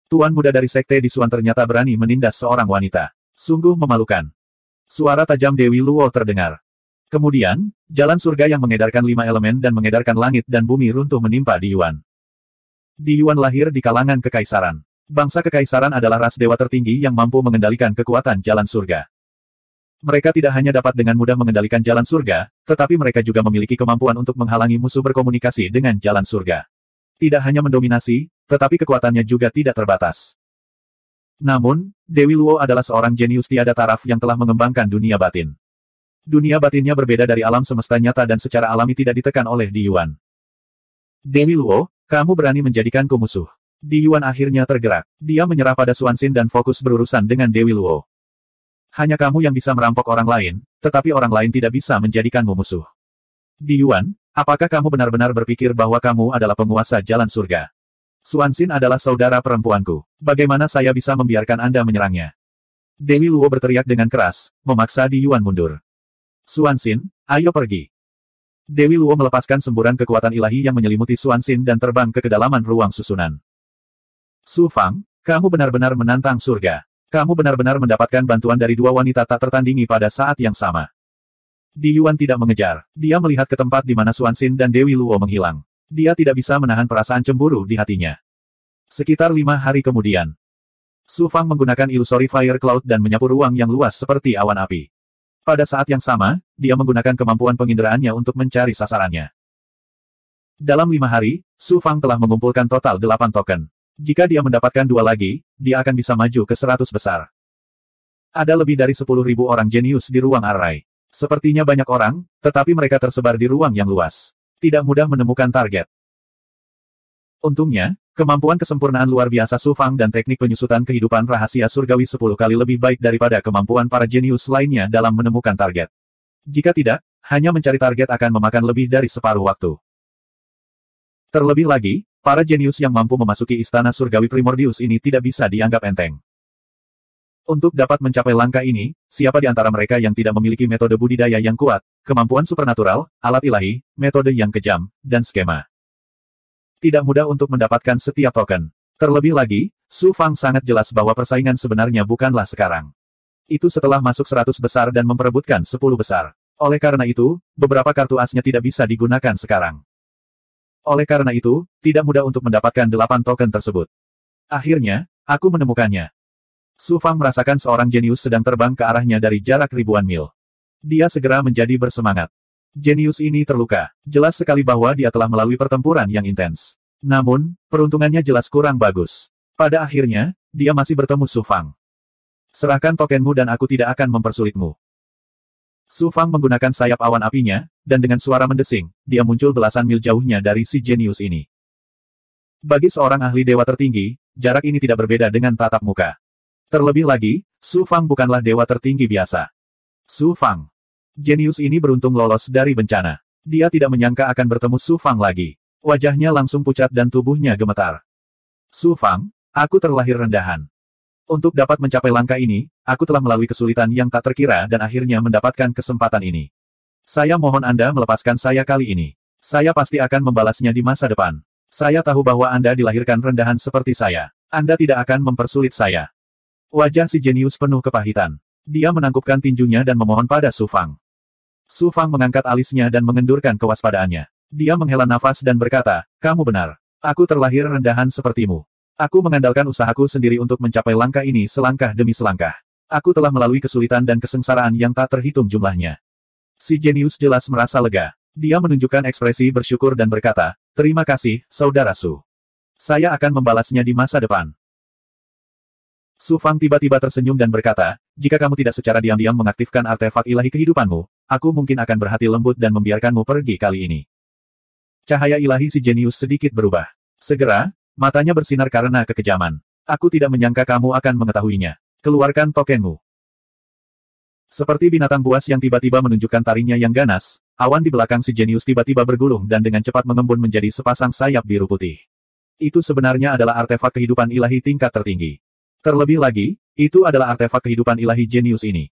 Tuan muda dari sekte di Suan ternyata berani menindas seorang wanita. Sungguh memalukan. Suara tajam Dewi Luo terdengar. Kemudian, jalan surga yang mengedarkan 5 elemen dan mengedarkan langit dan bumi runtuh menimpa Di Yuan. Di Yuan lahir di kalangan kekaisaran. Bangsa kekaisaran adalah ras dewa tertinggi yang mampu mengendalikan kekuatan jalan surga. Mereka tidak hanya dapat dengan mudah mengendalikan jalan surga, tetapi mereka juga memiliki kemampuan untuk menghalangi musuh berkomunikasi dengan jalan surga. Tidak hanya mendominasi, tetapi kekuatannya juga tidak terbatas. Namun, Dewi Luo adalah seorang jenius tiada taraf yang telah mengembangkan dunia batin. Dunia batinnya berbeda dari alam semesta nyata dan secara alami tidak ditekan oleh Di Yuan. Dewi Luo, kamu berani menjadikanku musuh. Di Yuan akhirnya tergerak. Dia menyerah pada Swanshin dan fokus berurusan dengan Dewi Luo. Hanya kamu yang bisa merampok orang lain, tetapi orang lain tidak bisa menjadikanmu musuh. Di Yuan, apakah kamu benar-benar berpikir bahwa kamu adalah penguasa jalan surga? Swanshin adalah saudara perempuanku. Bagaimana saya bisa membiarkan Anda menyerangnya? Dewi Luo berteriak dengan keras, memaksa Di Yuan mundur. Swanshin, ayo pergi. Dewi Luo melepaskan semburan kekuatan ilahi yang menyelimuti Swanshin dan terbang ke kedalaman ruang susunan. Su Fang, kamu benar-benar menantang surga. Kamu benar-benar mendapatkan bantuan dari 2 wanita tak tertandingi pada saat yang sama. Di Yuan tidak mengejar. Dia melihat ke tempat di mana Swanshin dan Dewi Luo menghilang. Dia tidak bisa menahan perasaan cemburu di hatinya. Sekitar 5 hari kemudian, Su Fang menggunakan Illusory Fire Cloud dan menyapu ruang yang luas seperti awan api. Pada saat yang sama, dia menggunakan kemampuan penginderaannya untuk mencari sasarannya. Dalam 5 hari, Su Fang telah mengumpulkan total 8 token. Jika dia mendapatkan 2 lagi, dia akan bisa maju ke 100 besar. Ada lebih dari 10.000 orang jenius di ruang Array. Sepertinya banyak orang, tetapi mereka tersebar di ruang yang luas. Tidak mudah menemukan target. Untungnya, kemampuan kesempurnaan luar biasa Su Fang dan teknik penyusutan kehidupan rahasia surgawi 10 kali lebih baik daripada kemampuan para jenius lainnya dalam menemukan target. Jika tidak, hanya mencari target akan memakan lebih dari separuh waktu. Terlebih lagi, para jenius yang mampu memasuki istana surgawi Primordius ini tidak bisa dianggap enteng. Untuk dapat mencapai langkah ini, siapa di antara mereka yang tidak memiliki metode budidaya yang kuat, kemampuan supernatural, alat ilahi, metode yang kejam, dan skema? Tidak mudah untuk mendapatkan setiap token. Terlebih lagi, Su Fang sangat jelas bahwa persaingan sebenarnya bukanlah sekarang. Itu setelah masuk 100 besar dan memperebutkan 10 besar. Oleh karena itu, beberapa kartu asnya tidak bisa digunakan sekarang. Oleh karena itu, tidak mudah untuk mendapatkan 8 token tersebut. Akhirnya, aku menemukannya. Su Fang merasakan seorang jenius sedang terbang ke arahnya dari jarak ribuan mil. Dia segera menjadi bersemangat. Jenius ini terluka. Jelas sekali bahwa dia telah melalui pertempuran yang intens. Namun, peruntungannya jelas kurang bagus. Pada akhirnya, dia masih bertemu Su Fang. Serahkan tokenmu dan aku tidak akan mempersulitmu. Su Fang menggunakan sayap awan apinya, dan dengan suara mendesing, dia muncul belasan mil jauhnya dari si jenius ini. Bagi seorang ahli dewa tertinggi, jarak ini tidak berbeda dengan tatap muka. Terlebih lagi, Su Fang bukanlah dewa tertinggi biasa. Su Fang. Jenius ini beruntung lolos dari bencana. Dia tidak menyangka akan bertemu Su Fang lagi. Wajahnya langsung pucat dan tubuhnya gemetar. Su Fang, aku terlahir rendahan. Untuk dapat mencapai langkah ini, aku telah melalui kesulitan yang tak terkira dan akhirnya mendapatkan kesempatan ini. Saya mohon Anda melepaskan saya kali ini. Saya pasti akan membalasnya di masa depan. Saya tahu bahwa Anda dilahirkan rendahan seperti saya. Anda tidak akan mempersulit saya. Wajah si jenius penuh kepahitan. Dia menangkupkan tinjunya dan memohon pada Su Fang. Su Fang mengangkat alisnya dan mengendurkan kewaspadaannya. Dia menghela nafas dan berkata, kamu benar. Aku terlahir rendahan sepertimu. Aku mengandalkan usahaku sendiri untuk mencapai langkah ini selangkah demi selangkah. Aku telah melalui kesulitan dan kesengsaraan yang tak terhitung jumlahnya. Si jenius jelas merasa lega. Dia menunjukkan ekspresi bersyukur dan berkata, terima kasih, Saudara Su. Saya akan membalasnya di masa depan. Su Fang tiba-tiba tersenyum dan berkata, jika kamu tidak secara diam-diam mengaktifkan artefak ilahi kehidupanmu, aku mungkin akan berhati lembut dan membiarkanmu pergi kali ini. Cahaya ilahi si jenius sedikit berubah. Segera, matanya bersinar karena kekejaman. Aku tidak menyangka kamu akan mengetahuinya. Keluarkan tokenmu. Seperti binatang buas yang tiba-tiba menunjukkan taringnya yang ganas, awan di belakang si jenius tiba-tiba bergulung dan dengan cepat mengembun menjadi sepasang sayap biru putih. Itu sebenarnya adalah artefak kehidupan ilahi tingkat tertinggi. Terlebih lagi, itu adalah artefak kehidupan ilahi jenius ini.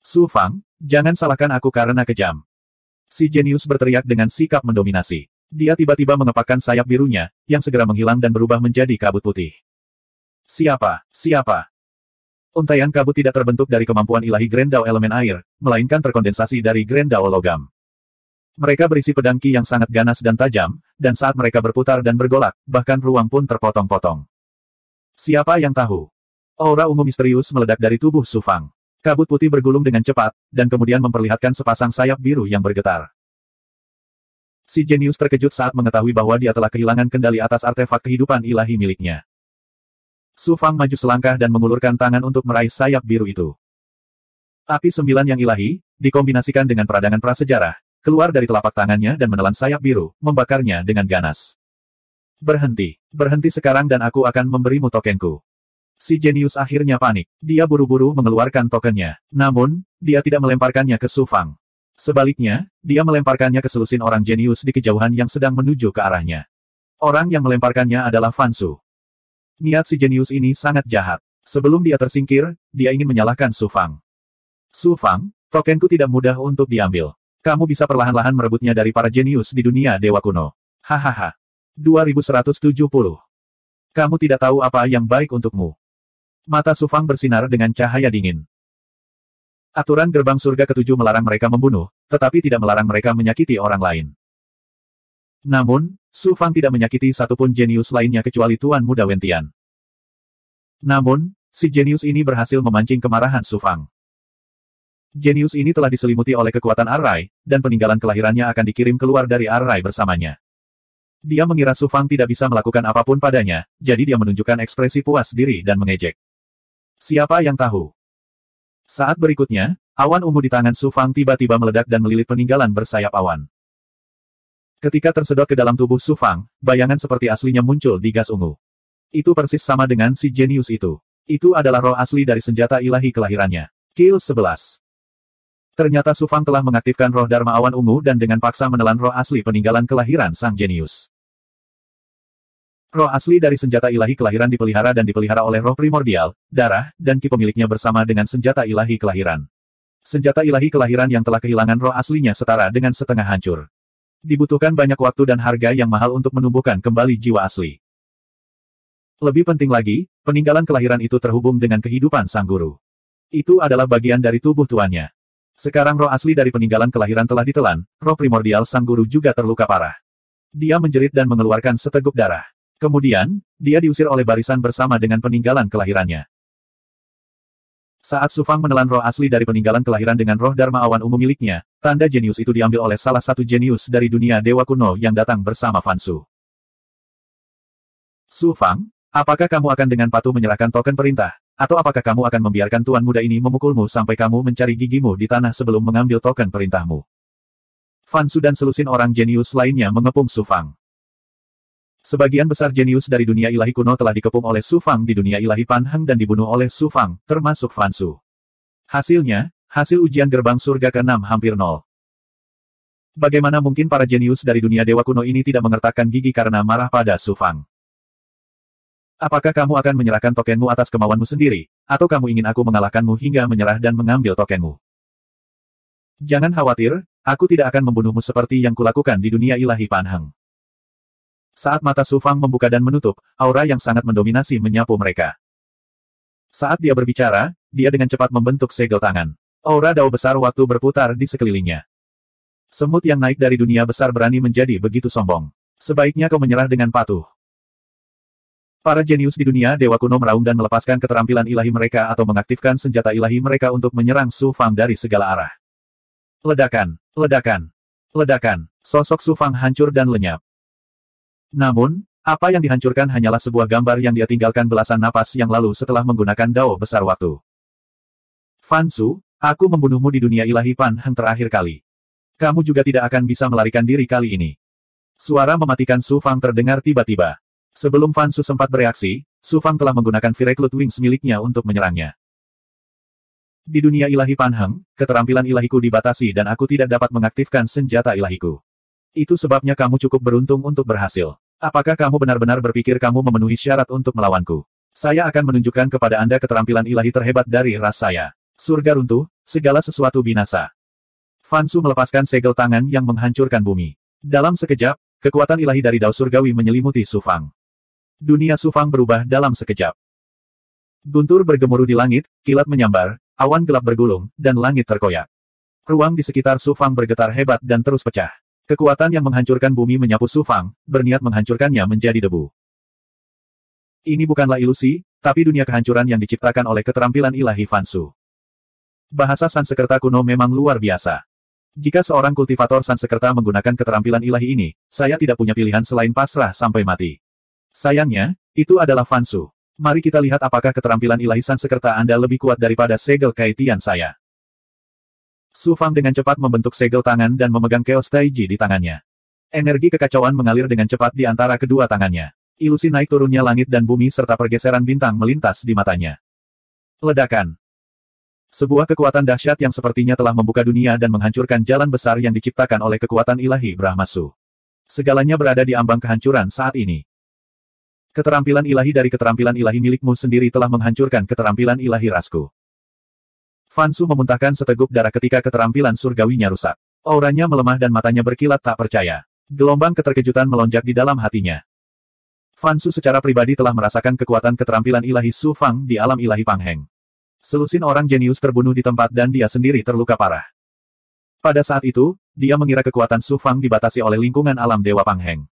Su Fang, jangan salahkan aku karena kejam. Si jenius berteriak dengan sikap mendominasi. Dia tiba-tiba mengepakkan sayap birunya, yang segera menghilang dan berubah menjadi kabut putih. Siapa? Siapa? Untaian kabut tidak terbentuk dari kemampuan ilahi Grendao elemen air, melainkan terkondensasi dari Grendao logam. Mereka berisi pedang ki yang sangat ganas dan tajam, dan saat mereka berputar dan bergolak, bahkan ruang pun terpotong-potong. Siapa yang tahu? Aura ungu misterius meledak dari tubuh Su Fang. Kabut putih bergulung dengan cepat, dan kemudian memperlihatkan sepasang sayap biru yang bergetar. Si jenius terkejut saat mengetahui bahwa dia telah kehilangan kendali atas artefak kehidupan ilahi miliknya. Su Fang maju selangkah dan mengulurkan tangan untuk meraih sayap biru itu. Api 9 yang ilahi, dikombinasikan dengan peradangan prasejarah, keluar dari telapak tangannya dan menelan sayap biru, membakarnya dengan ganas. Berhenti. Berhenti sekarang dan aku akan memberimu tokenku. Si jenius akhirnya panik. Dia buru-buru mengeluarkan tokennya. Namun, dia tidak melemparkannya ke Su Fang. Sebaliknya, dia melemparkannya ke selusin orang jenius di kejauhan yang sedang menuju ke arahnya. Orang yang melemparkannya adalah Fan Su. Niat si jenius ini sangat jahat. Sebelum dia tersingkir, dia ingin menyalahkan Su Fang. Su Fang, tokenku tidak mudah untuk diambil. Kamu bisa perlahan-lahan merebutnya dari para jenius di dunia dewa kuno. Hahaha. 2170. Kamu tidak tahu apa yang baik untukmu. Mata Su Fang bersinar dengan cahaya dingin. Aturan gerbang surga ketujuh melarang mereka membunuh, tetapi tidak melarang mereka menyakiti orang lain. Namun, Su Fang tidak menyakiti satupun jenius lainnya kecuali Tuan Muda Wentian. Namun, si jenius ini berhasil memancing kemarahan Su Fang. Jenius ini telah diselimuti oleh kekuatan Arrai, dan peninggalan kelahirannya akan dikirim keluar dari Arrai bersamanya. Dia mengira Su Fang tidak bisa melakukan apapun padanya, jadi dia menunjukkan ekspresi puas diri dan mengejek. Siapa yang tahu? Saat berikutnya, awan ungu di tangan Su Fang tiba-tiba meledak dan melilit peninggalan bersayap awan. Ketika tersedot ke dalam tubuh Su Fang, bayangan seperti aslinya muncul di gas ungu. Itu persis sama dengan si jenius itu. Itu adalah roh asli dari senjata ilahi kelahirannya. Kill 11. Ternyata Su Fang telah mengaktifkan roh Dharma awan ungu dan dengan paksa menelan roh asli peninggalan kelahiran sang jenius. Roh asli dari senjata ilahi kelahiran dipelihara dan dipelihara oleh roh primordial, darah, dan ki pemiliknya bersama dengan senjata ilahi kelahiran. Senjata ilahi kelahiran yang telah kehilangan roh aslinya setara dengan setengah hancur. Dibutuhkan banyak waktu dan harga yang mahal untuk menumbuhkan kembali jiwa asli. Lebih penting lagi, peninggalan kelahiran itu terhubung dengan kehidupan sang guru. Itu adalah bagian dari tubuh tuannya. Sekarang roh asli dari peninggalan kelahiran telah ditelan, roh primordial sang guru juga terluka parah. Dia menjerit dan mengeluarkan seteguk darah. Kemudian, dia diusir oleh barisan bersama dengan peninggalan kelahirannya. Saat Su Fang menelan roh asli dari peninggalan kelahiran dengan roh Dharma awan ungu miliknya, tanda jenius itu diambil oleh salah satu jenius dari dunia dewa kuno yang datang bersama Fan Su. Su Fang, apakah kamu akan dengan patuh menyerahkan token perintah? Atau apakah kamu akan membiarkan tuan muda ini memukulmu sampai kamu mencari gigimu di tanah sebelum mengambil token perintahmu? Fan Su dan selusin orang jenius lainnya mengepung Su Fang. Sebagian besar jenius dari dunia ilahi kuno telah dikepung oleh Su Fang di dunia ilahi Pan Heng dan dibunuh oleh Su Fang, termasuk Fan Su. Hasilnya, hasil ujian gerbang surga ke-6 hampir nol. Bagaimana mungkin para jenius dari dunia dewa kuno ini tidak mengertakkan gigi karena marah pada Su Fang? Apakah kamu akan menyerahkan tokenmu atas kemauanmu sendiri, atau kamu ingin aku mengalahkanmu hingga menyerah dan mengambil tokenmu? Jangan khawatir, aku tidak akan membunuhmu seperti yang kulakukan di dunia ilahi Pan Heng. Saat mata Su Fang membuka dan menutup, aura yang sangat mendominasi menyapu mereka. Saat dia berbicara, dia dengan cepat membentuk segel tangan. Aura dao besar waktu berputar di sekelilingnya. Semut yang naik dari dunia besar berani menjadi begitu sombong. Sebaiknya kau menyerah dengan patuh. Para jenius di dunia dewa kuno meraung dan melepaskan keterampilan ilahi mereka atau mengaktifkan senjata ilahi mereka untuk menyerang Su Fang dari segala arah. Ledakan, ledakan, ledakan. Sosok Su Fang hancur dan lenyap. Namun, apa yang dihancurkan hanyalah sebuah gambar yang dia tinggalkan belasan napas yang lalu setelah menggunakan dao besar waktu. Fan Su, aku membunuhmu di dunia ilahi Pan Heng terakhir kali. Kamu juga tidak akan bisa melarikan diri kali ini. Suara mematikan Su Fang terdengar tiba-tiba. Sebelum Fan Su sempat bereaksi, Su Fang telah menggunakan Vireclute Wings miliknya untuk menyerangnya. Di dunia ilahi Pan Heng, keterampilan ilahiku dibatasi dan aku tidak dapat mengaktifkan senjata ilahiku. Itu sebabnya kamu cukup beruntung untuk berhasil. Apakah kamu benar-benar berpikir kamu memenuhi syarat untuk melawanku? Saya akan menunjukkan kepada Anda keterampilan ilahi terhebat dari ras saya. Surga runtuh, segala sesuatu binasa. Fan Su melepaskan segel tangan yang menghancurkan bumi. Dalam sekejap, kekuatan ilahi dari Dao Surgawi menyelimuti Su Fang. Dunia Su Fang berubah dalam sekejap. Guntur bergemuruh di langit, kilat menyambar, awan gelap bergulung, dan langit terkoyak. Ruang di sekitar Su Fang bergetar hebat dan terus pecah. Kekuatan yang menghancurkan bumi menyapu Su Fang, berniat menghancurkannya menjadi debu. Ini bukanlah ilusi, tapi dunia kehancuran yang diciptakan oleh keterampilan ilahi Fan Su. Bahasa Sanskerta kuno memang luar biasa. Jika seorang kultivator Sanskerta menggunakan keterampilan ilahi ini, saya tidak punya pilihan selain pasrah sampai mati. Sayangnya, itu adalah Fan Su. Mari kita lihat apakah keterampilan ilahi Sanskerta Anda lebih kuat daripada segel kaitian saya. Su Fang dengan cepat membentuk segel tangan dan memegang Chaos Taiji di tangannya. Energi kekacauan mengalir dengan cepat di antara kedua tangannya. Ilusi naik turunnya langit dan bumi serta pergeseran bintang melintas di matanya. Ledakan. Sebuah kekuatan dahsyat yang sepertinya telah membuka dunia dan menghancurkan jalan besar yang diciptakan oleh kekuatan ilahi Brahmasu. Segalanya berada di ambang kehancuran saat ini. Keterampilan ilahi dari keterampilan ilahi milikmu sendiri telah menghancurkan keterampilan ilahi rasku. Fan Su memuntahkan seteguk darah ketika keterampilan surgawinya rusak. Auranya melemah dan matanya berkilat tak percaya. Gelombang keterkejutan melonjak di dalam hatinya. Fan Su secara pribadi telah merasakan kekuatan keterampilan ilahi Su Fang di alam ilahi Pan Heng. Selusin orang jenius terbunuh di tempat dan dia sendiri terluka parah. Pada saat itu, dia mengira kekuatan Su Fang dibatasi oleh lingkungan alam Dewa Pan Heng.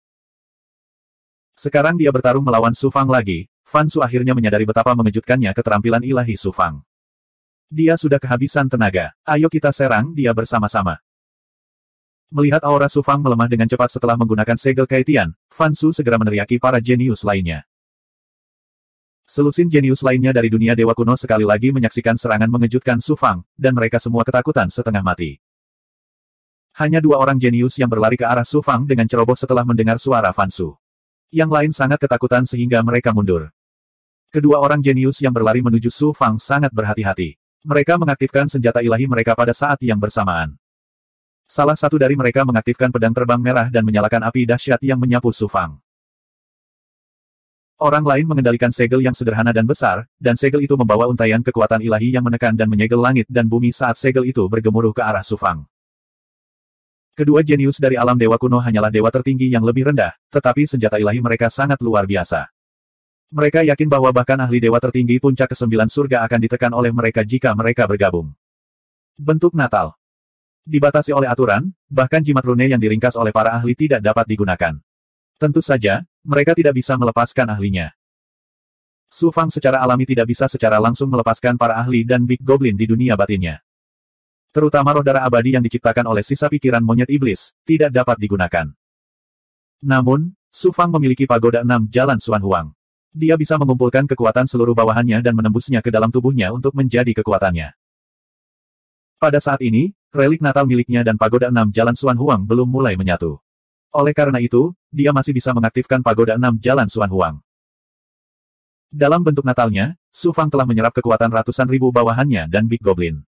Sekarang dia bertarung melawan Su Fang lagi, Fan Su akhirnya menyadari betapa mengejutkannya keterampilan ilahi Su Fang. Dia sudah kehabisan tenaga. Ayo kita serang dia bersama-sama. Melihat aura Su Fang melemah dengan cepat setelah menggunakan segel kaitian, Fan Su segera meneriaki para jenius lainnya. Selusin jenius lainnya dari dunia dewa kuno sekali lagi menyaksikan serangan mengejutkan Su Fang, dan mereka semua ketakutan setengah mati. Hanya dua orang jenius yang berlari ke arah Su Fang dengan ceroboh setelah mendengar suara Fan Su. Yang lain sangat ketakutan sehingga mereka mundur. Kedua orang jenius yang berlari menuju Su Fang sangat berhati-hati. Mereka mengaktifkan senjata ilahi mereka pada saat yang bersamaan. Salah satu dari mereka mengaktifkan pedang terbang merah dan menyalakan api dahsyat yang menyapu Su Fang. Orang lain mengendalikan segel yang sederhana dan besar, dan segel itu membawa untaian kekuatan ilahi yang menekan dan menyegel langit dan bumi saat segel itu bergemuruh ke arah Su Fang. Kedua jenius dari alam dewa kuno hanyalah dewa tertinggi yang lebih rendah, tetapi senjata ilahi mereka sangat luar biasa. Mereka yakin bahwa bahkan ahli dewa tertinggi puncak ke-9 surga akan ditekan oleh mereka jika mereka bergabung. Bentuk Natal dibatasi oleh aturan, bahkan jimat rune yang diringkas oleh para ahli tidak dapat digunakan. Tentu saja, mereka tidak bisa melepaskan ahlinya. Su Fang secara alami tidak bisa secara langsung melepaskan para ahli dan Big Goblin di dunia batinnya. Terutama roh darah abadi yang diciptakan oleh sisa pikiran monyet iblis, tidak dapat digunakan. Namun, Su Fang memiliki pagoda 6 jalan Xuan Huang. Dia bisa mengumpulkan kekuatan seluruh bawahannya dan menembusnya ke dalam tubuhnya untuk menjadi kekuatannya. Pada saat ini, relik Natal miliknya dan pagoda 6 jalan Xuan Huang belum mulai menyatu. Oleh karena itu, dia masih bisa mengaktifkan pagoda 6 jalan Xuan Huang. Dalam bentuk Natalnya, Su Fang telah menyerap kekuatan ratusan ribu bawahannya dan Big Goblin.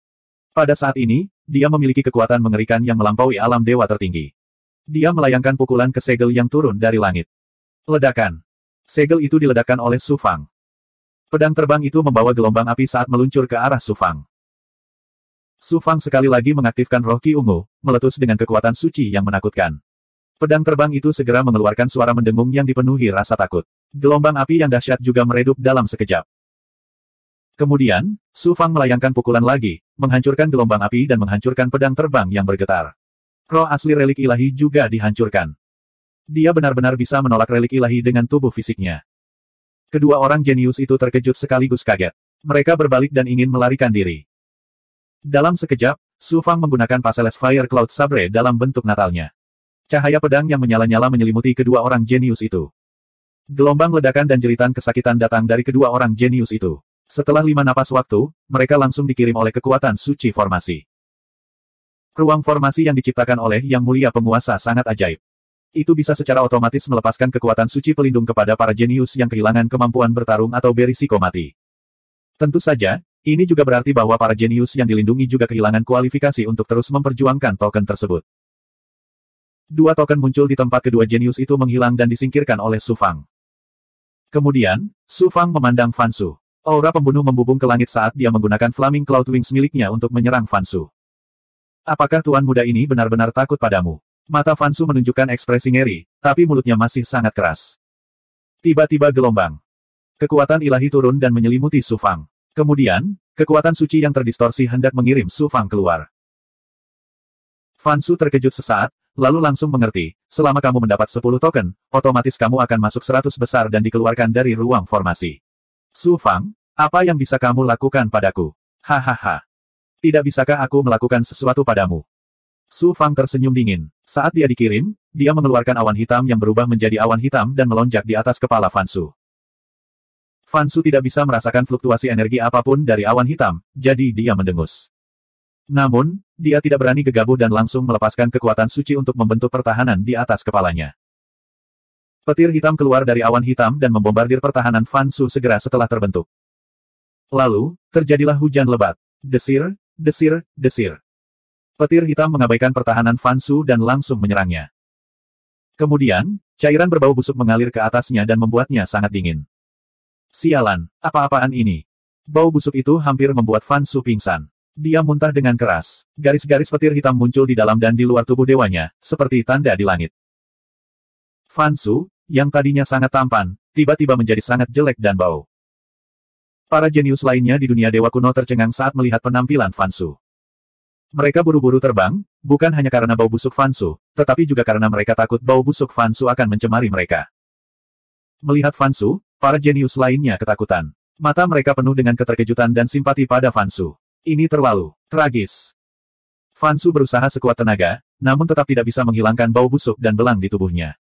Pada saat ini, dia memiliki kekuatan mengerikan yang melampaui alam dewa tertinggi. Dia melayangkan pukulan ke segel yang turun dari langit. Ledakan. Segel itu diledakkan oleh Su Fang. Pedang terbang itu membawa gelombang api saat meluncur ke arah Su Fang. Su Fang sekali lagi mengaktifkan roh Qi ungu, meletus dengan kekuatan suci yang menakutkan. Pedang terbang itu segera mengeluarkan suara mendengung yang dipenuhi rasa takut. Gelombang api yang dahsyat juga meredup dalam sekejap. Kemudian, Su Fang melayangkan pukulan lagi, menghancurkan gelombang api dan menghancurkan pedang terbang yang bergetar. Roh asli relik ilahi juga dihancurkan. Dia benar-benar bisa menolak relik ilahi dengan tubuh fisiknya. Kedua orang jenius itu terkejut sekaligus kaget. Mereka berbalik dan ingin melarikan diri. Dalam sekejap, Su Fang menggunakan Paseles Fire Cloud Sabre dalam bentuk Natalnya. Cahaya pedang yang menyala-nyala menyelimuti kedua orang jenius itu. Gelombang ledakan dan jeritan kesakitan datang dari kedua orang jenius itu. Setelah 5 napas waktu, mereka langsung dikirim oleh kekuatan suci formasi. Ruang formasi yang diciptakan oleh Yang Mulia Penguasa sangat ajaib. Itu bisa secara otomatis melepaskan kekuatan suci pelindung kepada para jenius yang kehilangan kemampuan bertarung atau berisiko mati. Tentu saja, ini juga berarti bahwa para jenius yang dilindungi juga kehilangan kualifikasi untuk terus memperjuangkan token tersebut. 2 token muncul di tempat kedua jenius itu menghilang dan disingkirkan oleh Su Fang. Kemudian, Su Fang memandang Fan Su. Aura pembunuh membubung ke langit saat dia menggunakan Flaming Cloud Wings miliknya untuk menyerang Fan Su. Apakah tuan muda ini benar-benar takut padamu? Mata Fan Su menunjukkan ekspresi ngeri, tapi mulutnya masih sangat keras. Tiba-tiba gelombang kekuatan ilahi turun dan menyelimuti Su Fang. Kemudian, kekuatan suci yang terdistorsi hendak mengirim Su Fang keluar. Fan Su terkejut sesaat, lalu langsung mengerti, selama kamu mendapat 10 token, otomatis kamu akan masuk 100 besar dan dikeluarkan dari ruang formasi. Su Fang, apa yang bisa kamu lakukan padaku? Hahaha. Tidak bisakah aku melakukan sesuatu padamu? Su Fang tersenyum dingin. Saat dia dikirim, dia mengeluarkan awan hitam yang berubah menjadi awan hitam dan melonjak di atas kepala Fan Su. Fan Su tidak bisa merasakan fluktuasi energi apapun dari awan hitam, jadi dia mendengus. Namun, dia tidak berani gegabah dan langsung melepaskan kekuatan suci untuk membentuk pertahanan di atas kepalanya. Petir hitam keluar dari awan hitam dan membombardir pertahanan Fan Su segera setelah terbentuk. Lalu, terjadilah hujan lebat. Desir, desir, desir. Petir hitam mengabaikan pertahanan Fan Su dan langsung menyerangnya. Kemudian, cairan berbau busuk mengalir ke atasnya dan membuatnya sangat dingin. Sialan, apa-apaan ini? Bau busuk itu hampir membuat Fan Su pingsan. Dia muntah dengan keras. Garis-garis petir hitam muncul di dalam dan di luar tubuh dewanya, seperti tanda di langit. Fan Su, yang tadinya sangat tampan, tiba-tiba menjadi sangat jelek dan bau. Para jenius lainnya di dunia dewa kuno tercengang saat melihat penampilan Fan Su. Mereka buru-buru terbang, bukan hanya karena bau busuk Fan Su, tetapi juga karena mereka takut bau busuk Fan Su akan mencemari mereka. Melihat Fan Su, para jenius lainnya ketakutan. Mata mereka penuh dengan keterkejutan dan simpati pada Fan Su. Ini terlalu tragis. Fan Su berusaha sekuat tenaga, namun tetap tidak bisa menghilangkan bau busuk dan belang di tubuhnya.